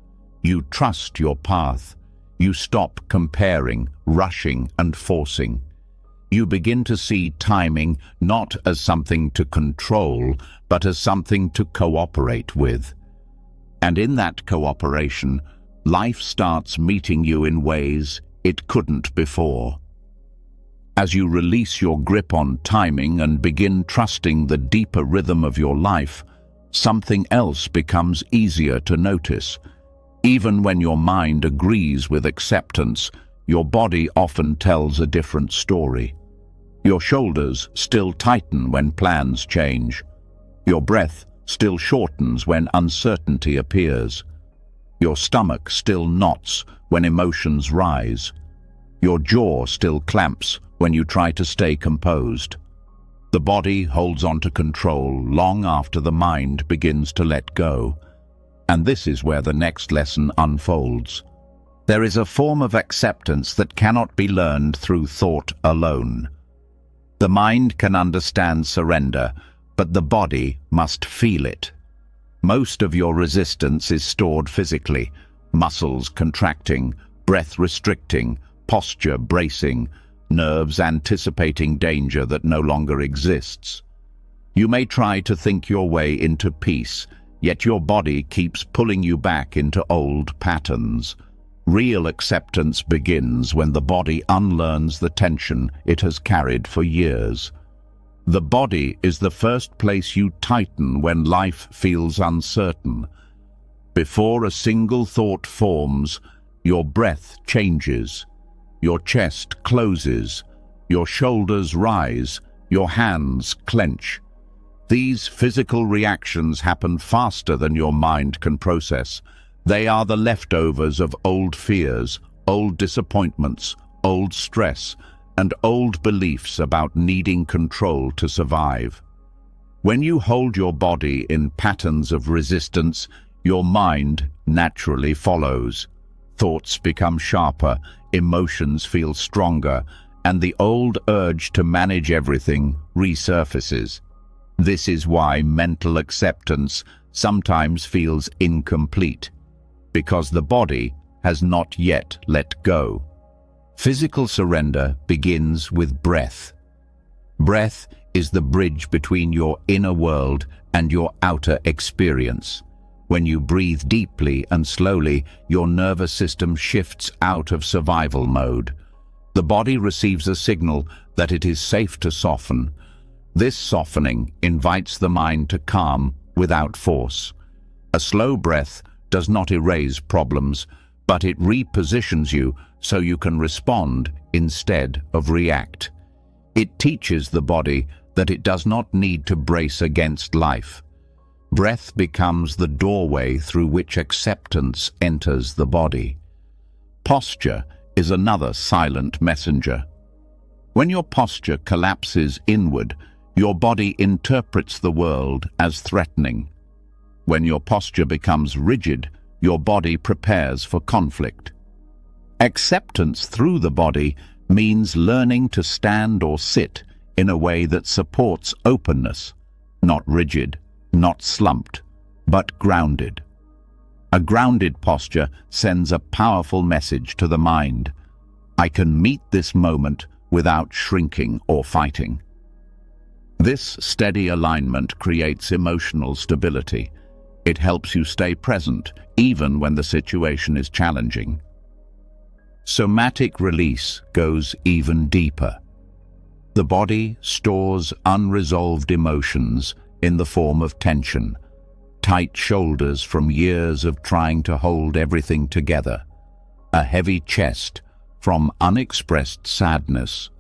You trust your path. You stop comparing, rushing, and forcing. You begin to see timing not as something to control, but as something to cooperate with. And in that cooperation, life starts meeting you in ways it couldn't before. As you release your grip on timing and begin trusting the deeper rhythm of your life, something else becomes easier to notice. Even when your mind agrees with acceptance, your body often tells a different story. Your shoulders still tighten when plans change. Your breath still shortens when uncertainty appears. Your stomach still knots when emotions rise. Your jaw still clamps when you try to stay composed. The body holds on to control long after the mind begins to let go. And this is where the next lesson unfolds. There is a form of acceptance that cannot be learned through thought alone. The mind can understand surrender, but the body must feel it. Most of your resistance is stored physically, muscles contracting, breath restricting, posture bracing, nerves anticipating danger that no longer exists. You may try to think your way into peace, yet your body keeps pulling you back into old patterns. Real acceptance begins when the body unlearns the tension it has carried for years. The body is the first place you tighten when life feels uncertain. Before a single thought forms, your breath changes, your chest closes, your shoulders rise, your hands clench. These physical reactions happen faster than your mind can process. They are the leftovers of old fears, old disappointments, old stress, and old beliefs about needing control to survive. When you hold your body in patterns of resistance, your mind naturally follows. Thoughts become sharper, emotions feel stronger, and the old urge to manage everything resurfaces. This is why mental acceptance sometimes feels incomplete, because the body has not yet let go. Physical surrender begins with breath. Breath is the bridge between your inner world and your outer experience. When you breathe deeply and slowly, your nervous system shifts out of survival mode. The body receives a signal that it is safe to soften. This softening invites the mind to calm without force. A slow breath does not erase problems, but it repositions you so you can respond instead of react. It teaches the body that it does not need to brace against life. Breath becomes the doorway through which acceptance enters the body. Posture is another silent messenger. When your posture collapses inward, your body interprets the world as threatening. When your posture becomes rigid, your body prepares for conflict. Acceptance through the body means learning to stand or sit in a way that supports openness, not rigid, not slumped, but grounded. A grounded posture sends a powerful message to the mind. I can meet this moment without shrinking or fighting. This steady alignment creates emotional stability. It helps you stay present, even when the situation is challenging. Somatic release goes even deeper. The body stores unresolved emotions in the form of tension, tight shoulders from years of trying to hold everything together, a heavy chest from unexpressed sadness,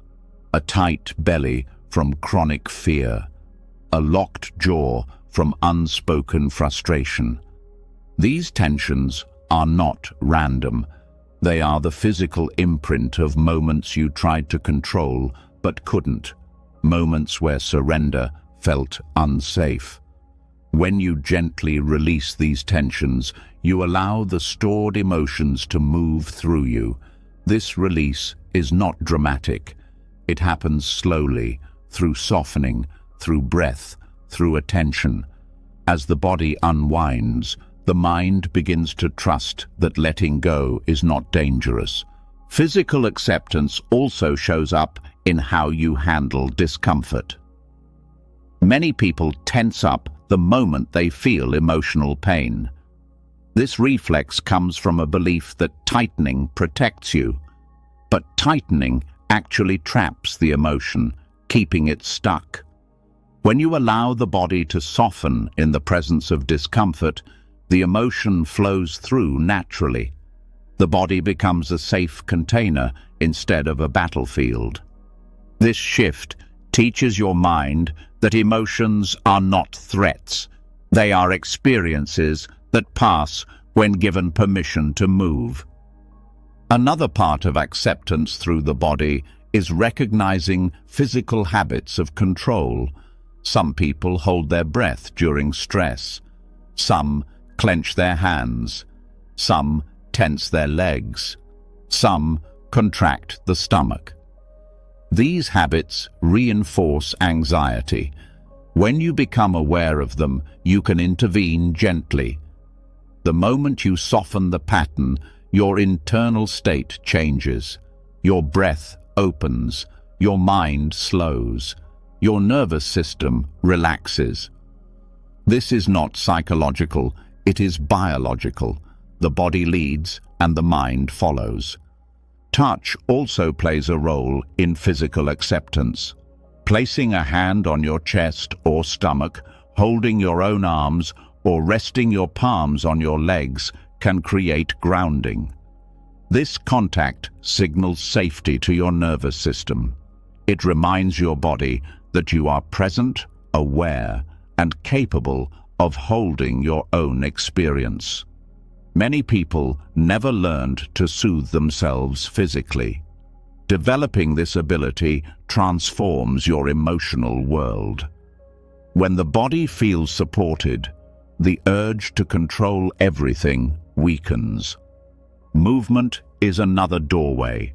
a tight belly from chronic fear, a locked jaw from unspoken frustration. These tensions are not random. They are the physical imprint of moments you tried to control but couldn't, moments where surrender felt unsafe. When you gently release these tensions, you allow the stored emotions to move through you. This release is not dramatic. It happens slowly, through softening, through breath, through attention. As the body unwinds, the mind begins to trust that letting go is not dangerous. Physical acceptance also shows up in how you handle discomfort. Many people tense up the moment they feel emotional pain. This reflex comes from a belief that tightening protects you. But tightening actually traps the emotion, keeping it stuck. When you allow the body to soften in the presence of discomfort, the emotion flows through naturally. The body becomes a safe container instead of a battlefield. This shift teaches your mind that emotions are not threats. They are experiences that pass when given permission to move. Another part of acceptance through the body is recognizing physical habits of control. Some people hold their breath during stress. Some clench their hands. Some tense their legs. Some contract the stomach. These habits reinforce anxiety. When you become aware of them, you can intervene gently. The moment you soften the pattern, your internal state changes. Your breath opens. Your mind slows. Your nervous system relaxes. This is not psychological, it is biological. The body leads and the mind follows. Touch also plays a role in physical acceptance. Placing a hand on your chest or stomach, holding your own arms, or resting your palms on your legs can create grounding. This contact signals safety to your nervous system. It reminds your body that you are present, aware, and capable of holding your own experience. Many people never learned to soothe themselves physically. Developing this ability transforms your emotional world. When the body feels supported, the urge to control everything weakens. Movement is another doorway.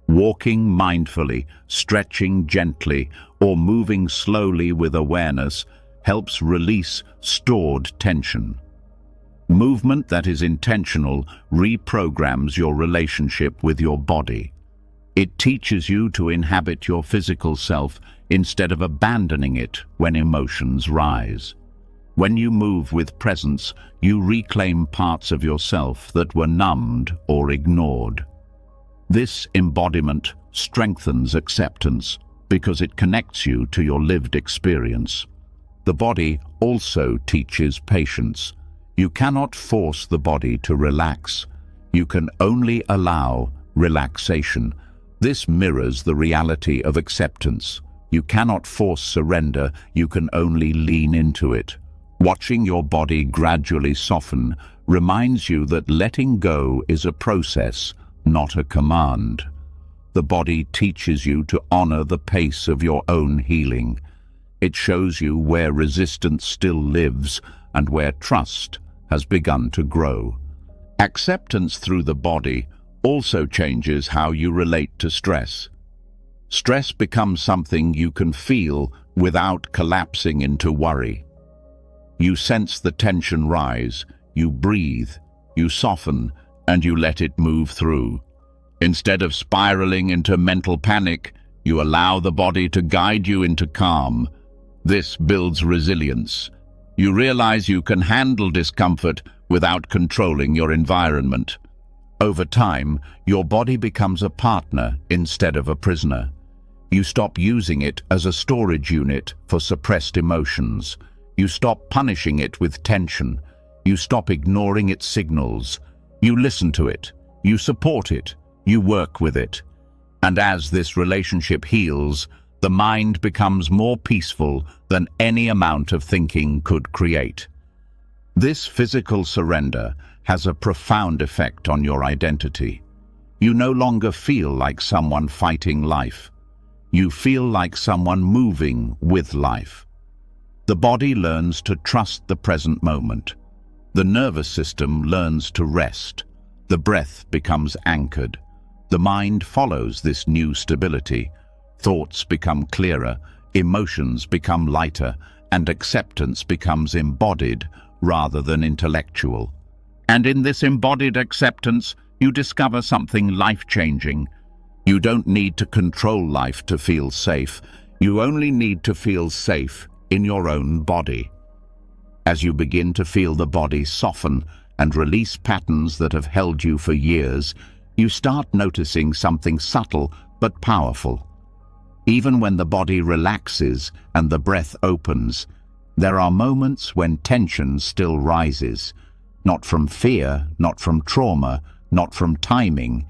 Walking mindfully, stretching gently, or moving slowly with awareness helps release stored tension. Movement that is intentional reprograms your relationship with your body. It teaches you to inhabit your physical self instead of abandoning it when emotions rise. When you move with presence, you reclaim parts of yourself that were numbed or ignored. This embodiment strengthens acceptance because it connects you to your lived experience. The body also teaches patience. You cannot force the body to relax. You can only allow relaxation. This mirrors the reality of acceptance. You cannot force surrender, you can only lean into it. Watching your body gradually soften reminds you that letting go is a process, not a command. The body teaches you to honor the pace of your own healing. It shows you where resistance still lives and where trust has begun to grow. Acceptance through the body also changes how you relate to stress. Stress becomes something you can feel without collapsing into worry. You sense the tension rise, you breathe, you soften, and you let it move through. Instead of spiraling into mental panic, you allow the body to guide you into calm. This builds resilience. You realize you can handle discomfort without controlling your environment. Over time, your body becomes a partner instead of a prisoner. You stop using it as a storage unit for suppressed emotions. You stop punishing it with tension. You stop ignoring its signals. You listen to it. You support it. You work with it. And as this relationship heals, the mind becomes more peaceful than any amount of thinking could create. This physical surrender has a profound effect on your identity. You no longer feel like someone fighting life. You feel like someone moving with life. The body learns to trust the present moment. The nervous system learns to rest. The breath becomes anchored. The mind follows this new stability. Thoughts become clearer, emotions become lighter, and acceptance becomes embodied rather than intellectual. And in this embodied acceptance, you discover something life-changing. You don't need to control life to feel safe. You only need to feel safe in your own body. As you begin to feel the body soften and release patterns that have held you for years, you start noticing something subtle but powerful. Even when the body relaxes and the breath opens, there are moments when tension still rises, not from fear, not from trauma, not from timing,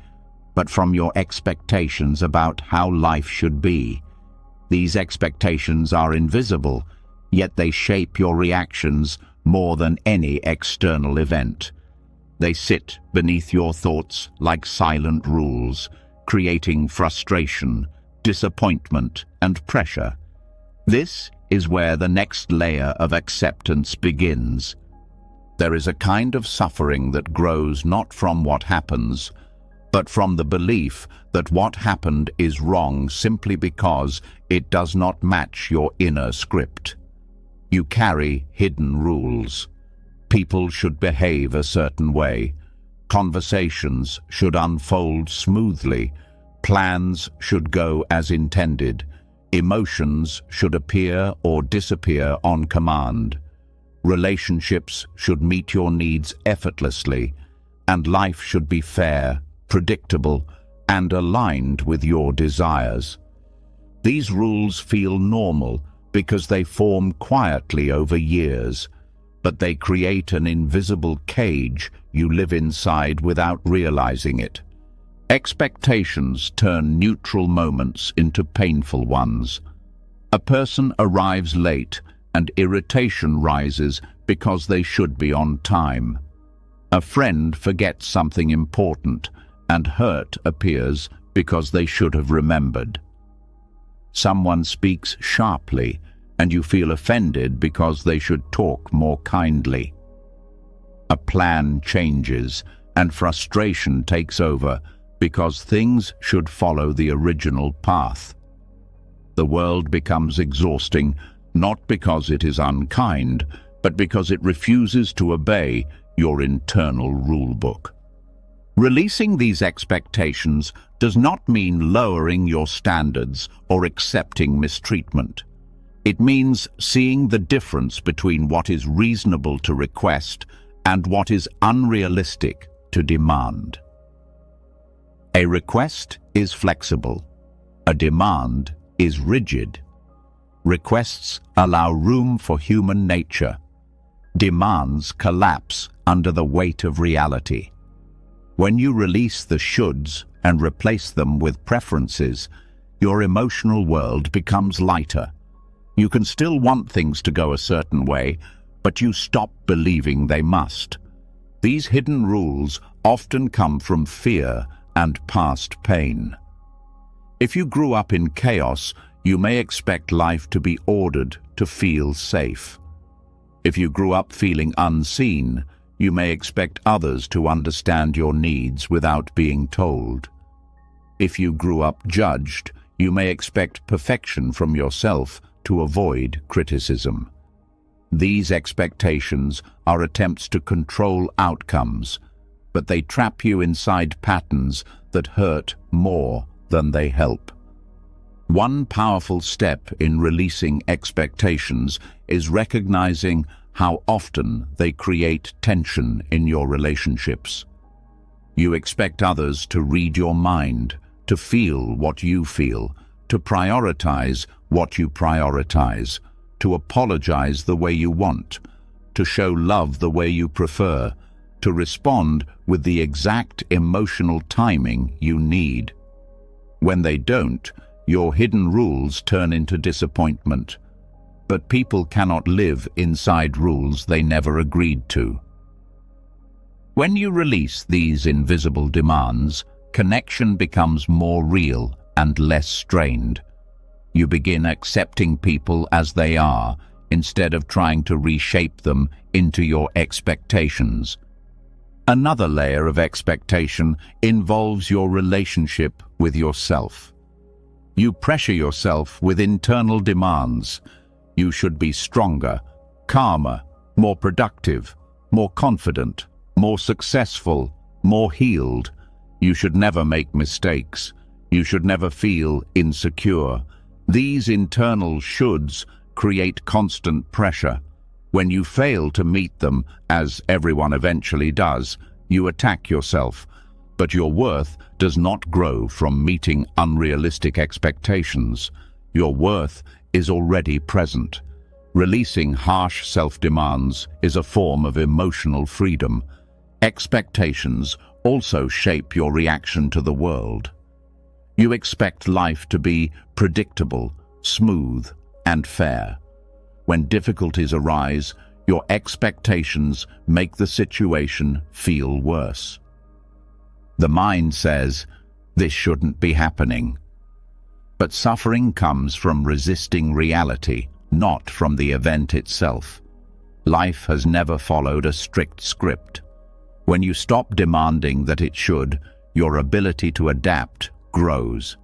but from your expectations about how life should be. These expectations are invisible, yet they shape your reactions more than any external event. They sit beneath your thoughts like silent rules, creating frustration, disappointment, and pressure. This is where the next layer of acceptance begins. There is a kind of suffering that grows not from what happens, but from the belief that what happened is wrong simply because it does not match your inner script. You carry hidden rules. People should behave a certain way. Conversations should unfold smoothly. Plans should go as intended. Emotions should appear or disappear on command. Relationships should meet your needs effortlessly, and life should be fair, predictable, and aligned with your desires. These rules feel normal because they form quietly over years, but they create an invisible cage you live inside without realizing it. Expectations turn neutral moments into painful ones. A person arrives late and irritation rises because they should be on time. A friend forgets something important and hurt appears because they should have remembered. Someone speaks sharply and you feel offended because they should talk more kindly. A plan changes and frustration takes over because things should follow the original path. The world becomes exhausting not because it is unkind, but because it refuses to obey your internal rulebook. Releasing these expectations does not mean lowering your standards or accepting mistreatment. It means seeing the difference between what is reasonable to request and what is unrealistic to demand. A request is flexible. A demand is rigid. Requests allow room for human nature. Demands collapse under the weight of reality. When you release the shoulds and replace them with preferences, your emotional world becomes lighter. You can still want things to go a certain way, but you stop believing they must. These hidden rules often come from fear and past pain. If you grew up in chaos, you may expect life to be ordered to feel safe. If you grew up feeling unseen, you may expect others to understand your needs without being told. If you grew up judged, you may expect perfection from yourself to avoid criticism. These expectations are attempts to control outcomes, but they trap you inside patterns that hurt more than they help. One powerful step in releasing expectations is recognizing how often they create tension in your relationships. You expect others to read your mind, to feel what you feel, to prioritize what you prioritize, to apologize the way you want, to show love the way you prefer, to respond with the exact emotional timing you need. When they don't, your hidden rules turn into disappointment. But people cannot live inside rules they never agreed to. When you release these invisible demands, connection becomes more real and less strained. You begin accepting people as they are, instead of trying to reshape them into your expectations. Another layer of expectation involves your relationship with yourself. You pressure yourself with internal demands. You should be stronger, calmer, more productive, more confident, more successful, more healed. You should never make mistakes. You should never feel insecure. These internal shoulds create constant pressure. When you fail to meet them, as everyone eventually does, you attack yourself. But your worth does not grow from meeting unrealistic expectations. Your worth is already present. Releasing harsh self-demands is a form of emotional freedom. Expectations also shape your reaction to the world. You expect life to be predictable, smooth, and fair. When difficulties arise, your expectations make the situation feel worse. The mind says, "This shouldn't be happening." But suffering comes from resisting reality, not from the event itself. Life has never followed a strict script. When you stop demanding that it should, your ability to adapt grows.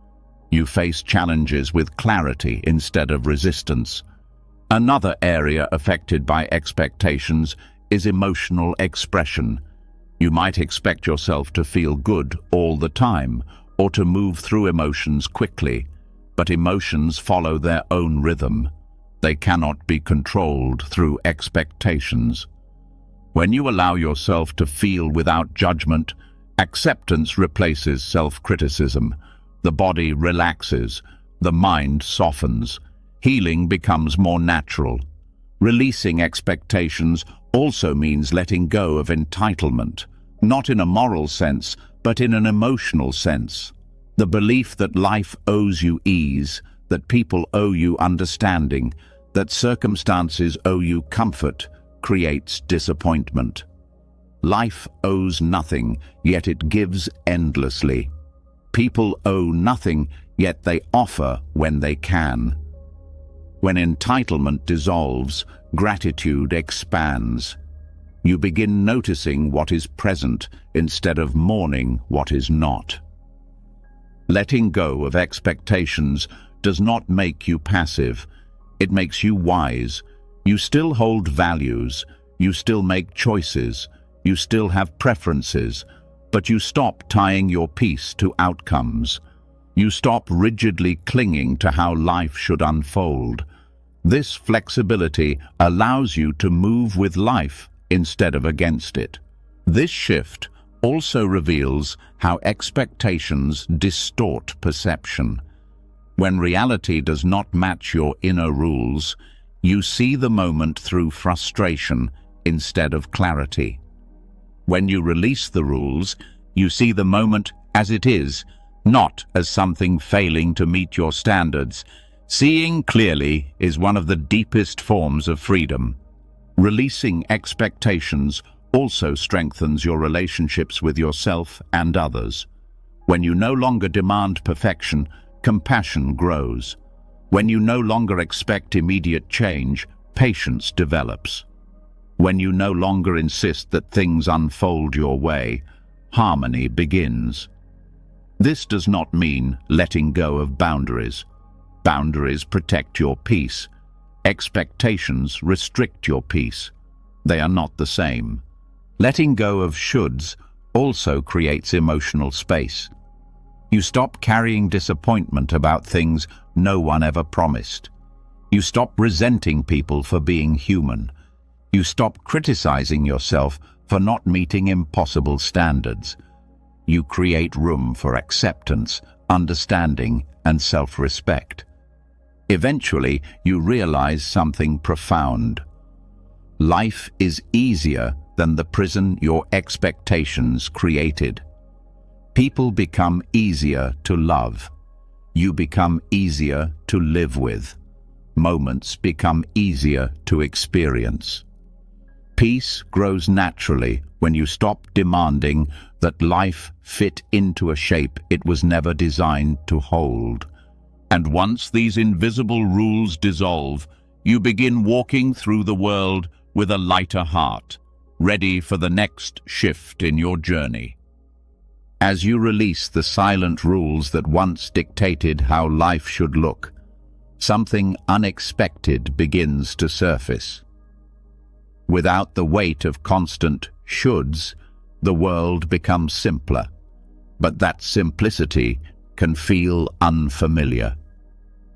You face challenges with clarity instead of resistance. Another area affected by expectations is emotional expression. You might expect yourself to feel good all the time, or to move through emotions quickly, but emotions follow their own rhythm. They cannot be controlled through expectations. When you allow yourself to feel without judgment, acceptance replaces self-criticism. The body relaxes, the mind softens. Healing becomes more natural. Releasing expectations also means letting go of entitlement, not in a moral sense, but in an emotional sense. The belief that life owes you ease, that people owe you understanding, that circumstances owe you comfort, creates disappointment. Life owes nothing, yet it gives endlessly. People owe nothing, yet they offer when they can. When entitlement dissolves, gratitude expands. You begin noticing what is present instead of mourning what is not. Letting go of expectations does not make you passive. It makes you wise. You still hold values. You still make choices. You still have preferences. But you stop tying your peace to outcomes. You stop rigidly clinging to how life should unfold. This flexibility allows you to move with life instead of against it. This shift also reveals how expectations distort perception. When reality does not match your inner rules, you see the moment through frustration instead of clarity. When you release the rules, you see the moment as it is, not as something failing to meet your standards. Seeing clearly is one of the deepest forms of freedom. Releasing expectations also strengthens your relationships with yourself and others. When you no longer demand perfection, compassion grows. When you no longer expect immediate change, patience develops. When you no longer insist that things unfold your way, harmony begins. This does not mean letting go of boundaries. Boundaries protect your peace. Expectations restrict your peace. They are not the same. Letting go of shoulds also creates emotional space. You stop carrying disappointment about things no one ever promised. You stop resenting people for being human. You stop criticizing yourself for not meeting impossible standards. You create room for acceptance, understanding, and self-respect. Eventually, you realize something profound. Life is easier than the prison your expectations created. People become easier to love. You become easier to live with. Moments become easier to experience. Peace grows naturally when you stop demanding that life fit into a shape it was never designed to hold. And once these invisible rules dissolve, you begin walking through the world with a lighter heart, ready for the next shift in your journey. As you release the silent rules that once dictated how life should look, something unexpected begins to surface. Without the weight of constant shoulds, the world becomes simpler, but that simplicity can feel unfamiliar.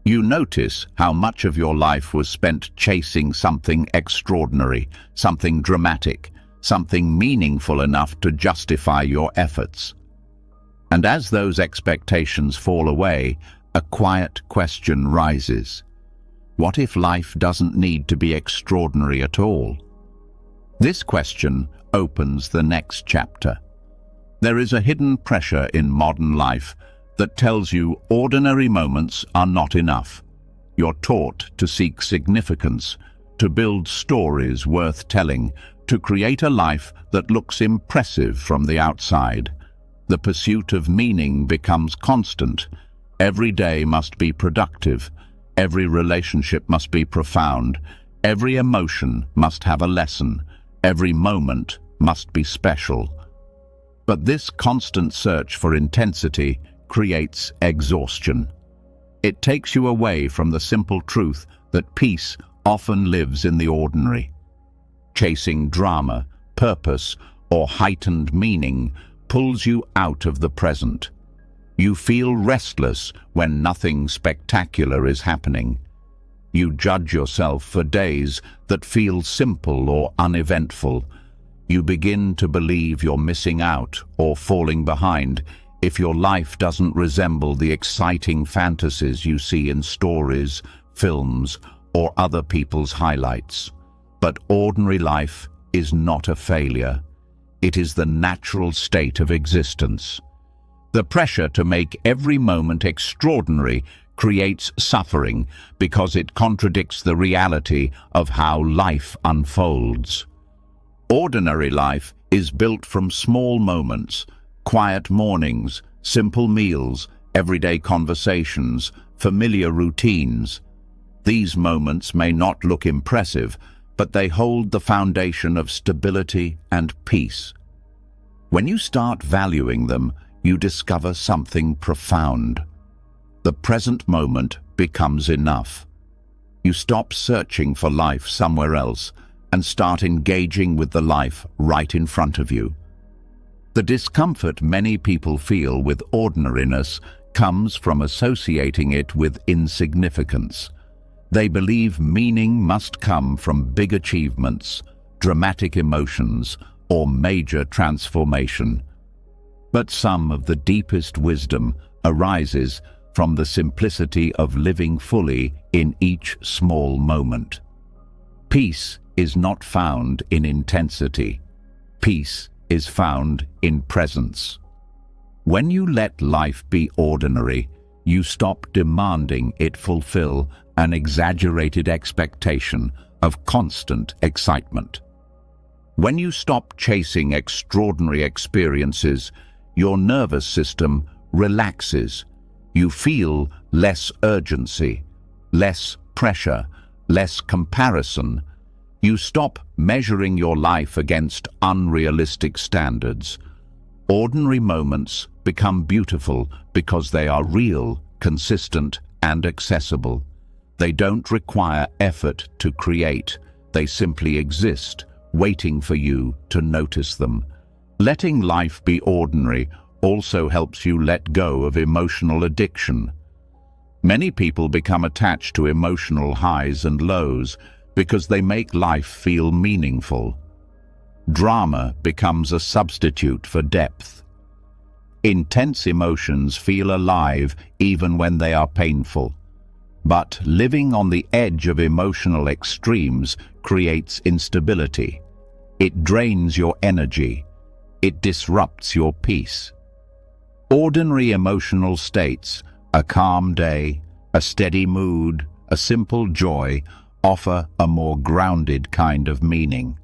You notice how much of your life was spent chasing something extraordinary, something dramatic, something meaningful enough to justify your efforts. And as those expectations fall away, a quiet question rises. What if life doesn't need to be extraordinary at all? This question opens the next chapter. There is a hidden pressure in modern life that tells you ordinary moments are not enough. You're taught to seek significance, to build stories worth telling, to create a life that looks impressive from the outside. The pursuit of meaning becomes constant. Every day must be productive. Every relationship must be profound. Every emotion must have a lesson. Every moment must be special. But this constant search for intensity creates exhaustion. It takes you away from the simple truth that peace often lives in the ordinary. Chasing drama, purpose, or heightened meaning pulls you out of the present. You feel restless when nothing spectacular is happening. You judge yourself for days that feel simple or uneventful. You begin to believe you're missing out or falling behind if your life doesn't resemble the exciting fantasies you see in stories, films, or other people's highlights. But ordinary life is not a failure. It is the natural state of existence. The pressure to make every moment extraordinary creates suffering because it contradicts the reality of how life unfolds. Ordinary life is built from small moments, quiet mornings, simple meals, everyday conversations, familiar routines. These moments may not look impressive, but they hold the foundation of stability and peace. When you start valuing them, you discover something profound. The present moment becomes enough. You stop searching for life somewhere else and start engaging with the life right in front of you. The discomfort many people feel with ordinariness comes from associating it with insignificance. They believe meaning must come from big achievements, dramatic emotions, or major transformation. But some of the deepest wisdom arises from the simplicity of living fully in each small moment. Peace is not found in intensity. Peace is found in presence. When you let life be ordinary, you stop demanding it fulfill an exaggerated expectation of constant excitement. When you stop chasing extraordinary experiences, your nervous system relaxes. You feel less urgency, less pressure, less comparison. You stop measuring your life against unrealistic standards. Ordinary moments become beautiful because they are real, consistent, and accessible. They don't require effort to create. They simply exist, waiting for you to notice them. Letting life be ordinary also helps you let go of emotional addiction. Many people become attached to emotional highs and lows because they make life feel meaningful. Drama becomes a substitute for depth. Intense emotions feel alive even when they are painful. But living on the edge of emotional extremes creates instability. It drains your energy. It disrupts your peace. Ordinary emotional states, a calm day, a steady mood, a simple joy, offer a more grounded kind of meaning.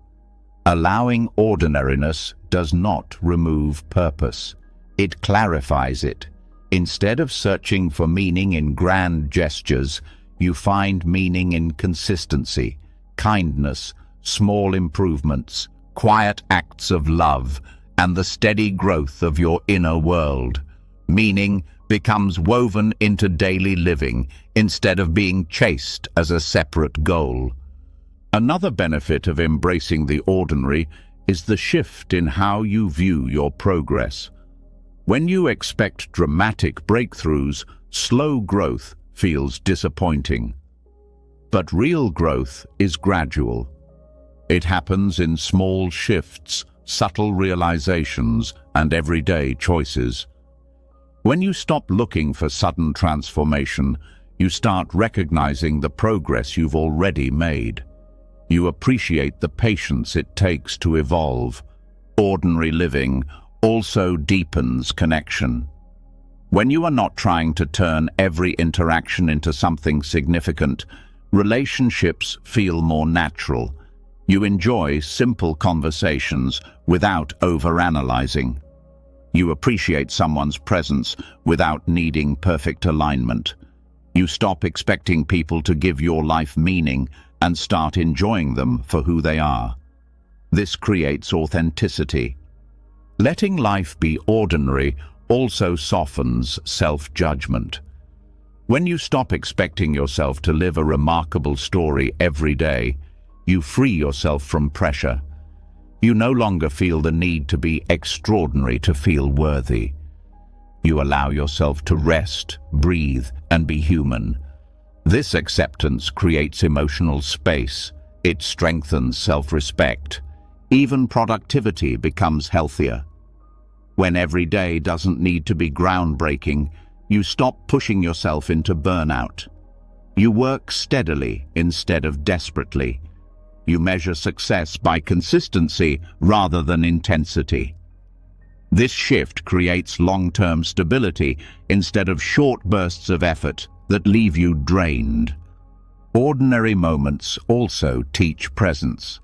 Allowing ordinariness does not remove purpose. It clarifies it. Instead of searching for meaning in grand gestures, you find meaning in consistency, kindness, small improvements, quiet acts of love, and the steady growth of your inner world. Meaning becomes woven into daily living instead of being chased as a separate goal. Another benefit of embracing the ordinary is the shift in how you view your progress. When you expect dramatic breakthroughs, slow growth feels disappointing. But real growth is gradual. It happens in small shifts, subtle realizations, and everyday choices. When you stop looking for sudden transformation, you start recognizing the progress you've already made. You appreciate the patience it takes to evolve. Ordinary living also deepens connection. When you are not trying to turn every interaction into something significant, relationships feel more natural. You enjoy simple conversations without overanalyzing. You appreciate someone's presence without needing perfect alignment. You stop expecting people to give your life meaning and start enjoying them for who they are. This creates authenticity. Letting life be ordinary also softens self-judgment. When you stop expecting yourself to live a remarkable story every day, you free yourself from pressure. You no longer feel the need to be extraordinary to feel worthy. You allow yourself to rest, breathe, and be human. This acceptance creates emotional space. It strengthens self-respect. Even productivity becomes healthier. When every day doesn't need to be groundbreaking, you stop pushing yourself into burnout. You work steadily instead of desperately. You measure success by consistency rather than intensity. This shift creates long-term stability instead of short bursts of effort that leave you drained. Ordinary moments also teach presence.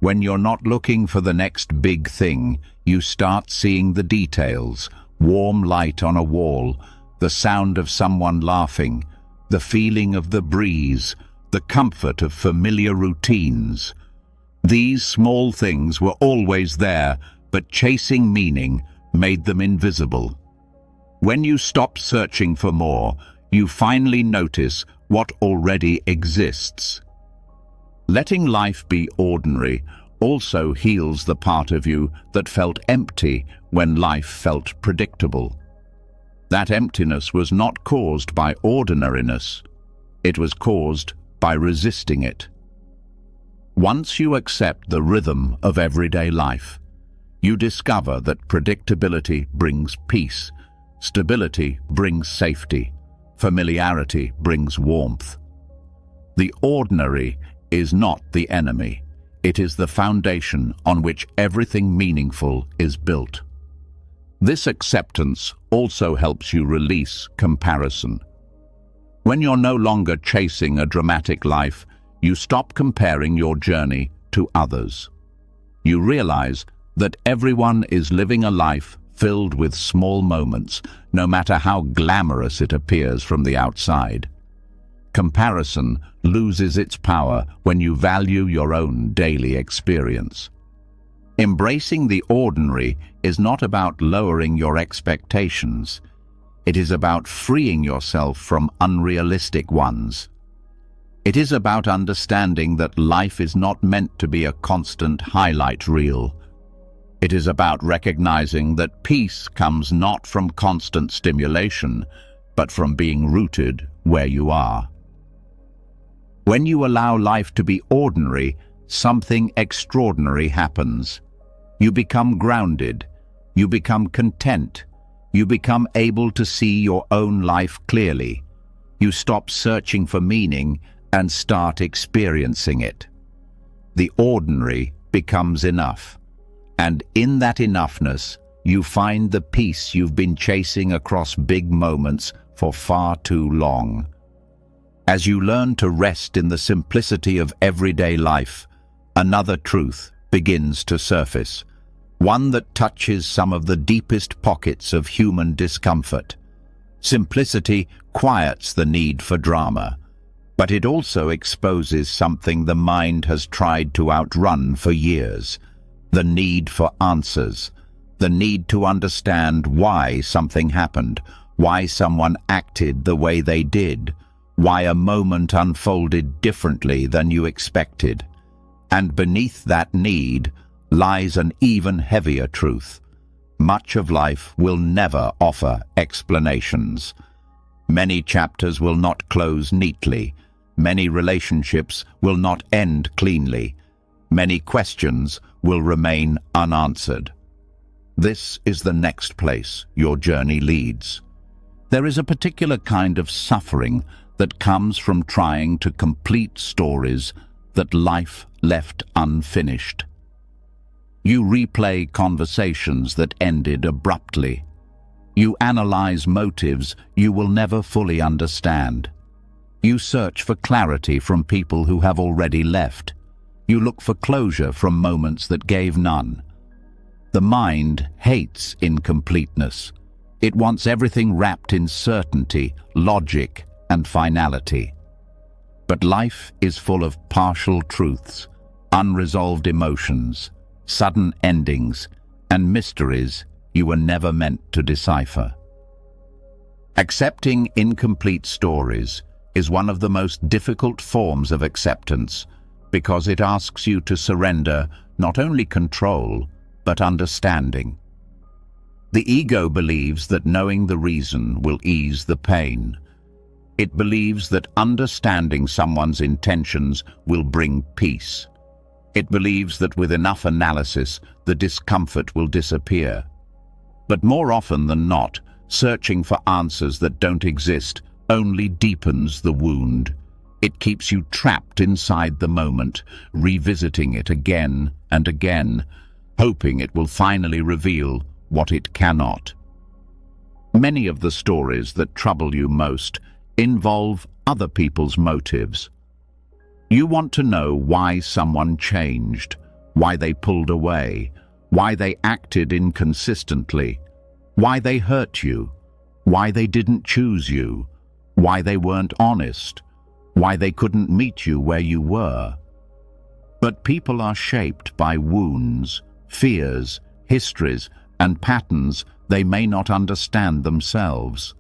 When you're not looking for the next big thing, you start seeing the details: warm light on a wall, the sound of someone laughing, the feeling of the breeze, the comfort of familiar routines. These small things were always there, but chasing meaning made them invisible. When you stop searching for more, you finally notice what already exists. Letting life be ordinary also heals the part of you that felt empty when life felt predictable. That emptiness was not caused by ordinariness. It was caused by resisting it. Once you accept the rhythm of everyday life, you discover that predictability brings peace, stability brings safety, familiarity brings warmth. The ordinary is not the enemy. It is the foundation on which everything meaningful is built. This acceptance also helps you release comparison. When you're no longer chasing a dramatic life, you stop comparing your journey to others. You realize that everyone is living a life filled with small moments, no matter how glamorous it appears from the outside. Comparison loses its power when you value your own daily experience. Embracing the ordinary is not about lowering your expectations. It is about freeing yourself from unrealistic ones. It is about understanding that life is not meant to be a constant highlight reel. It is about recognizing that peace comes not from constant stimulation, but from being rooted where you are. When you allow life to be ordinary, something extraordinary happens. You become grounded. You become content. You become able to see your own life clearly. You stop searching for meaning and start experiencing it. The ordinary becomes enough. And in that enoughness, you find the peace you've been chasing across big moments for far too long. As you learn to rest in the simplicity of everyday life, another truth begins to surface, one that touches some of the deepest pockets of human discomfort. Simplicity quiets the need for drama. But it also exposes something the mind has tried to outrun for years: the need for answers, the need to understand why something happened, why someone acted the way they did, why a moment unfolded differently than you expected. And beneath that need lies an even heavier truth: much of life will never offer explanations. Many chapters will not close neatly. Many relationships will not end cleanly. Many questions will remain unanswered. This is the next place your journey leads. There is a particular kind of suffering that comes from trying to complete stories that life left unfinished. You replay conversations that ended abruptly. You analyze motives you will never fully understand. You search for clarity from people who have already left. You look for closure from moments that gave none. The mind hates incompleteness. It wants everything wrapped in certainty, logic, and finality. But life is full of partial truths, unresolved emotions, sudden endings, and mysteries you were never meant to decipher. Accepting incomplete stories is one of the most difficult forms of acceptance, because it asks you to surrender not only control, but understanding. The ego believes that knowing the reason will ease the pain. It believes that understanding someone's intentions will bring peace. It believes that with enough analysis, the discomfort will disappear. But more often than not, searching for answers that don't exist only deepens the wound. It keeps you trapped inside the moment, revisiting it again and again, hoping it will finally reveal what it cannot. Many of the stories that trouble you most involve other people's motives. You want to know why someone changed, why they pulled away, why they acted inconsistently, why they hurt you, why they didn't choose you, why they weren't honest, why they couldn't meet you where you were. But people are shaped by wounds, fears, histories, and patterns they may not understand themselves.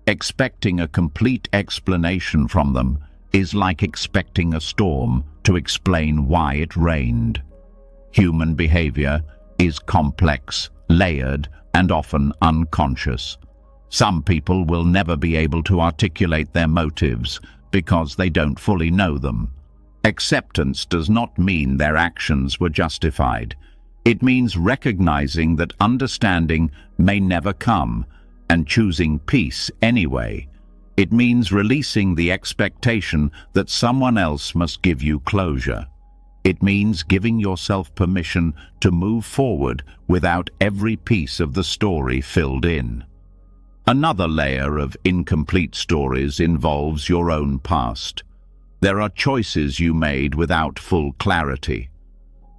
Expecting a complete explanation from them is like expecting a storm to explain why it rained. Human behavior is complex, layered, and often unconscious. Some people will never be able to articulate their motives because they don't fully know them. Acceptance does not mean their actions were justified. It means recognizing that understanding may never come and choosing peace anyway. It means releasing the expectation that someone else must give you closure. It means giving yourself permission to move forward without every piece of the story filled in. Another layer of incomplete stories involves your own past. There are choices you made without full clarity.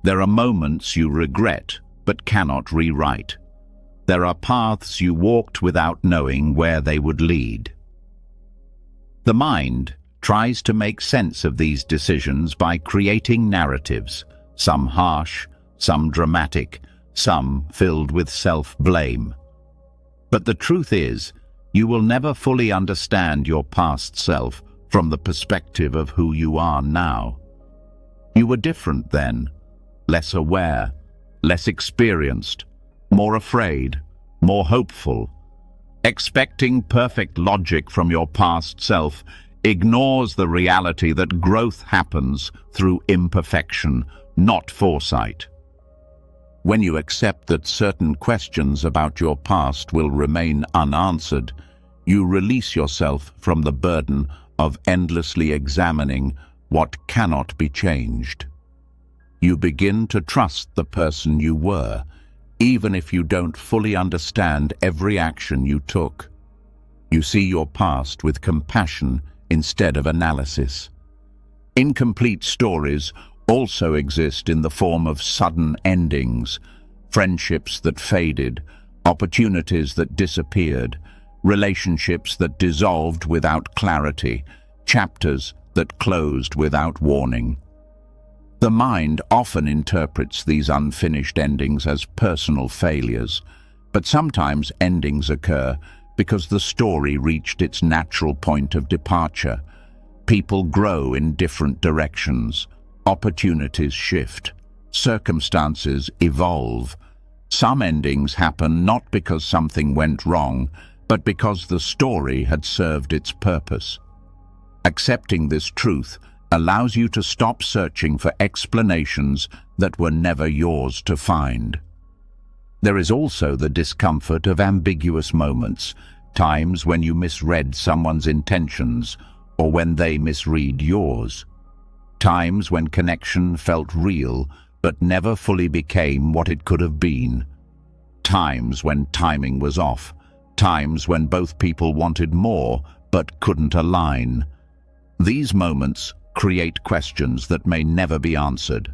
There are moments you regret but cannot rewrite. There are paths you walked without knowing where they would lead. The mind tries to make sense of these decisions by creating narratives, some harsh, some dramatic, some filled with self-blame. But the truth is, you will never fully understand your past self from the perspective of who you are now. You were different then, less aware, less experienced, more afraid, more hopeful. Expecting perfect logic from your past self ignores the reality that growth happens through imperfection, not foresight. When you accept that certain questions about your past will remain unanswered, you release yourself from the burden of endlessly examining what cannot be changed. You begin to trust the person you were, even if you don't fully understand every action you took. You see your past with compassion instead of analysis. Incomplete stories also exist in the form of sudden endings, friendships that faded, opportunities that disappeared, relationships that dissolved without clarity, chapters that closed without warning. The mind often interprets these unfinished endings as personal failures, but sometimes endings occur because the story reached its natural point of departure. People grow in different directions, opportunities shift, circumstances evolve. Some endings happen not because something went wrong, but because the story had served its purpose. Accepting this truth allows you to stop searching for explanations that were never yours to find. There is also the discomfort of ambiguous moments, times when you misread someone's intentions or when they misread yours. Times when connection felt real but never fully became what it could have been. Times when timing was off. Times when both people wanted more but couldn't align. These moments create questions that may never be answered.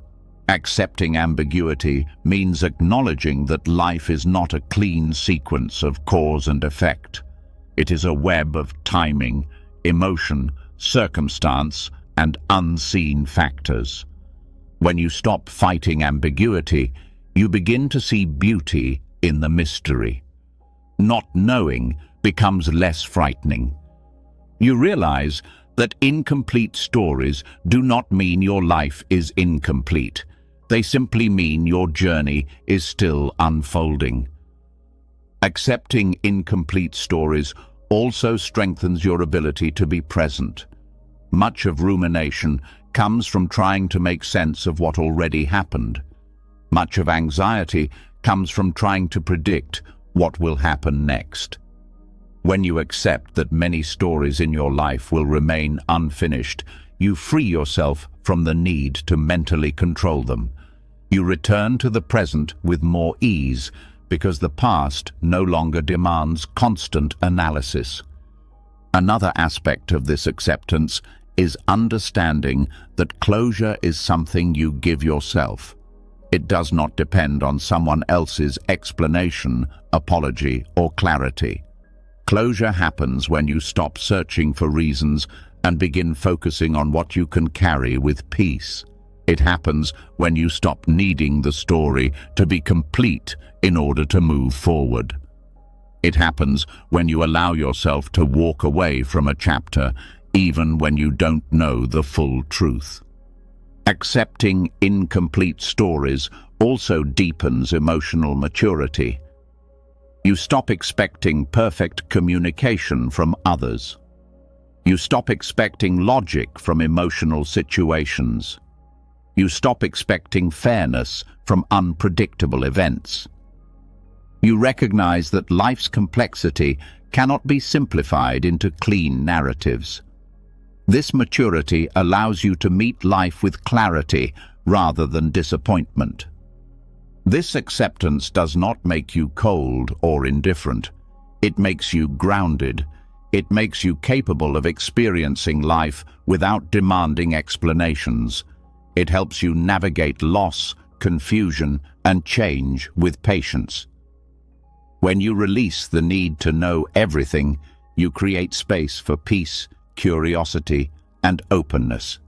Accepting ambiguity means acknowledging that life is not a clean sequence of cause and effect. It is a web of timing, emotion, circumstance, and unseen factors. When you stop fighting ambiguity, you begin to see beauty in the mystery. Not knowing becomes less frightening. You realize that incomplete stories do not mean your life is incomplete. They simply mean your journey is still unfolding. Accepting incomplete stories also strengthens your ability to be present. Much of rumination comes from trying to make sense of what already happened. Much of anxiety comes from trying to predict what will happen next. When you accept that many stories in your life will remain unfinished, you free yourself from the need to mentally control them. You return to the present with more ease because the past no longer demands constant analysis. Another aspect of this acceptance is understanding that closure is something you give yourself. It does not depend on someone else's explanation, apology, or clarity. Closure happens when you stop searching for reasons and begin focusing on what you can carry with peace. It happens when you stop needing the story to be complete in order to move forward. It happens when you allow yourself to walk away from a chapter even when you don't know the full truth. Accepting incomplete stories also deepens emotional maturity. You stop expecting perfect communication from others. You stop expecting logic from emotional situations. You stop expecting fairness from unpredictable events. You recognize that life's complexity cannot be simplified into clean narratives. This maturity allows you to meet life with clarity rather than disappointment. This acceptance does not make you cold or indifferent. It makes you grounded. It makes you capable of experiencing life without demanding explanations. It helps you navigate loss, confusion, and change with patience. When you release the need to know everything, you create space for peace, curiosity, and openness.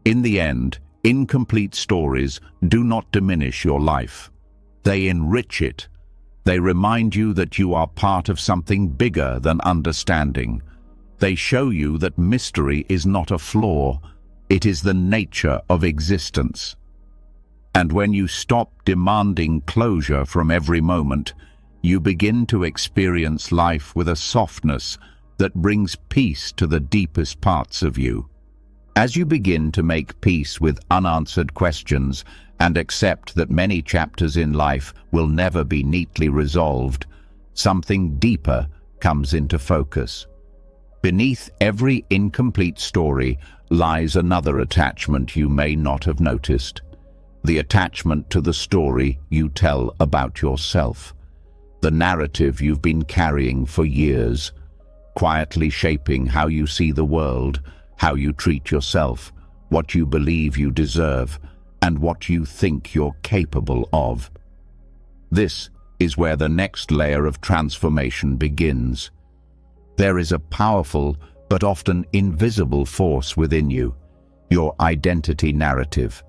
In the end, incomplete stories do not diminish your life. They enrich it. They remind you that you are part of something bigger than understanding. They show you that mystery is not a flaw. It is the nature of existence. And when you stop demanding closure from every moment, you begin to experience life with a softness that brings peace to the deepest parts of you. As you begin to make peace with unanswered questions and accept that many chapters in life will never be neatly resolved, something deeper comes into focus. Beneath every incomplete story lies another attachment you may not have noticed. The attachment to the story you tell about yourself. The narrative you've been carrying for years, quietly shaping how you see the world, how you treat yourself, what you believe you deserve, and what you think you're capable of. This is where the next layer of transformation begins. There is a powerful but often invisible force within you, your identity narrative.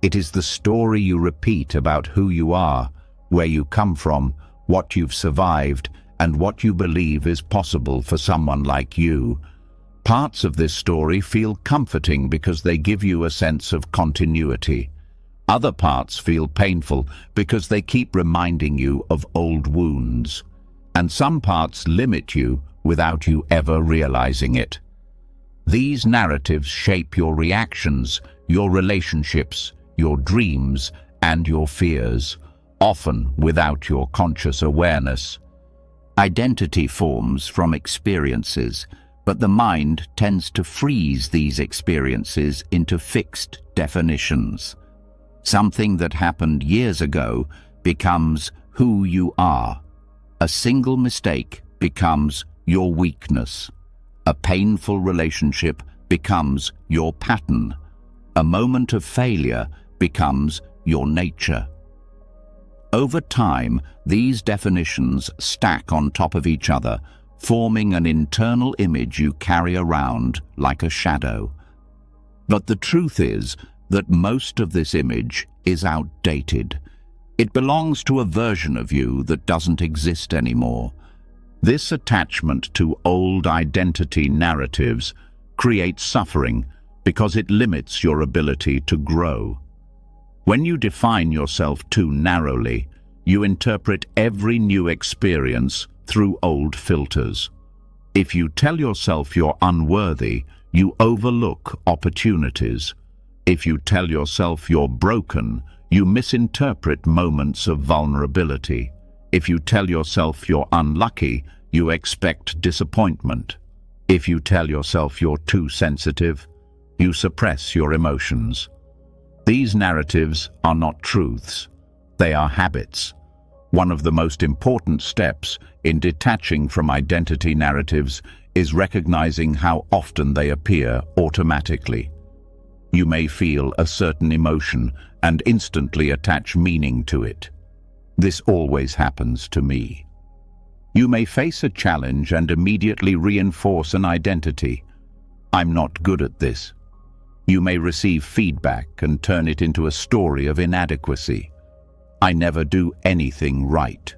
It is the story you repeat about who you are, where you come from, what you've survived, and what you believe is possible for someone like you. Parts of this story feel comforting because they give you a sense of continuity. Other parts feel painful because they keep reminding you of old wounds. And some parts limit you without you ever realizing it. These narratives shape your reactions, your relationships, your dreams, and your fears, often without your conscious awareness. Identity forms from experiences, but the mind tends to freeze these experiences into fixed definitions. Something that happened years ago becomes who you are. A single mistake becomes your weakness. A painful relationship becomes your pattern. A moment of failure becomes your nature. Over time, these definitions stack on top of each other, forming an internal image you carry around like a shadow. But the truth is that most of this image is outdated. It belongs to a version of you that doesn't exist anymore. This attachment to old identity narratives creates suffering because it limits your ability to grow. When you define yourself too narrowly, you interpret every new experience through old filters. If you tell yourself you're unworthy, you overlook opportunities. If you tell yourself you're broken, you misinterpret moments of vulnerability. If you tell yourself you're unlucky, you expect disappointment. If you tell yourself you're too sensitive, you suppress your emotions. These narratives are not truths. They are habits. One of the most important steps in detaching from identity narratives is recognizing how often they appear automatically. You may feel a certain emotion and instantly attach meaning to it. This always happens to me. You may face a challenge and immediately reinforce an identity. I'm not good at this. You may receive feedback and turn it into a story of inadequacy. I never do anything right.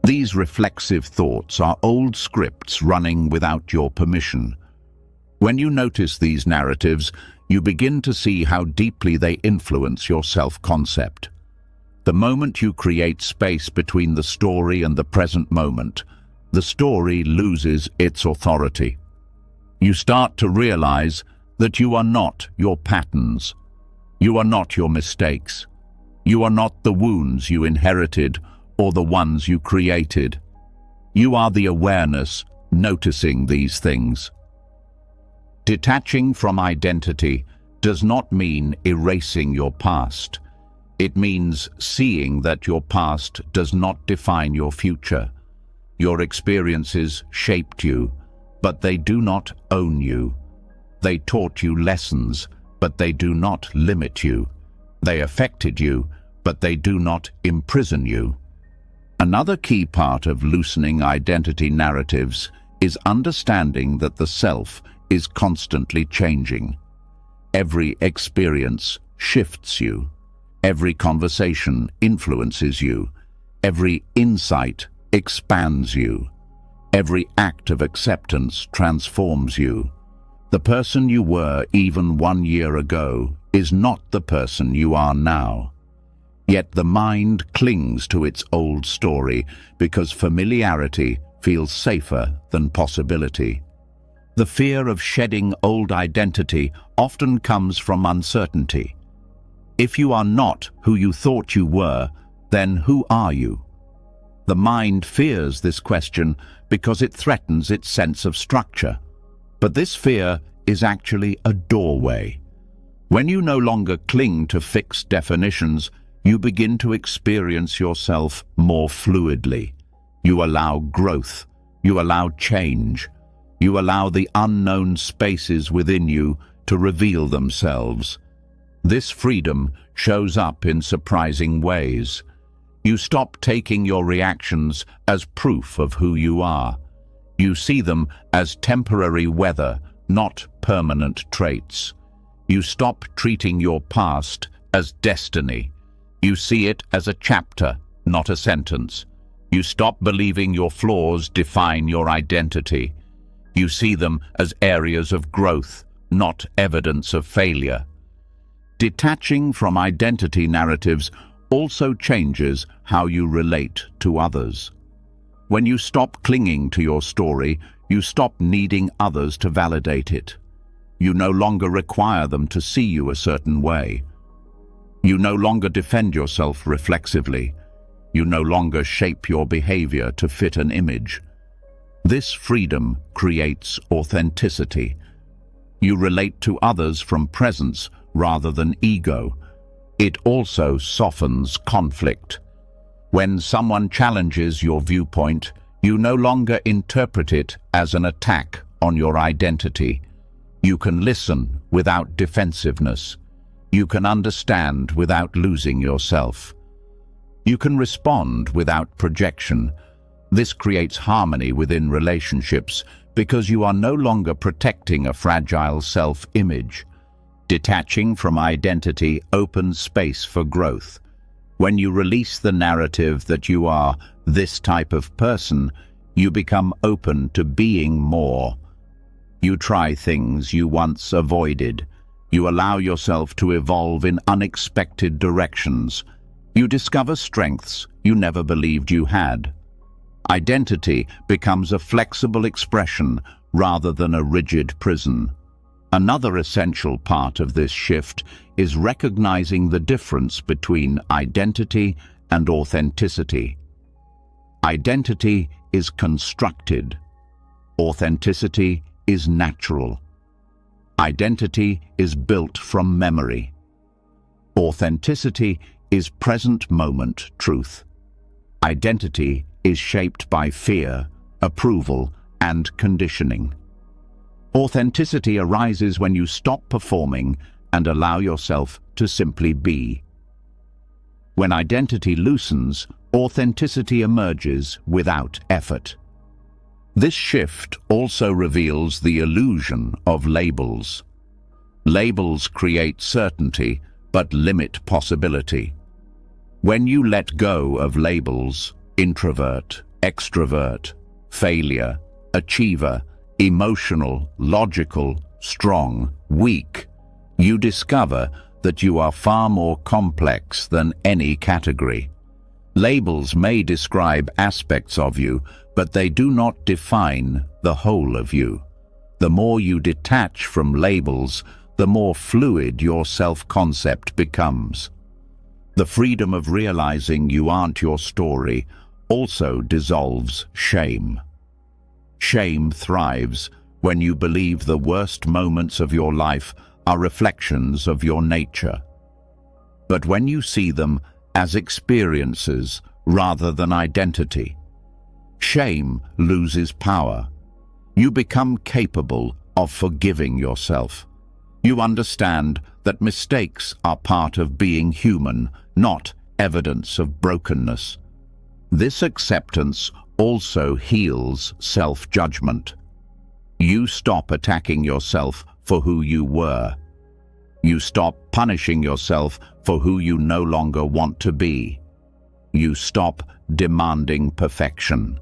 These reflexive thoughts are old scripts running without your permission. When you notice these narratives, you begin to see how deeply they influence your self-concept. The moment you create space between the story and the present moment, the story loses its authority. You start to realize that you are not your patterns. You are not your mistakes. You are not the wounds you inherited or the ones you created. You are the awareness noticing these things. Detaching from identity does not mean erasing your past. It means seeing that your past does not define your future. Your experiences shaped you, but they do not own you. They taught you lessons, but they do not limit you. They affected you, but they do not imprison you. Another key part of loosening identity narratives is understanding that the self is constantly changing. Every experience shifts you. Every conversation influences you. Every insight expands you. Every act of acceptance transforms you. The person you were even 1 year ago is not the person you are now. Yet the mind clings to its old story because familiarity feels safer than possibility. The fear of shedding old identity often comes from uncertainty. If you are not who you thought you were, then who are you? The mind fears this question because it threatens its sense of structure. But this fear is actually a doorway. When you no longer cling to fixed definitions, you begin to experience yourself more fluidly. You allow growth. You allow change. You allow the unknown spaces within you to reveal themselves. This freedom shows up in surprising ways. You stop taking your reactions as proof of who you are. You see them as temporary weather, not permanent traits. You stop treating your past as destiny. You see it as a chapter, not a sentence. You stop believing your flaws define your identity. You see them as areas of growth, not evidence of failure. Detaching from identity narratives also changes how you relate to others. When you stop clinging to your story, you stop needing others to validate it. You no longer require them to see you a certain way. You no longer defend yourself reflexively. You no longer shape your behavior to fit an image. This freedom creates authenticity. You relate to others from presence rather than ego. It also softens conflict. When someone challenges your viewpoint, you no longer interpret it as an attack on your identity. You can listen without defensiveness. You can understand without losing yourself. You can respond without projection. This creates harmony within relationships because you are no longer protecting a fragile self-image. Detaching from identity opens space for growth. When you release the narrative that you are this type of person, you become open to being more. You try things you once avoided. You allow yourself to evolve in unexpected directions. You discover strengths you never believed you had. Identity becomes a flexible expression rather than a rigid prison. Another essential part of this shift is recognizing the difference between identity and authenticity. Identity is constructed. Authenticity is natural. Identity is built from memory. Authenticity is present moment truth. Identity is shaped by fear, approval, and conditioning. Authenticity arises when you stop performing and allow yourself to simply be. When identity loosens, authenticity emerges without effort. This shift also reveals the illusion of labels. Labels create certainty but limit possibility. When you let go of labels, introvert, extrovert, failure, achiever, emotional, logical, strong, weak, you discover that you are far more complex than any category. Labels may describe aspects of you, but they do not define the whole of you. The more you detach from labels, the more fluid your self-concept becomes. The freedom of realizing you aren't your story also dissolves shame. Shame thrives when you believe the worst moments of your life are reflections of your nature. But when you see them as experiences rather than identity, shame loses power. You become capable of forgiving yourself. You understand that mistakes are part of being human, not evidence of brokenness. This acceptance also heals self-judgment. You stop attacking yourself for who you were. You stop punishing yourself for who you no longer want to be. You stop demanding perfection.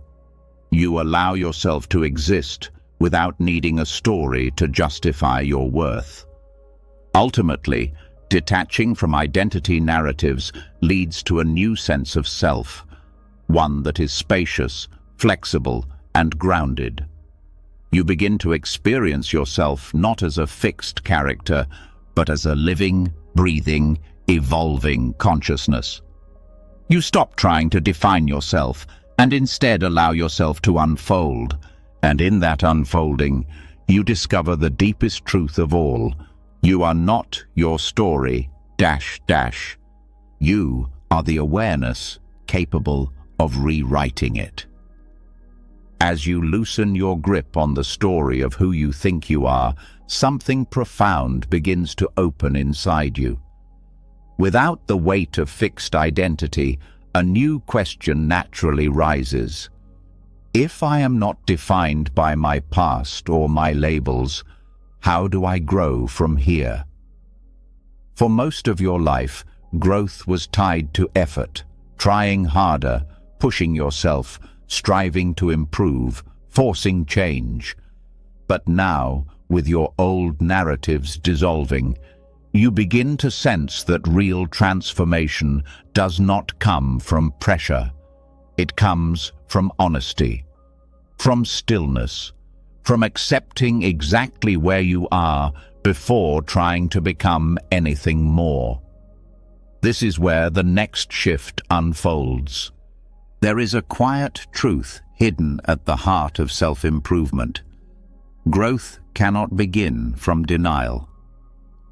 You allow yourself to exist without needing a story to justify your worth. Ultimately, detaching from identity narratives leads to a new sense of self, one that is spacious, flexible, and grounded. You begin to experience yourself not as a fixed character, but as a living, breathing, evolving consciousness. You stop trying to define yourself and instead allow yourself to unfold. And in that unfolding, you discover the deepest truth of all. You are not your story, You are the awareness capable of rewriting it. As you loosen your grip on the story of who you think you are, something profound begins to open inside you. Without the weight of fixed identity, a new question naturally rises. If I am not defined by my past or my labels, how do I grow from here? For most of your life, growth was tied to effort, trying harder, pushing yourself, striving to improve, forcing change. But now, with your old narratives dissolving, you begin to sense that real transformation does not come from pressure. It comes from honesty, from stillness, from accepting exactly where you are before trying to become anything more. This is where the next shift unfolds. There is a quiet truth hidden at the heart of self-improvement. Growth cannot begin from denial.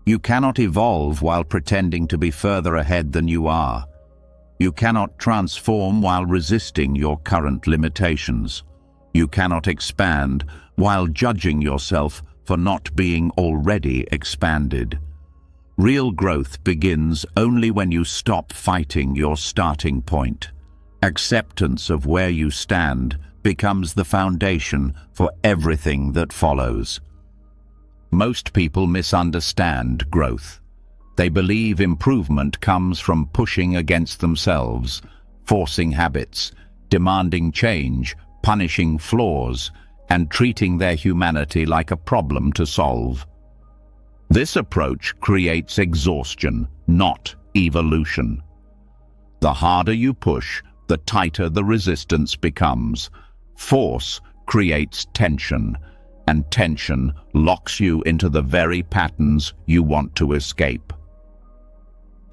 You cannot evolve while pretending to be further ahead than you are. You cannot transform while resisting your current limitations. You cannot expand while judging yourself for not being already expanded. Real growth begins only when you stop fighting your starting point. Acceptance of where you stand becomes the foundation for everything that follows. Most people misunderstand growth. They believe improvement comes from pushing against themselves, forcing habits, demanding change, punishing flaws, and treating their humanity like a problem to solve. This approach creates exhaustion, not evolution. The harder you push, the tighter the resistance becomes. Force creates tension, and tension locks you into the very patterns you want to escape.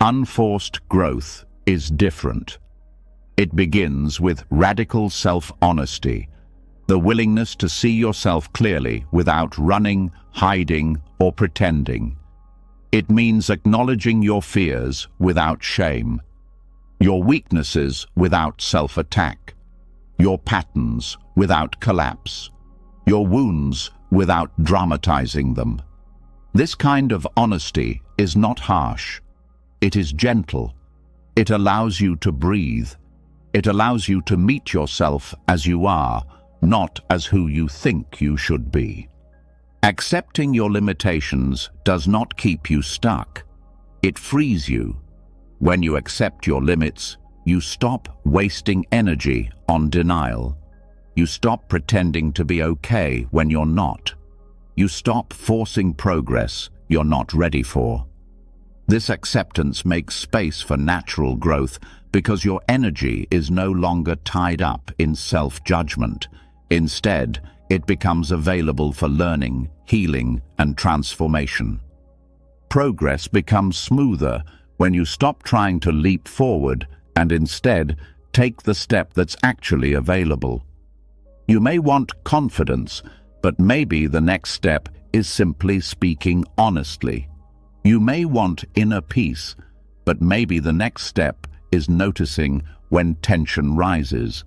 Unforced growth is different. It begins with radical self-honesty, the willingness to see yourself clearly without running, hiding, or pretending. It means acknowledging your fears without shame, your weaknesses without self-attack, your patterns without collapse, your wounds without dramatizing them. This kind of honesty is not harsh. It is gentle. It allows you to breathe. It allows you to meet yourself as you are, not as who you think you should be. Accepting your limitations does not keep you stuck. It frees you. When you accept your limits, you stop wasting energy on denial. You stop pretending to be okay when you're not. You stop forcing progress you're not ready for. This acceptance makes space for natural growth because your energy is no longer tied up in self-judgment. Instead, it becomes available for learning, healing, and transformation. Progress becomes smoother when you stop trying to leap forward and instead take the step that's actually available. You may want confidence, but maybe the next step is simply speaking honestly. You may want inner peace, but maybe the next step is noticing when tension rises.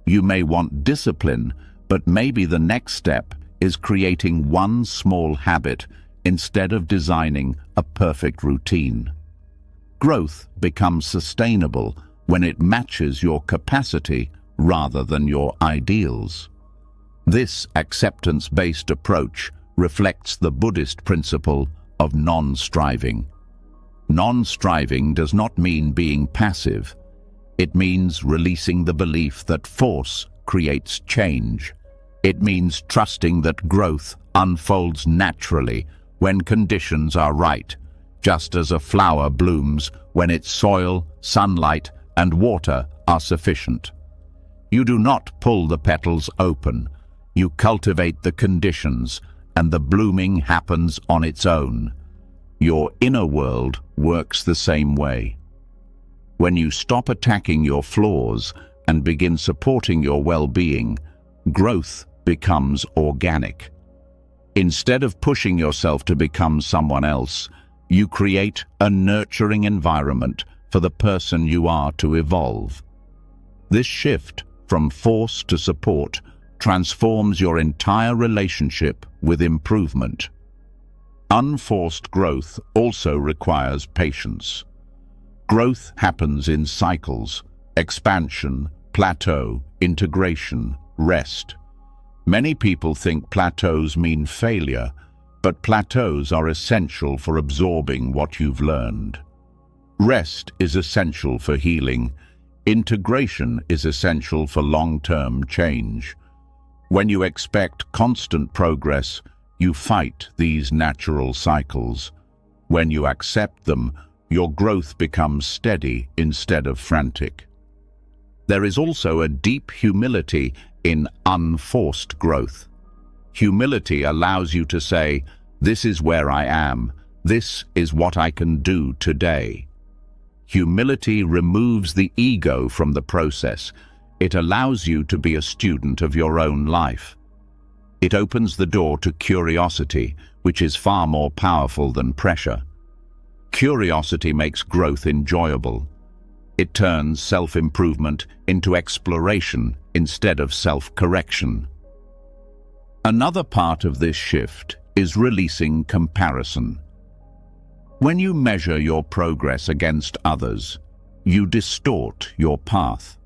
You may want discipline, but maybe the next step is creating one small habit instead of designing a perfect routine. Growth becomes sustainable when it matches your capacity rather than your ideals. This acceptance-based approach reflects the Buddhist principle of non-striving. Non-striving does not mean being passive. It means releasing the belief that force creates change. It means trusting that growth unfolds naturally when conditions are right, just as a flower blooms when its soil, sunlight, and water are sufficient. You do not pull the petals open. You cultivate the conditions, and the blooming happens on its own. Your inner world works the same way. When you stop attacking your flaws and begin supporting your well-being, growth becomes organic. Instead of pushing yourself to become someone else, you create a nurturing environment for the person you are to evolve. This shift from force to support transforms your entire relationship with improvement. Unforced growth also requires patience. Growth happens in cycles: expansion, plateau, integration, rest. Many people think plateaus mean failure, but plateaus are essential for absorbing what you've learned. Rest is essential for healing. Integration is essential for long-term change. When you expect constant progress, you fight these natural cycles. When you accept them, your growth becomes steady instead of frantic. There is also a deep humility in unforced growth. Humility allows you to say, "This is where I am. This is what I can do today." Humility removes the ego from the process. It allows you to be a student of your own life. It opens the door to curiosity, which is far more powerful than pressure. Curiosity makes growth enjoyable. It turns self-improvement into exploration instead of self-correction. Another part of this shift is releasing comparison. When you measure your progress against others, you distort your path.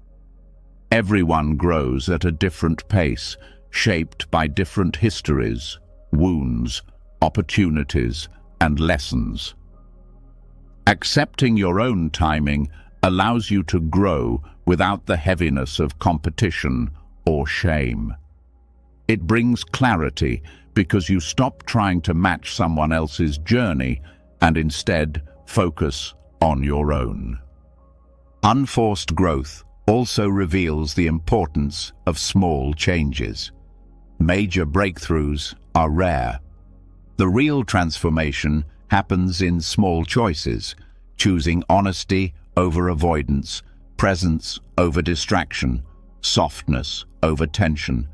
Everyone grows at a different pace, shaped by different histories, wounds, opportunities, and lessons. Accepting your own timing allows you to grow without the heaviness of competition or shame. It brings clarity because you stop trying to match someone else's journey and instead focus on your own. Unforced growth also reveals the importance of small changes. Major breakthroughs are rare. The real transformation happens in small choices, choosing honesty over avoidance, presence over distraction, softness over tension,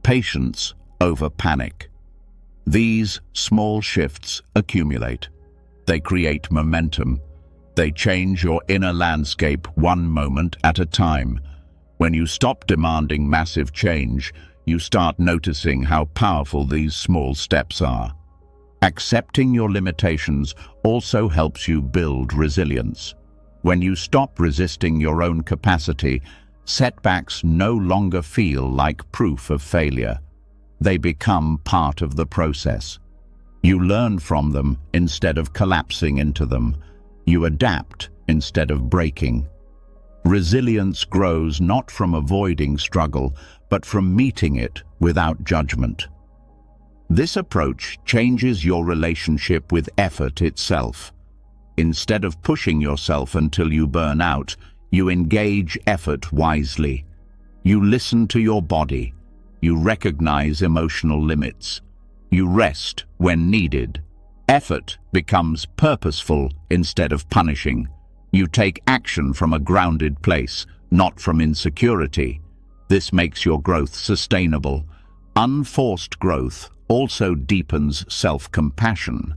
patience over panic. These small shifts accumulate. They create momentum. They change your inner landscape one moment at a time. When you stop demanding massive change, you start noticing how powerful these small steps are. Accepting your limitations also helps you build resilience. When you stop resisting your own capacity, setbacks no longer feel like proof of failure. They become part of the process. You learn from them instead of collapsing into them. You adapt instead of breaking. Resilience grows not from avoiding struggle, but from meeting it without judgment. This approach changes your relationship with effort itself. Instead of pushing yourself until you burn out, you engage effort wisely. You listen to your body. You recognize emotional limits. You rest when needed. Effort becomes purposeful instead of punishing. You take action from a grounded place, not from insecurity. This makes your growth sustainable. Unforced growth also deepens self-compassion.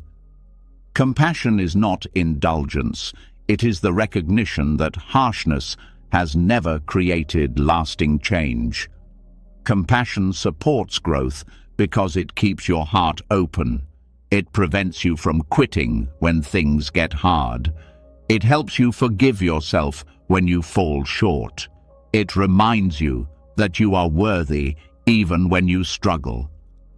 Compassion is not indulgence. It is the recognition that harshness has never created lasting change. Compassion supports growth because it keeps your heart open. It prevents you from quitting when things get hard. It helps you forgive yourself when you fall short. It reminds you that you are worthy even when you struggle.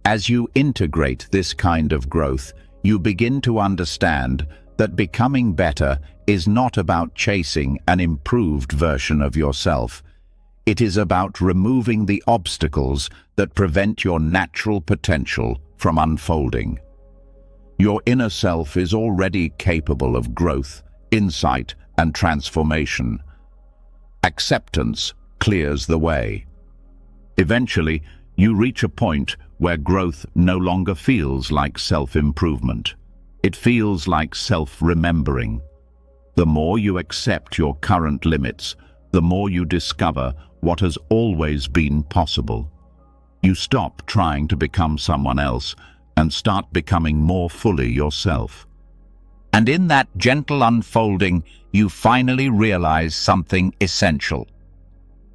As you integrate this kind of growth, you begin to understand that becoming better is not about chasing an improved version of yourself. It is about removing the obstacles that prevent your natural potential from unfolding. Your inner self is already capable of growth, insight, and transformation. Acceptance clears the way. Eventually, you reach a point where growth no longer feels like self-improvement. It feels like self-remembering. The more you accept your current limits, the more you discover what has always been possible. You stop trying to become someone else and start becoming more fully yourself. And in that gentle unfolding, you finally realize something essential.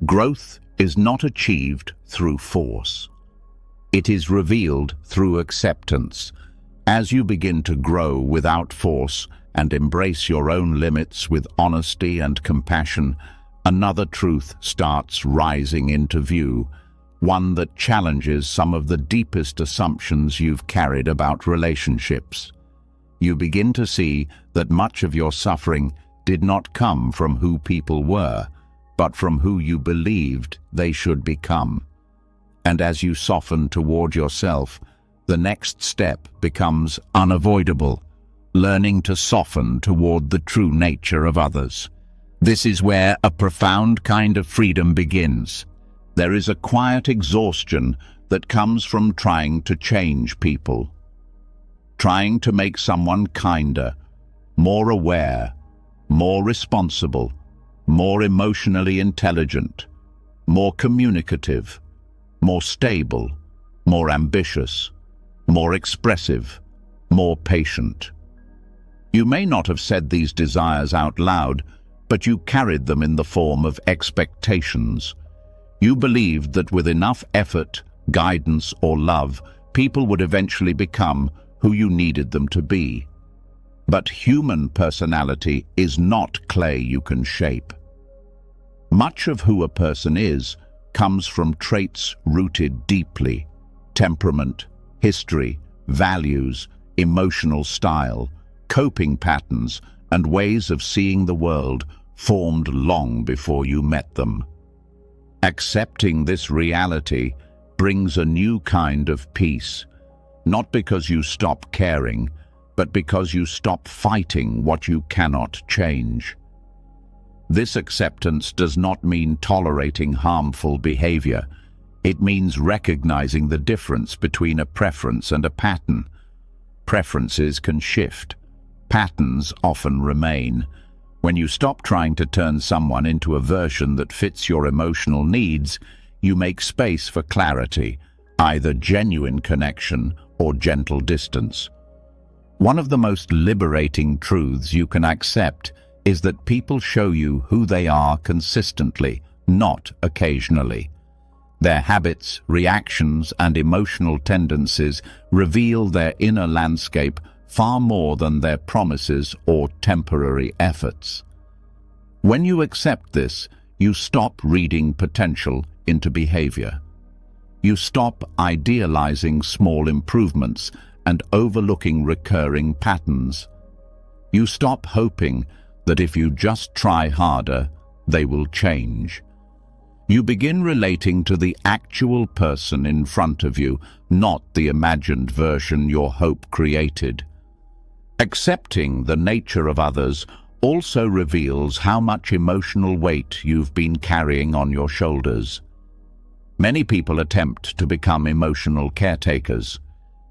Growth is not achieved through force. It is revealed through acceptance. As you begin to grow without force and embrace your own limits with honesty and compassion, another truth starts rising into view. one that challenges some of the deepest assumptions you've carried about relationships. You begin to see that much of your suffering did not come from who people were, but from who you believed they should become. And as you soften toward yourself, the next step becomes unavoidable, learning to soften toward the true nature of others. This is where a profound kind of freedom begins. There is a quiet exhaustion that comes from trying to change people, trying to make someone kinder, more aware, more responsible, more emotionally intelligent, more communicative, more stable, more ambitious, more expressive, more patient. You may not have said these desires out loud, but you carried them in the form of expectations. You believed that with enough effort, guidance, or love, people would eventually become who you needed them to be. But human personality is not clay you can shape. Much of who a person is comes from traits rooted deeply: temperament, history, values, emotional style, coping patterns, and ways of seeing the world formed long before you met them. Accepting this reality brings a new kind of peace, not because you stop caring, but because you stop fighting what you cannot change. This acceptance does not mean tolerating harmful behavior. It means recognizing the difference between a preference and a pattern. Preferences can shift. Patterns often remain. When you stop trying to turn someone into a version that fits your emotional needs, you make space for clarity, either genuine connection or gentle distance. One of the most liberating truths you can accept is that people show you who they are consistently, not occasionally. Their habits, reactions, and emotional tendencies reveal their inner landscape far more than their promises or temporary efforts. When you accept this, you stop reading potential into behavior. You stop idealizing small improvements and overlooking recurring patterns. You stop hoping that if you just try harder, they will change. You begin relating to the actual person in front of you, not the imagined version your hope created. Accepting the nature of others also reveals how much emotional weight you've been carrying on your shoulders. Many people attempt to become emotional caretakers,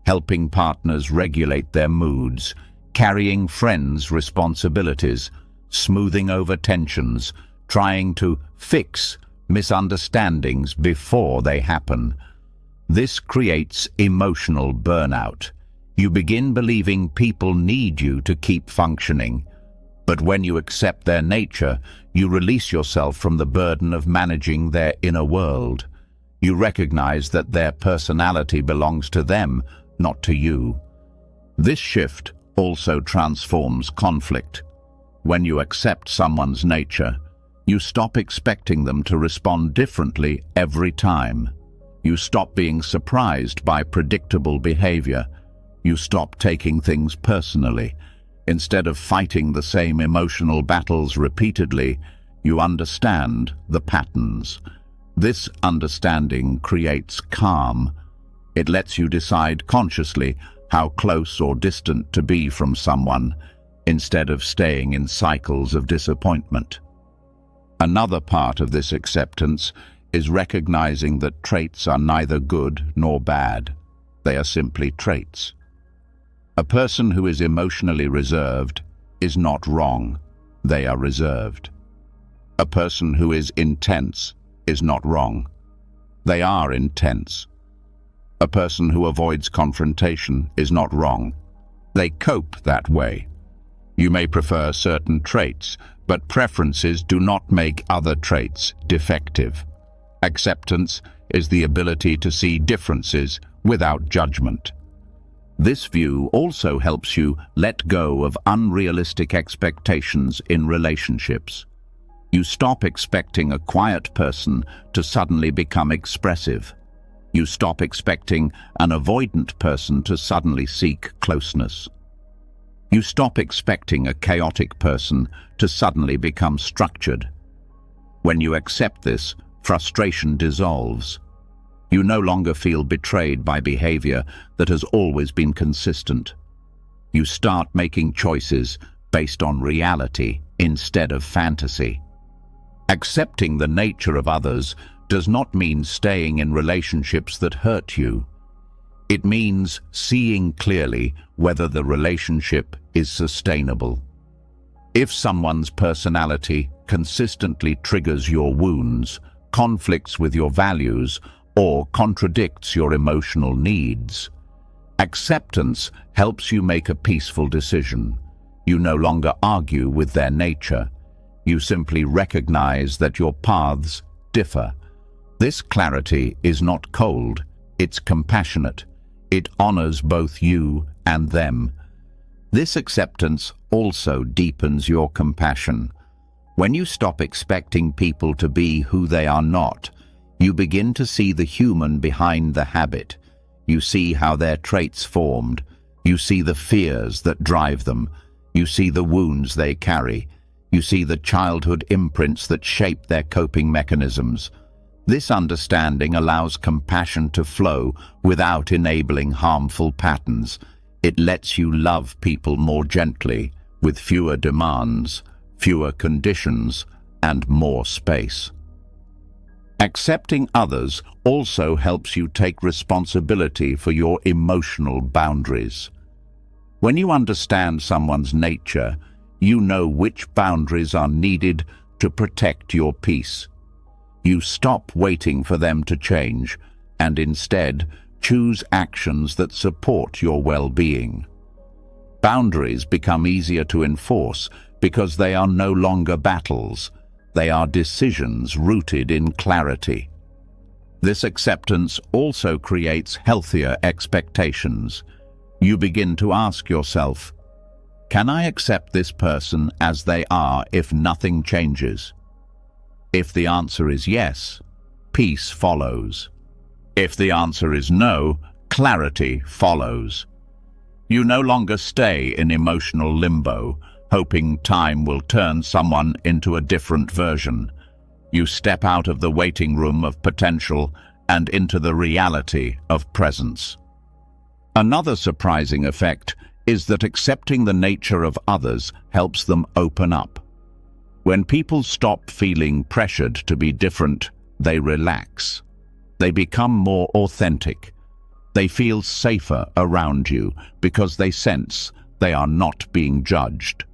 helping partners regulate their moods, carrying friends' responsibilities, smoothing over tensions, trying to fix misunderstandings before they happen. This creates emotional burnout. You begin believing people need you to keep functioning. But when you accept their nature, you release yourself from the burden of managing their inner world. You recognize that their personality belongs to them, not to you. This shift also transforms conflict. When you accept someone's nature, you stop expecting them to respond differently every time. You stop being surprised by predictable behavior. You stop taking things personally. Instead of fighting the same emotional battles repeatedly, you understand the patterns. This understanding creates calm. It lets you decide consciously how close or distant to be from someone, instead of staying in cycles of disappointment. Another part of this acceptance is recognizing that traits are neither good nor bad. They are simply traits. A person who is emotionally reserved is not wrong. They are reserved. A person who is intense is not wrong. They are intense. A person who avoids confrontation is not wrong. They cope that way. You may prefer certain traits, but preferences do not make other traits defective. Acceptance is the ability to see differences without judgment. This view also helps you let go of unrealistic expectations in relationships. You stop expecting a quiet person to suddenly become expressive. You stop expecting an avoidant person to suddenly seek closeness. You stop expecting a chaotic person to suddenly become structured. When you accept this, frustration dissolves. You no longer feel betrayed by behavior that has always been consistent. You start making choices based on reality instead of fantasy. Accepting the nature of others does not mean staying in relationships that hurt you. It means seeing clearly whether the relationship is sustainable. If someone's personality consistently triggers your wounds, conflicts with your values, or contradicts your emotional needs, acceptance helps you make a peaceful decision. You no longer argue with their nature. You simply recognize that your paths differ. This clarity is not cold, it's compassionate. It honors both you and them. This acceptance also deepens your compassion. When you stop expecting people to be who they are not, you begin to see the human behind the habit. You see how their traits formed. You see the fears that drive them. You see the wounds they carry. You see the childhood imprints that shape their coping mechanisms. This understanding allows compassion to flow without enabling harmful patterns. It lets you love people more gently, with fewer demands, fewer conditions, and more space. Accepting others also helps you take responsibility for your emotional boundaries. When you understand someone's nature, you know which boundaries are needed to protect your peace. You stop waiting for them to change and instead choose actions that support your well-being. Boundaries become easier to enforce because they are no longer battles. They are decisions rooted in clarity. This acceptance also creates healthier expectations. You begin to ask yourself, can I accept this person as they are if nothing changes? If the answer is yes, peace follows. If the answer is no, clarity follows. You no longer stay in emotional limbo, hoping time will turn someone into a different version. You step out of the waiting room of potential and into the reality of presence. Another surprising effect is that accepting the nature of others helps them open up. When people stop feeling pressured to be different, they relax. They become more authentic. They feel safer around you because they sense they are not being judged.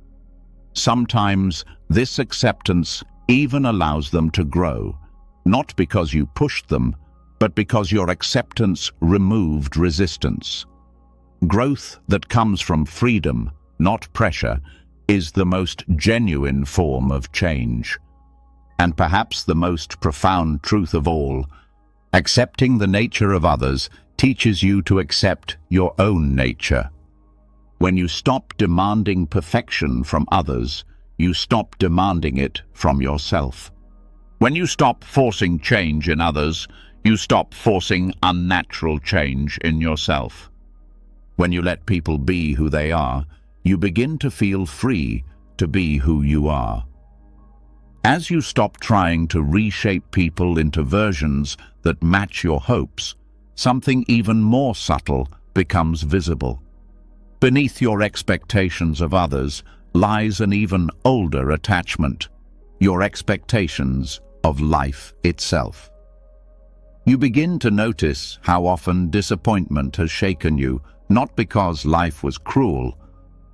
Sometimes this acceptance even allows them to grow, not because you pushed them, but because your acceptance removed resistance. Growth that comes from freedom, not pressure, is the most genuine form of change. And perhaps the most profound truth of all, accepting the nature of others teaches you to accept your own nature. When you stop demanding perfection from others, you stop demanding it from yourself. When you stop forcing change in others, you stop forcing unnatural change in yourself. When you let people be who they are, you begin to feel free to be who you are. As you stop trying to reshape people into versions that match your hopes, something even more subtle becomes visible. Beneath your expectations of others lies an even older attachment, your expectations of life itself. You begin to notice how often disappointment has shaken you, not because life was cruel,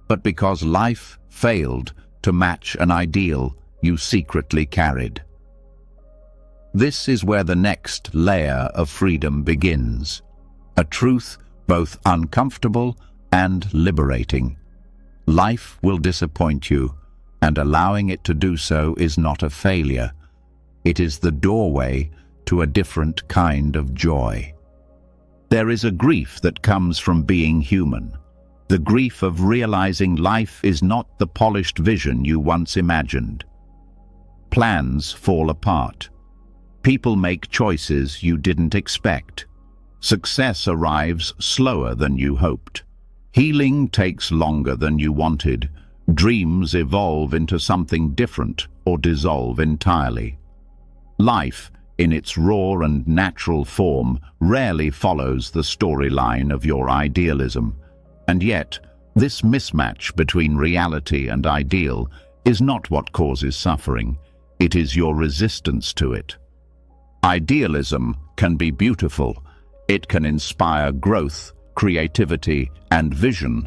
but because life failed to match an ideal you secretly carried. This is where the next layer of freedom begins, a truth both uncomfortable and liberating. Life will disappoint you, and allowing it to do so is not a failure. It is the doorway to a different kind of joy. There is a grief that comes from being human, the grief of realizing life is not the polished vision you once imagined. Plans fall apart. People make choices you didn't expect. Success arrives slower than you hoped. Healing takes longer than you wanted. Dreams evolve into something different or dissolve entirely. Life, in its raw and natural form, rarely follows the storyline of your idealism. And yet, this mismatch between reality and ideal is not what causes suffering. It is your resistance to it. Idealism can be beautiful. It can inspire growth, creativity, and vision.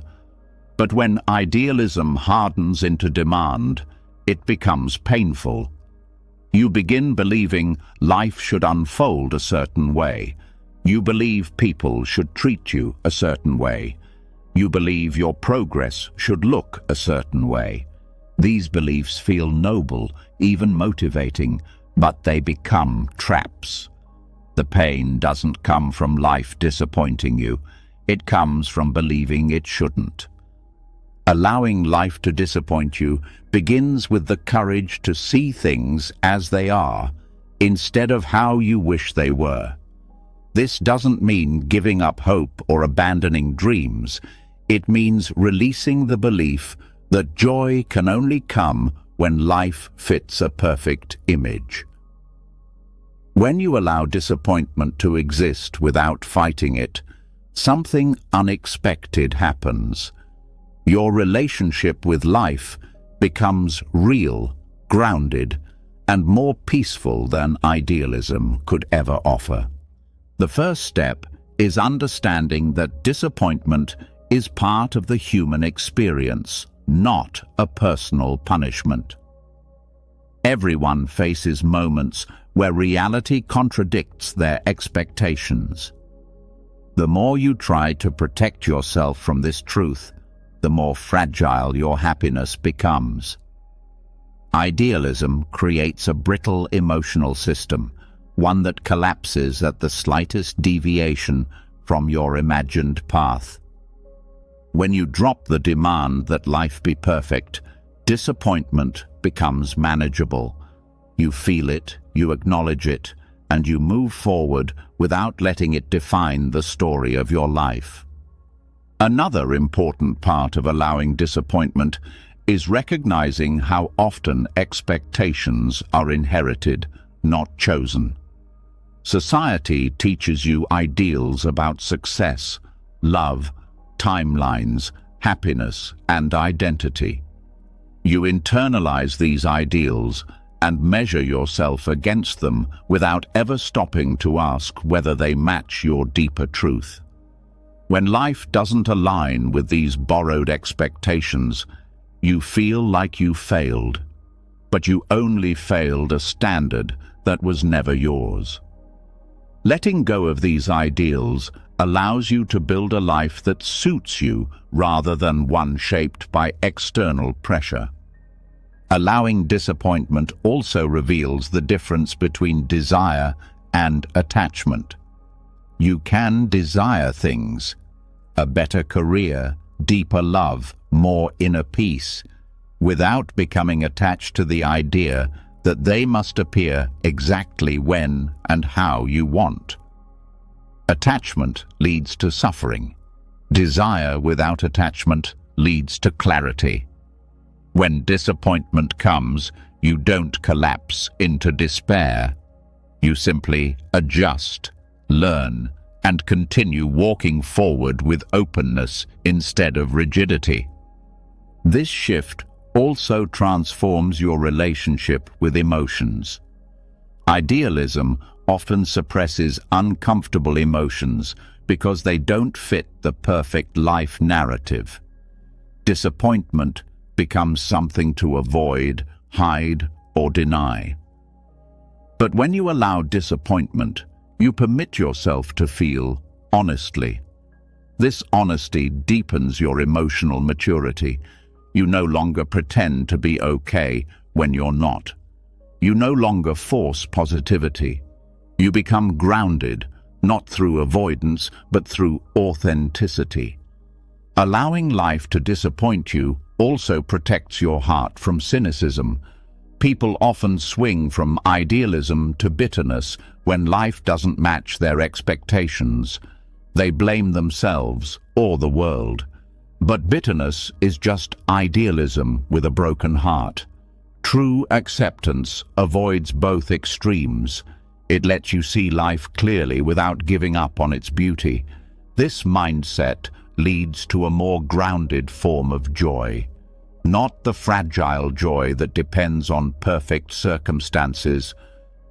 But when idealism hardens into demand, it becomes painful. You begin believing life should unfold a certain way. You believe people should treat you a certain way. You believe your progress should look a certain way. These beliefs feel noble, even motivating, but they become traps. The pain doesn't come from life disappointing you. It comes from believing it shouldn't. Allowing life to disappoint you begins with the courage to see things as they are, instead of how you wish they were. This doesn't mean giving up hope or abandoning dreams. It means releasing the belief that joy can only come when life fits a perfect image. When you allow disappointment to exist without fighting it, something unexpected happens. Your relationship with life becomes real, grounded, and more peaceful than idealism could ever offer. The first step is understanding that disappointment is part of the human experience, not a personal punishment. Everyone faces moments where reality contradicts their expectations. The more you try to protect yourself from this truth, the more fragile your happiness becomes. Idealism creates a brittle emotional system, one that collapses at the slightest deviation from your imagined path. When you drop the demand that life be perfect, disappointment becomes manageable. You feel it, you acknowledge it, and you move forward without letting it define the story of your life. Another important part of allowing disappointment is recognizing how often expectations are inherited, not chosen. Society teaches you ideals about success, love, timelines, happiness, and identity. You internalize these ideals and measure yourself against them without ever stopping to ask whether they match your deeper truth. When life doesn't align with these borrowed expectations, you feel like you failed, but you only failed a standard that was never yours. Letting go of these ideals allows you to build a life that suits you rather than one shaped by external pressure. Allowing disappointment also reveals the difference between desire and attachment. You can desire things, a better career, deeper love, more inner peace, without becoming attached to the idea that they must appear exactly when and how you want. Attachment leads to suffering. Desire without attachment leads to clarity. When disappointment comes, you don't collapse into despair. You simply adjust, learn, and continue walking forward with openness instead of rigidity. This shift also transforms your relationship with emotions. Idealism often suppresses uncomfortable emotions because they don't fit the perfect life narrative. Disappointment becomes something to avoid, hide, or deny. But when you allow disappointment, you permit yourself to feel honestly. This honesty deepens your emotional maturity. You no longer pretend to be okay when you're not. You no longer force positivity. You become grounded, not through avoidance, but through authenticity. Allowing life to disappoint you also protects your heart from cynicism. People often swing from idealism to bitterness when life doesn't match their expectations. They blame themselves or the world. But bitterness is just idealism with a broken heart. True acceptance avoids both extremes. It lets you see life clearly without giving up on its beauty. This mindset leads to a more grounded form of joy. Not the fragile joy that depends on perfect circumstances,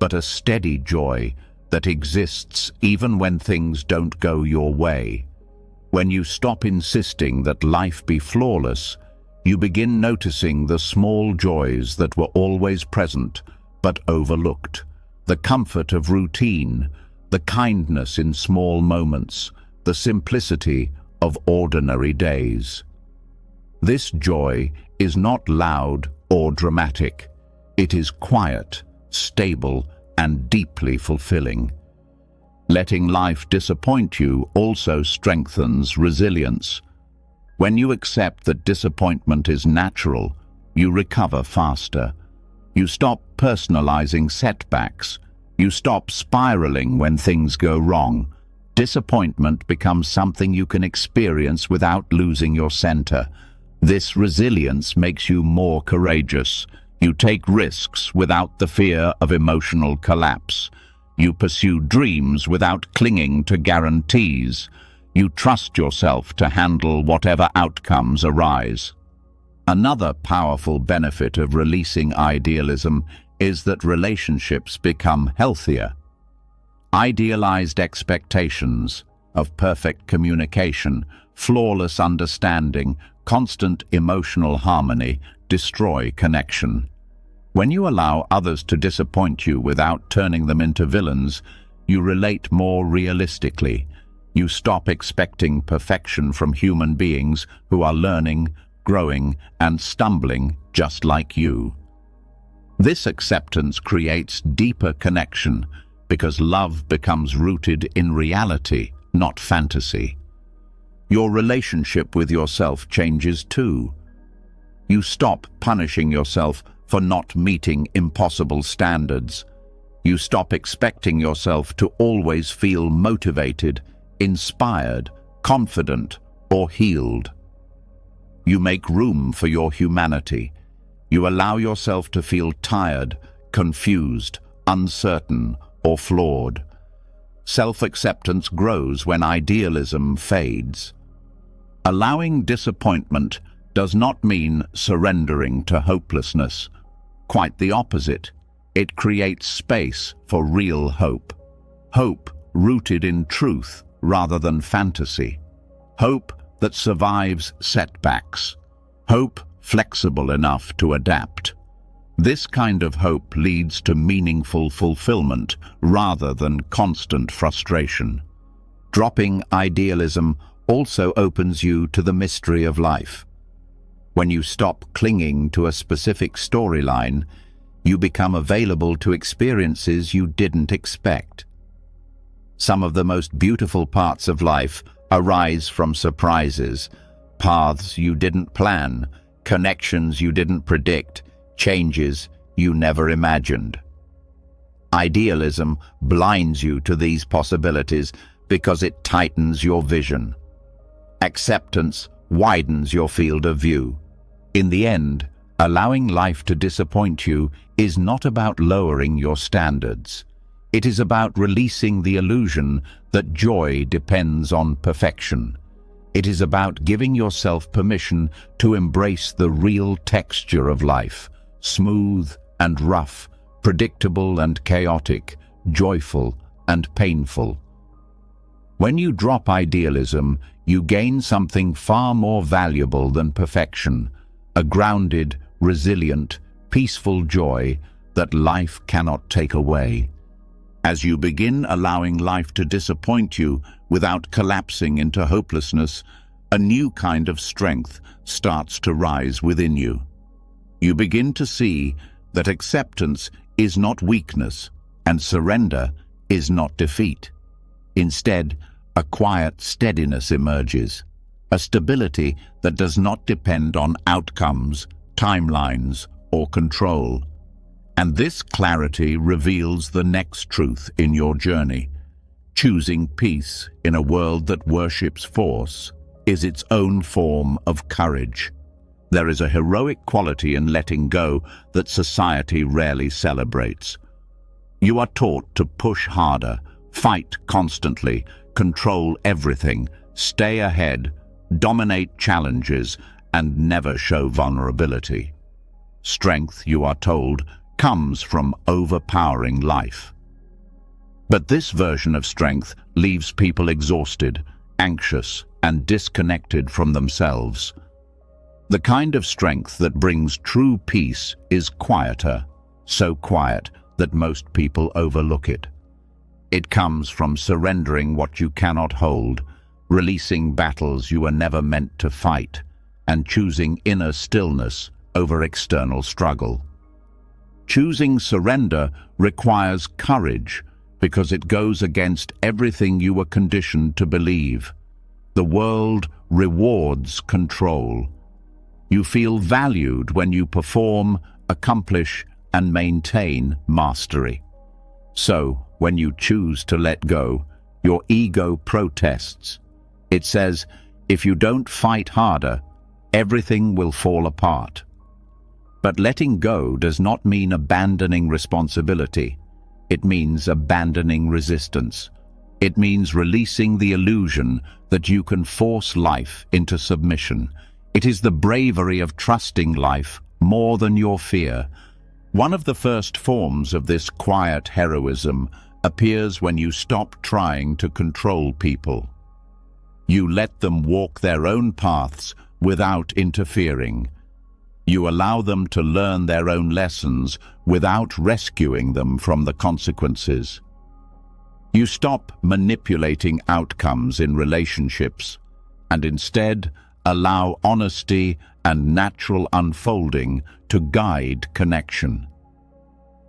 but a steady joy that exists even when things don't go your way. When you stop insisting that life be flawless, you begin noticing the small joys that were always present but overlooked. The comfort of routine, the kindness in small moments, the simplicity of ordinary days. This joy is not loud or dramatic. It is quiet, stable, and deeply fulfilling. Letting life disappoint you also strengthens resilience. When you accept that disappointment is natural, you recover faster. You stop personalizing setbacks. You stop spiraling when things go wrong. Disappointment becomes something you can experience without losing your center. This resilience makes you more courageous. You take risks without the fear of emotional collapse. You pursue dreams without clinging to guarantees. You trust yourself to handle whatever outcomes arise. Another powerful benefit of releasing idealism is that relationships become healthier. Idealized expectations of perfect communication, flawless understanding, constant emotional harmony destroy connection. When you allow others to disappoint you without turning them into villains, you relate more realistically. You stop expecting perfection from human beings who are learning, growing, and stumbling just like you. This acceptance creates deeper connection because love becomes rooted in reality, not fantasy. Your relationship with yourself changes too. You stop punishing yourself for not meeting impossible standards. You stop expecting yourself to always feel motivated, inspired, confident, or healed. You make room for your humanity. You allow yourself to feel tired, confused, uncertain, or flawed. Self-acceptance grows when idealism fades. Allowing disappointment does not mean surrendering to hopelessness. Quite the opposite. It creates space for real hope. Hope rooted in truth rather than fantasy. Hope that survives setbacks. Hope flexible enough to adapt. This kind of hope leads to meaningful fulfillment rather than constant frustration. Dropping idealism also opens you to the mystery of life. When you stop clinging to a specific storyline, you become available to experiences you didn't expect. Some of the most beautiful parts of life arise from surprises, paths you didn't plan, connections you didn't predict, changes you never imagined. Idealism blinds you to these possibilities because it tightens your vision. Acceptance widens your field of view. In the end, allowing life to disappoint you is not about lowering your standards. It is about releasing the illusion that joy depends on perfection. It is about giving yourself permission to embrace the real texture of life, smooth and rough, predictable and chaotic, joyful and painful. When you drop idealism, you gain something far more valuable than perfection, a grounded, resilient, peaceful joy that life cannot take away. As you begin allowing life to disappoint you without collapsing into hopelessness, a new kind of strength starts to rise within you. You begin to see that acceptance is not weakness and surrender is not defeat. Instead, a quiet steadiness emerges, a stability that does not depend on outcomes, timelines, or control. And this clarity reveals the next truth in your journey. Choosing peace in a world that worships force is its own form of courage. There is a heroic quality in letting go that society rarely celebrates. You are taught to push harder, fight constantly, control everything, stay ahead, dominate challenges, and never show vulnerability. Strength, you are told, comes from overpowering life. But this version of strength leaves people exhausted, anxious, and disconnected from themselves. The kind of strength that brings true peace is quieter, so quiet that most people overlook it. It comes from surrendering what you cannot hold, releasing battles you were never meant to fight, and choosing inner stillness over external struggle. Choosing surrender requires courage because it goes against everything you were conditioned to believe. The world rewards control. You feel valued when you perform, accomplish, and maintain mastery. So, when you choose to let go, your ego protests. It says, if you don't fight harder, everything will fall apart. But letting go does not mean abandoning responsibility. It means abandoning resistance. It means releasing the illusion that you can force life into submission. It is the bravery of trusting life more than your fear. One of the first forms of this quiet heroism appears when you stop trying to control people. You let them walk their own paths without interfering. You allow them to learn their own lessons without rescuing them from the consequences. You stop manipulating outcomes in relationships and instead allow honesty and natural unfolding to guide connection.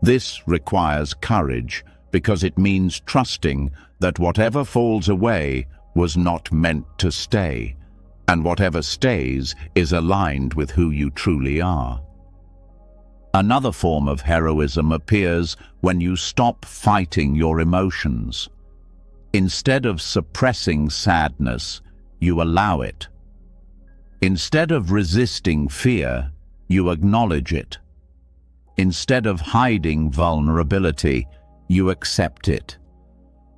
This requires courage because it means trusting that whatever falls away was not meant to stay, and whatever stays is aligned with who you truly are. Another form of heroism appears when you stop fighting your emotions. Instead of suppressing sadness, you allow it. Instead of resisting fear, you acknowledge it. Instead of hiding vulnerability, you accept it.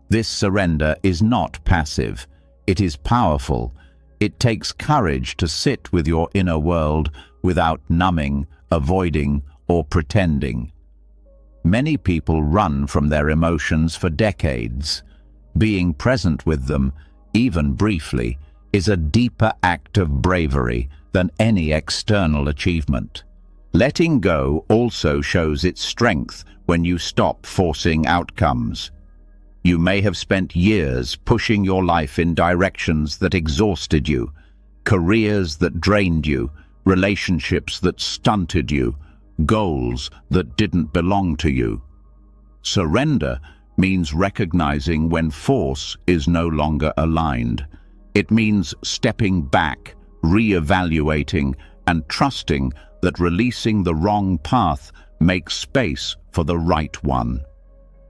This surrender is not passive. It is powerful. It takes courage to sit with your inner world without numbing, avoiding, or pretending. Many people run from their emotions for decades. Being present with them, even briefly, is a deeper act of bravery than any external achievement. Letting go also shows its strength when you stop forcing outcomes. You may have spent years pushing your life in directions that exhausted you, careers that drained you, relationships that stunted you, goals that didn't belong to you. Surrender means recognizing when force is no longer aligned. It means stepping back, re-evaluating, and trusting that releasing the wrong path makes space for the right one.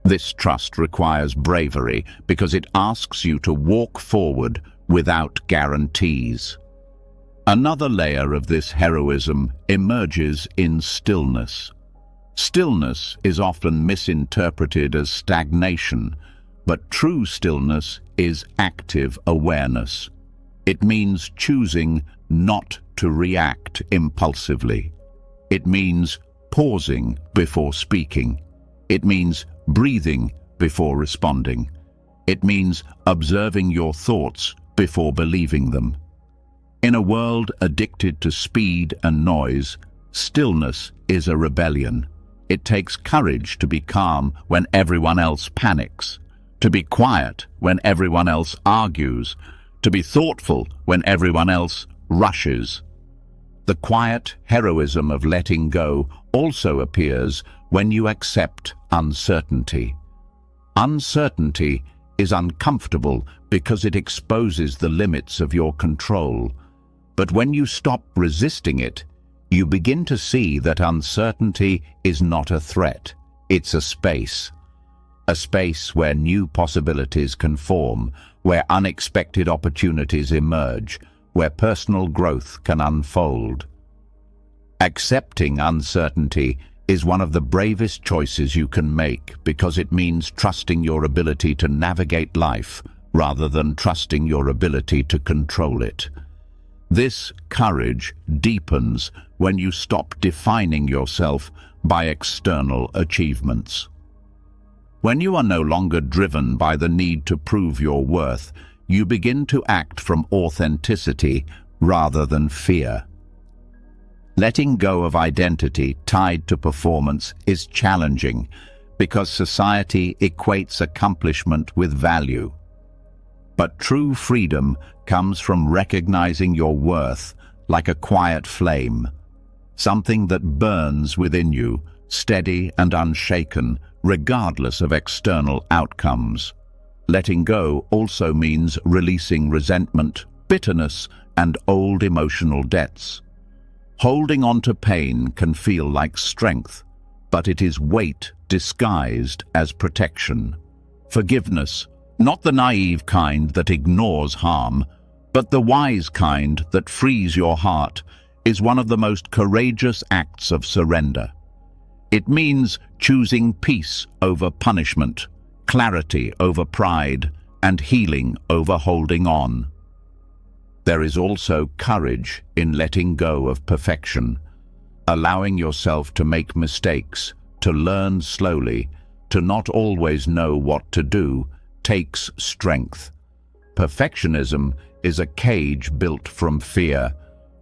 This trust requires bravery because it asks you to walk forward without guarantees. Another layer of this heroism emerges in stillness. Stillness is often misinterpreted as stagnation, but true stillness is active awareness. It means choosing not to react impulsively. It means pausing before speaking. It means breathing before responding. It means observing your thoughts before believing them. In a world addicted to speed and noise, stillness is a rebellion. It takes courage to be calm when everyone else panics, to be quiet when everyone else argues, to be thoughtful when everyone else rushes. The quiet heroism of letting go also appears when you accept uncertainty. Uncertainty is uncomfortable because it exposes the limits of your control. But when you stop resisting it, you begin to see that uncertainty is not a threat, it's a space. A space where new possibilities can form, where unexpected opportunities emerge, where personal growth can unfold. Accepting uncertainty is one of the bravest choices you can make because it means trusting your ability to navigate life rather than trusting your ability to control it. This courage deepens when you stop defining yourself by external achievements. When you are no longer driven by the need to prove your worth, you begin to act from authenticity rather than fear. Letting go of identity tied to performance is challenging because society equates accomplishment with value. But true freedom comes from recognizing your worth like a quiet flame, something that burns within you, steady and unshaken, regardless of external outcomes. Letting go also means releasing resentment, bitterness, and old emotional debts. Holding on to pain can feel like strength, but it is weight disguised as protection. Forgiveness, not the naive kind that ignores harm, but the wise kind that frees your heart, is one of the most courageous acts of surrender. It means choosing peace over punishment, clarity over pride, and healing over holding on. There is also courage in letting go of perfection, allowing yourself to make mistakes, to learn slowly, to not always know what to do, takes strength. Perfectionism is a cage built from fear.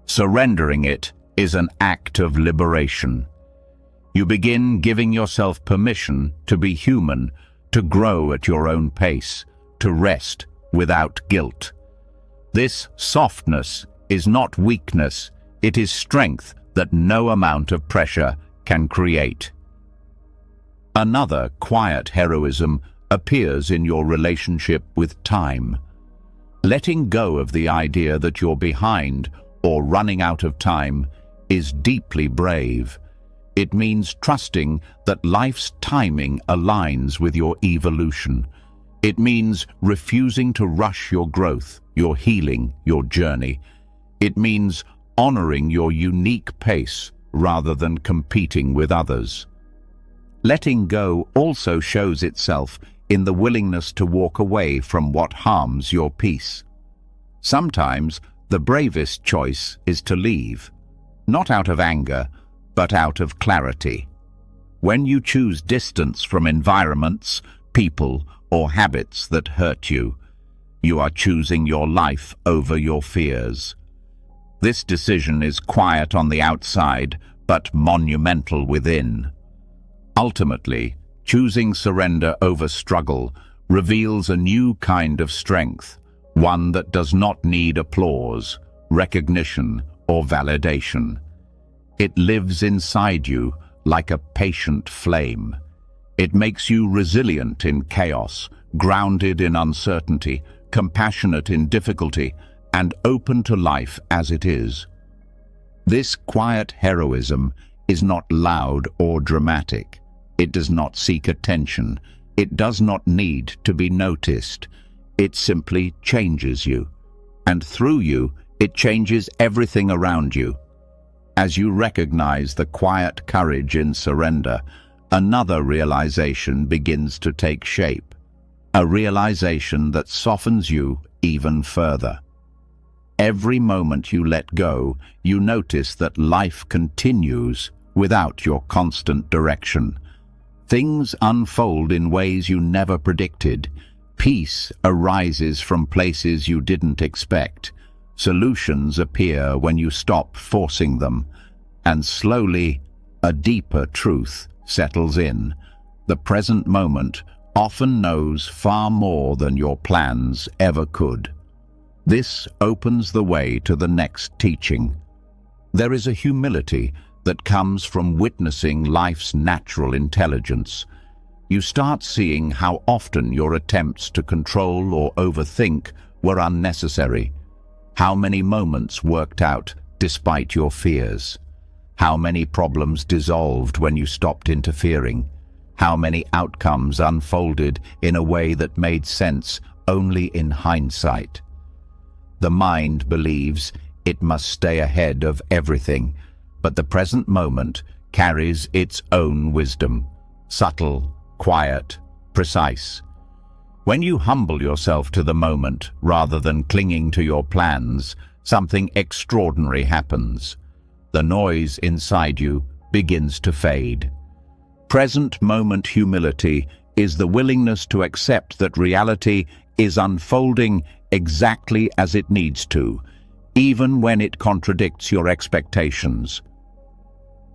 Surrendering it is an act of liberation. You begin giving yourself permission to be human, to grow at your own pace, to rest without guilt. This softness is not weakness, it is strength that no amount of pressure can create. Another quiet heroism appears in your relationship with time. Letting go of the idea that you're behind or running out of time is deeply brave. It means trusting that life's timing aligns with your evolution. It means refusing to rush your growth, your healing, your journey. It means honoring your unique pace rather than competing with others. Letting go also shows itself in the willingness to walk away from what harms your peace. Sometimes the bravest choice is to leave, not out of anger, but out of clarity. When you choose distance from environments, people, or habits that hurt you, you are choosing your life over your fears. This decision is quiet on the outside, but monumental within. Ultimately, choosing surrender over struggle reveals a new kind of strength, one that does not need applause, recognition, or validation. It lives inside you like a patient flame. It makes you resilient in chaos, grounded in uncertainty, compassionate in difficulty, and open to life as it is. This quiet heroism is not loud or dramatic. It does not seek attention. It does not need to be noticed. It simply changes you. And through you, it changes everything around you. As you recognize the quiet courage in surrender, another realization begins to take shape. A realization that softens you even further. Every moment you let go, you notice that life continues without your constant direction. Things unfold in ways you never predicted. Peace arises from places you didn't expect. Solutions appear when you stop forcing them. And slowly, a deeper truth settles in. The present moment often knows far more than your plans ever could. This opens the way to the next teaching. There is a humility that comes from witnessing life's natural intelligence. You start seeing how often your attempts to control or overthink were unnecessary, how many moments worked out despite your fears. How many problems dissolved when you stopped interfering? How many outcomes unfolded in a way that made sense only in hindsight? The mind believes it must stay ahead of everything, but the present moment carries its own wisdom, subtle, quiet, precise. When you humble yourself to the moment rather than clinging to your plans, something extraordinary happens. The noise inside you begins to fade. Present moment humility is the willingness to accept that reality is unfolding exactly as it needs to, even when it contradicts your expectations.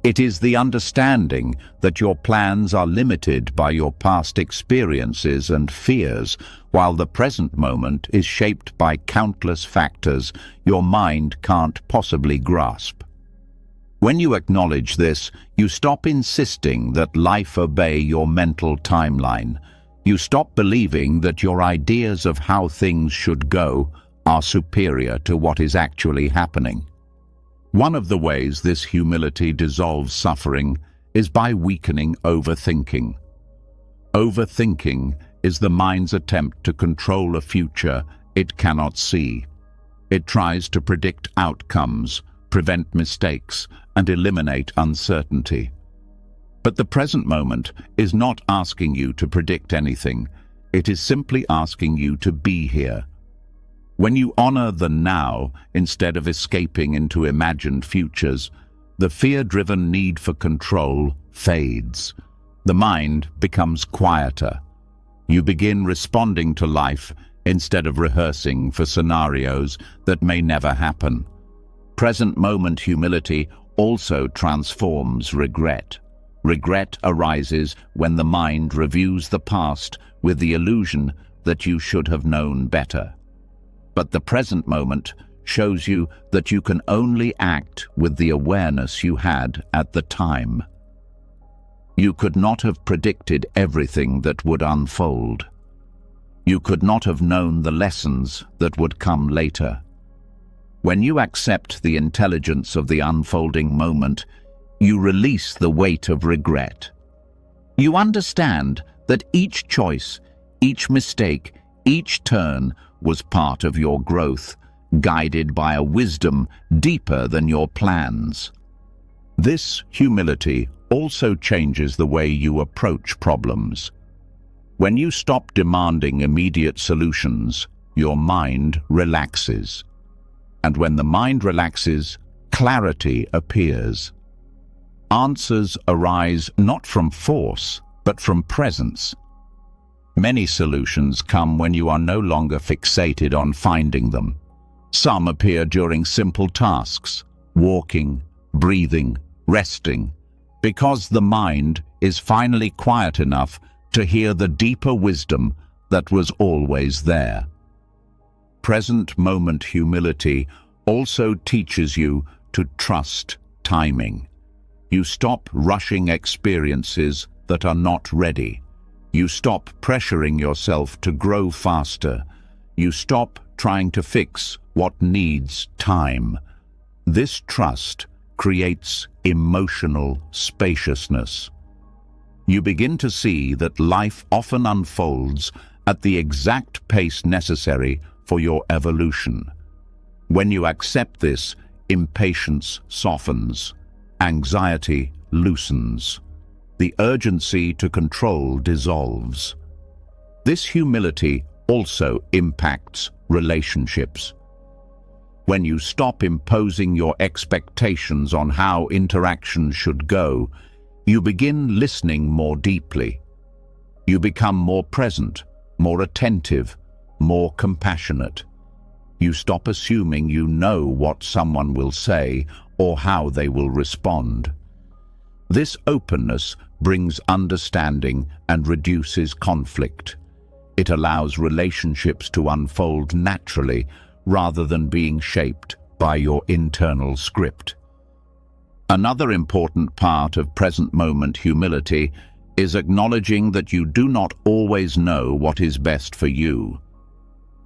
It is the understanding that your plans are limited by your past experiences and fears, while the present moment is shaped by countless factors your mind can't possibly grasp. When you acknowledge this, you stop insisting that life obey your mental timeline. You stop believing that your ideas of how things should go are superior to what is actually happening. One of the ways this humility dissolves suffering is by weakening overthinking. Overthinking is the mind's attempt to control a future it cannot see. It tries to predict outcomes, prevent mistakes, and eliminate uncertainty. But the present moment is not asking you to predict anything. It is simply asking you to be here. When you honor the now instead of escaping into imagined futures, the fear-driven need for control fades. The mind becomes quieter. You begin responding to life instead of rehearsing for scenarios that may never happen. Present moment humility also transforms regret. Regret arises when the mind reviews the past with the illusion that you should have known better. But the present moment shows you that you can only act with the awareness you had at the time. You could not have predicted everything that would unfold. You could not have known the lessons that would come later. When you accept the intelligence of the unfolding moment, you release the weight of regret. You understand that each choice, each mistake, each turn was part of your growth, guided by a wisdom deeper than your plans. This humility also changes the way you approach problems. When you stop demanding immediate solutions, your mind relaxes. And when the mind relaxes, clarity appears. Answers arise not from force, but from presence. Many solutions come when you are no longer fixated on finding them. Some appear during simple tasks, walking, breathing, resting, because the mind is finally quiet enough to hear the deeper wisdom that was always there. Present moment humility also teaches you to trust timing. You stop rushing experiences that are not ready. You stop pressuring yourself to grow faster. You stop trying to fix what needs time. This trust creates emotional spaciousness. You begin to see that life often unfolds at the exact pace necessary for your evolution. When you accept this, impatience softens, anxiety loosens. The urgency to control dissolves. This humility also impacts relationships. When you stop imposing your expectations on how interactions should go, you begin listening more deeply. You become more present, more attentive, more compassionate. You stop assuming you know what someone will say or how they will respond. This openness brings understanding and reduces conflict. It allows relationships to unfold naturally rather than being shaped by your internal script. Another important part of present moment humility is acknowledging that you do not always know what is best for you.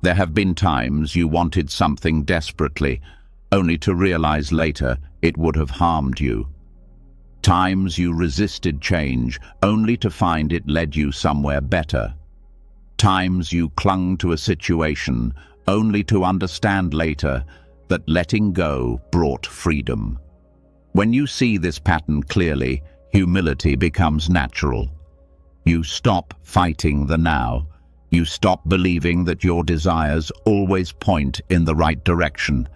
There have been times you wanted something desperately, only to realize later it would have harmed you. Times you resisted change only to find it led you somewhere better. Times you clung to a situation only to understand later that letting go brought freedom. When you see this pattern clearly, humility becomes natural. You stop fighting the now. You stop believing that your desires always point in the right direction.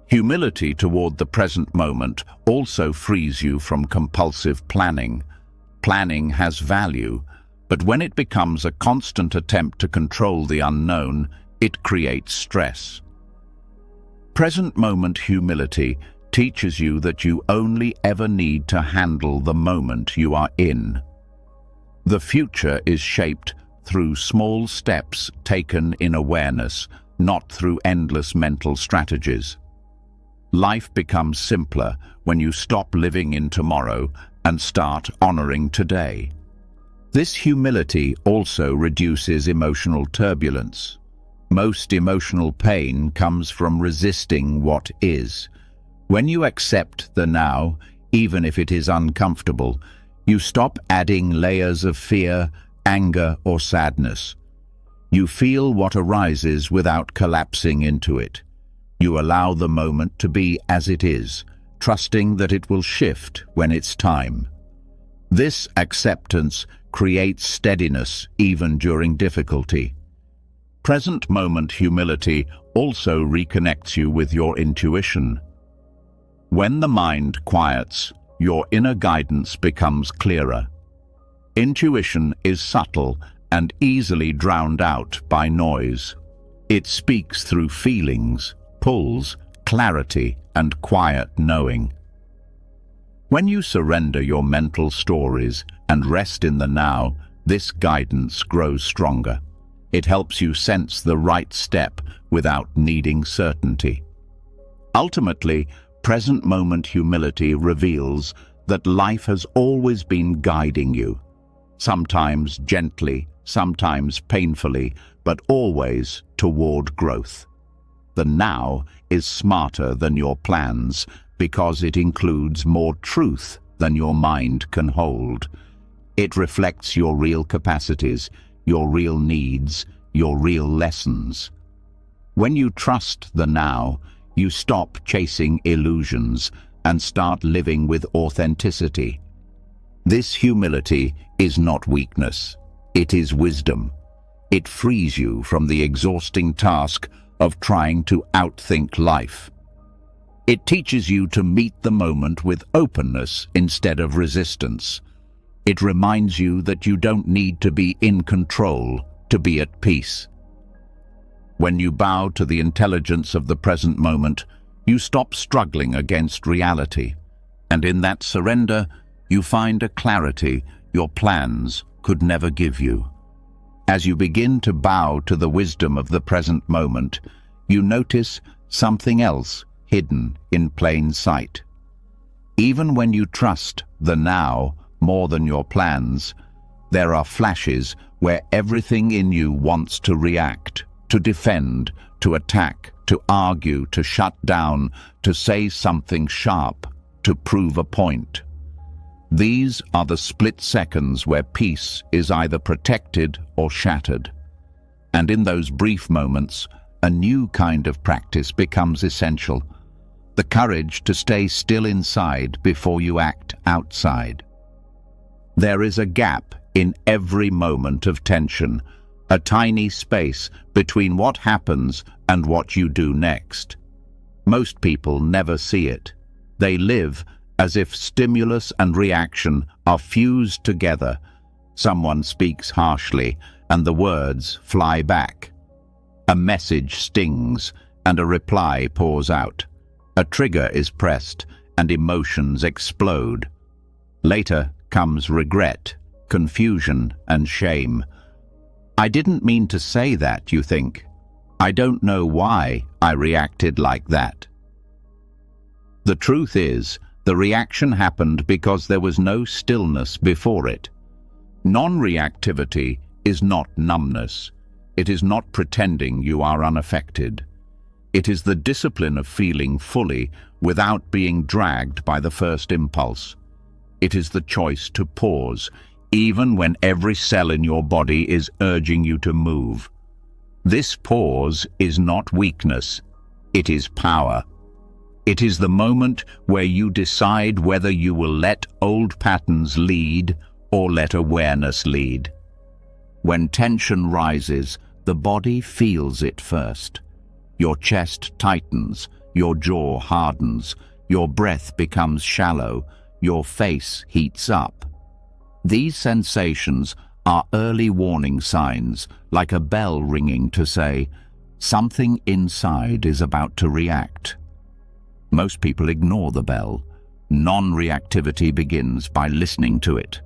Humility toward the present moment also frees you from compulsive planning. Planning has value, but when it becomes a constant attempt to control the unknown, it creates stress. Present moment humility teaches you that you only ever need to handle the moment you are in. The future is shaped through small steps taken in awareness, not through endless mental strategies. Life becomes simpler when you stop living in tomorrow and start honoring today. This humility also reduces emotional turbulence. Most emotional pain comes from resisting what is. When you accept the now, even if it is uncomfortable, you stop adding layers of fear, anger, or sadness. You feel what arises without collapsing into it. You allow the moment to be as it is, trusting that it will shift when it's time. This acceptance creates steadiness even during difficulty. Present moment humility also reconnects you with your intuition. When the mind quiets, your inner guidance becomes clearer. Intuition is subtle and easily drowned out by noise. It speaks through feelings, pulls, clarity, and quiet knowing. When you surrender your mental stories and rest in the now, this guidance grows stronger. It helps you sense the right step without needing certainty. Ultimately, present moment humility reveals that life has always been guiding you, sometimes gently, sometimes painfully, but always toward growth. The now is smarter than your plans because it includes more truth than your mind can hold. It reflects your real capacities, your real needs, your real lessons. When you trust the now, you stop chasing illusions and start living with authenticity. This humility is not weakness, it is wisdom. It frees you from the exhausting task of trying to outthink life. It teaches you to meet the moment with openness instead of resistance. It reminds you that you don't need to be in control to be at peace. When you bow to the intelligence of the present moment, you stop struggling against reality, and in that surrender, you find a clarity your plans could never give you. As you begin to bow to the wisdom of the present moment, you notice something else hidden in plain sight. Even when you trust the now more than your plans, there are flashes where everything in you wants to react, to defend, to attack, to argue, to shut down, to say something sharp, to prove a point. These are the split seconds where peace is either protected or shattered. And in those brief moments, a new kind of practice becomes essential: the courage to stay still inside before you act outside. There is a gap in every moment of tension, a tiny space between what happens and what you do next. Most people never see it. They live as if stimulus and reaction are fused together. Someone speaks harshly, and the words fly back. A message stings, and a reply pours out. A trigger is pressed, and emotions explode. Later comes regret, confusion, and shame. I didn't mean to say that, you think. I don't know why I reacted like that. The truth is, the reaction happened because there was no stillness before it. Non-reactivity is not numbness. It is not pretending you are unaffected. It is the discipline of feeling fully without being dragged by the first impulse. It is the choice to pause, even when every cell in your body is urging you to move. This pause is not weakness, it is power. It is the moment where you decide whether you will let old patterns lead or let awareness lead. When tension rises, the body feels it first. Your chest tightens, your jaw hardens, your breath becomes shallow, your face heats up. These sensations are early warning signs, like a bell ringing to say, something inside is about to react. Most people ignore the bell. Non-reactivity begins by listening to it.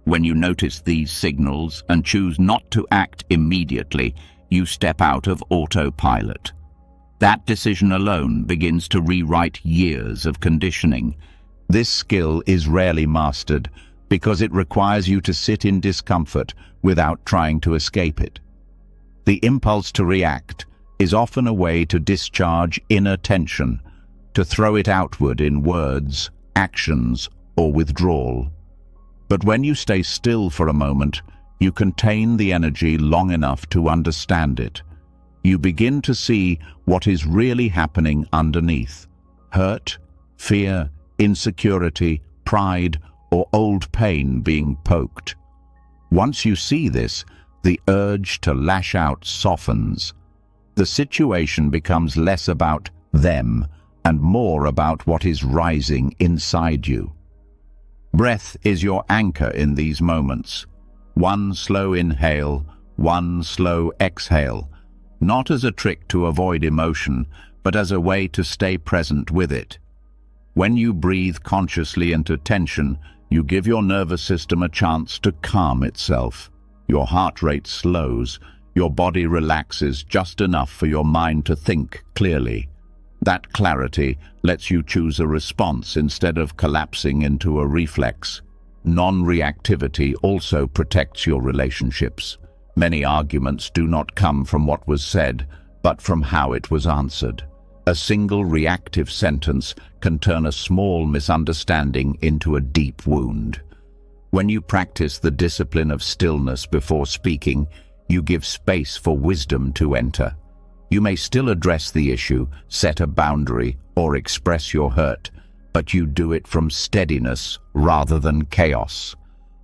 When you notice these signals and choose not to act immediately, you step out of autopilot. That decision alone begins to rewrite years of conditioning. This skill is rarely mastered because it requires you to sit in discomfort without trying to escape it. The impulse to react is often a way to discharge inner tension, to throw it outward in words, actions, or withdrawal. But when you stay still for a moment, you contain the energy long enough to understand it. You begin to see what is really happening underneath: hurt, fear, insecurity, pride, or old pain being poked. Once you see this, the urge to lash out softens. The situation becomes less about them and more about what is rising inside you. Breath is your anchor in these moments. One slow inhale, one slow exhale, not as a trick to avoid emotion, but as a way to stay present with it. When you breathe consciously into tension, you give your nervous system a chance to calm itself. Your heart rate slows, your body relaxes just enough for your mind to think clearly. That clarity lets you choose a response instead of collapsing into a reflex. Non-reactivity also protects your relationships. Many arguments do not come from what was said, but from how it was answered. A single reactive sentence can turn a small misunderstanding into a deep wound. When you practice the discipline of stillness before speaking, you give space for wisdom to enter. You may still address the issue, set a boundary, or express your hurt, but you do it from steadiness rather than chaos.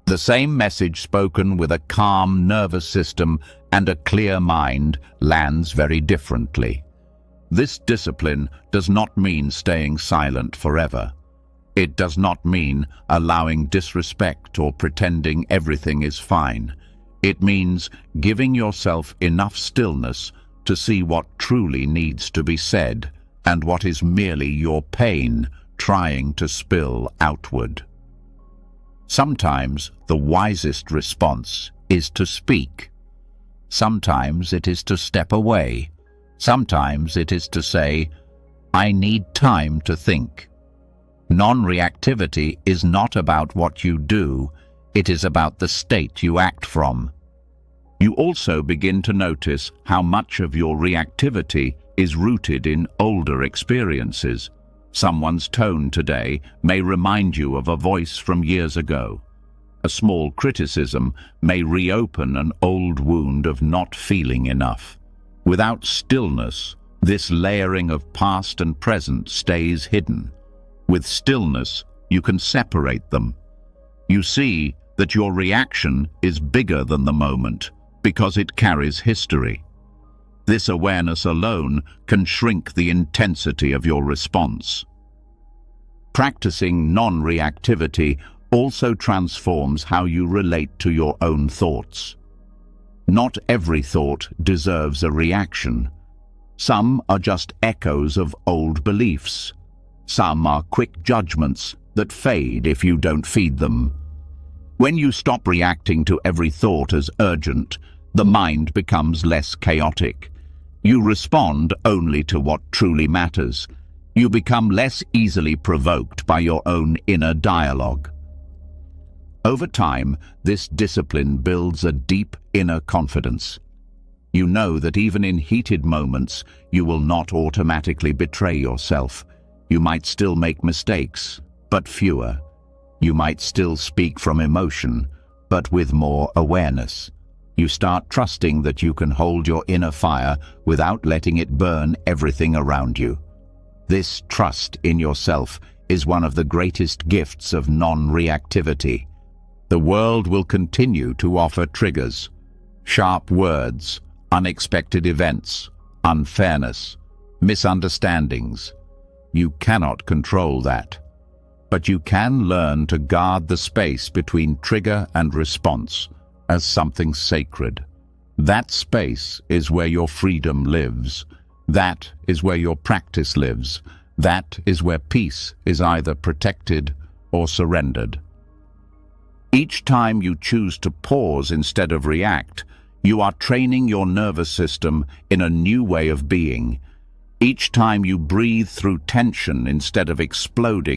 The same message spoken with a calm nervous system and a clear mind lands very differently. This discipline does not mean staying silent forever. It does not mean allowing disrespect or pretending everything is fine. It means giving yourself enough stillness to see what truly needs to be said and what is merely your pain trying to spill outward. Sometimes the wisest response is to speak. Sometimes it is to step away. Sometimes it is to say, I need time to think. Non-reactivity is not about what you do, it is about the state you act from. You also begin to notice how much of your reactivity is rooted in older experiences. Someone's tone today may remind you of a voice from years ago. A small criticism may reopen an old wound of not feeling enough. Without stillness, this layering of past and present stays hidden. With stillness, you can separate them. You see that your reaction is bigger than the moment because it carries history. This awareness alone can shrink the intensity of your response. Practicing non-reactivity also transforms how you relate to your own thoughts. Not every thought deserves a reaction. Some are just echoes of old beliefs. Some are quick judgments that fade if you don't feed them. When you stop reacting to every thought as urgent, the mind becomes less chaotic. You respond only to what truly matters. You become less easily provoked by your own inner dialogue. Over time, this discipline builds a deep inner confidence. You know that even in heated moments, you will not automatically betray yourself. You might still make mistakes, but fewer. You might still speak from emotion, but with more awareness. You start trusting that you can hold your inner fire without letting it burn everything around you. This trust in yourself is one of the greatest gifts of non-reactivity. The world will continue to offer triggers, sharp words, unexpected events, unfairness, misunderstandings. You cannot control that. But you can learn to guard the space between trigger and response as something sacred. That space is where your freedom lives. That is where your practice lives. That is where peace is either protected or surrendered. Each time you choose to pause instead of react, you are training your nervous system in a new way of being. Each time you breathe through tension instead of exploding,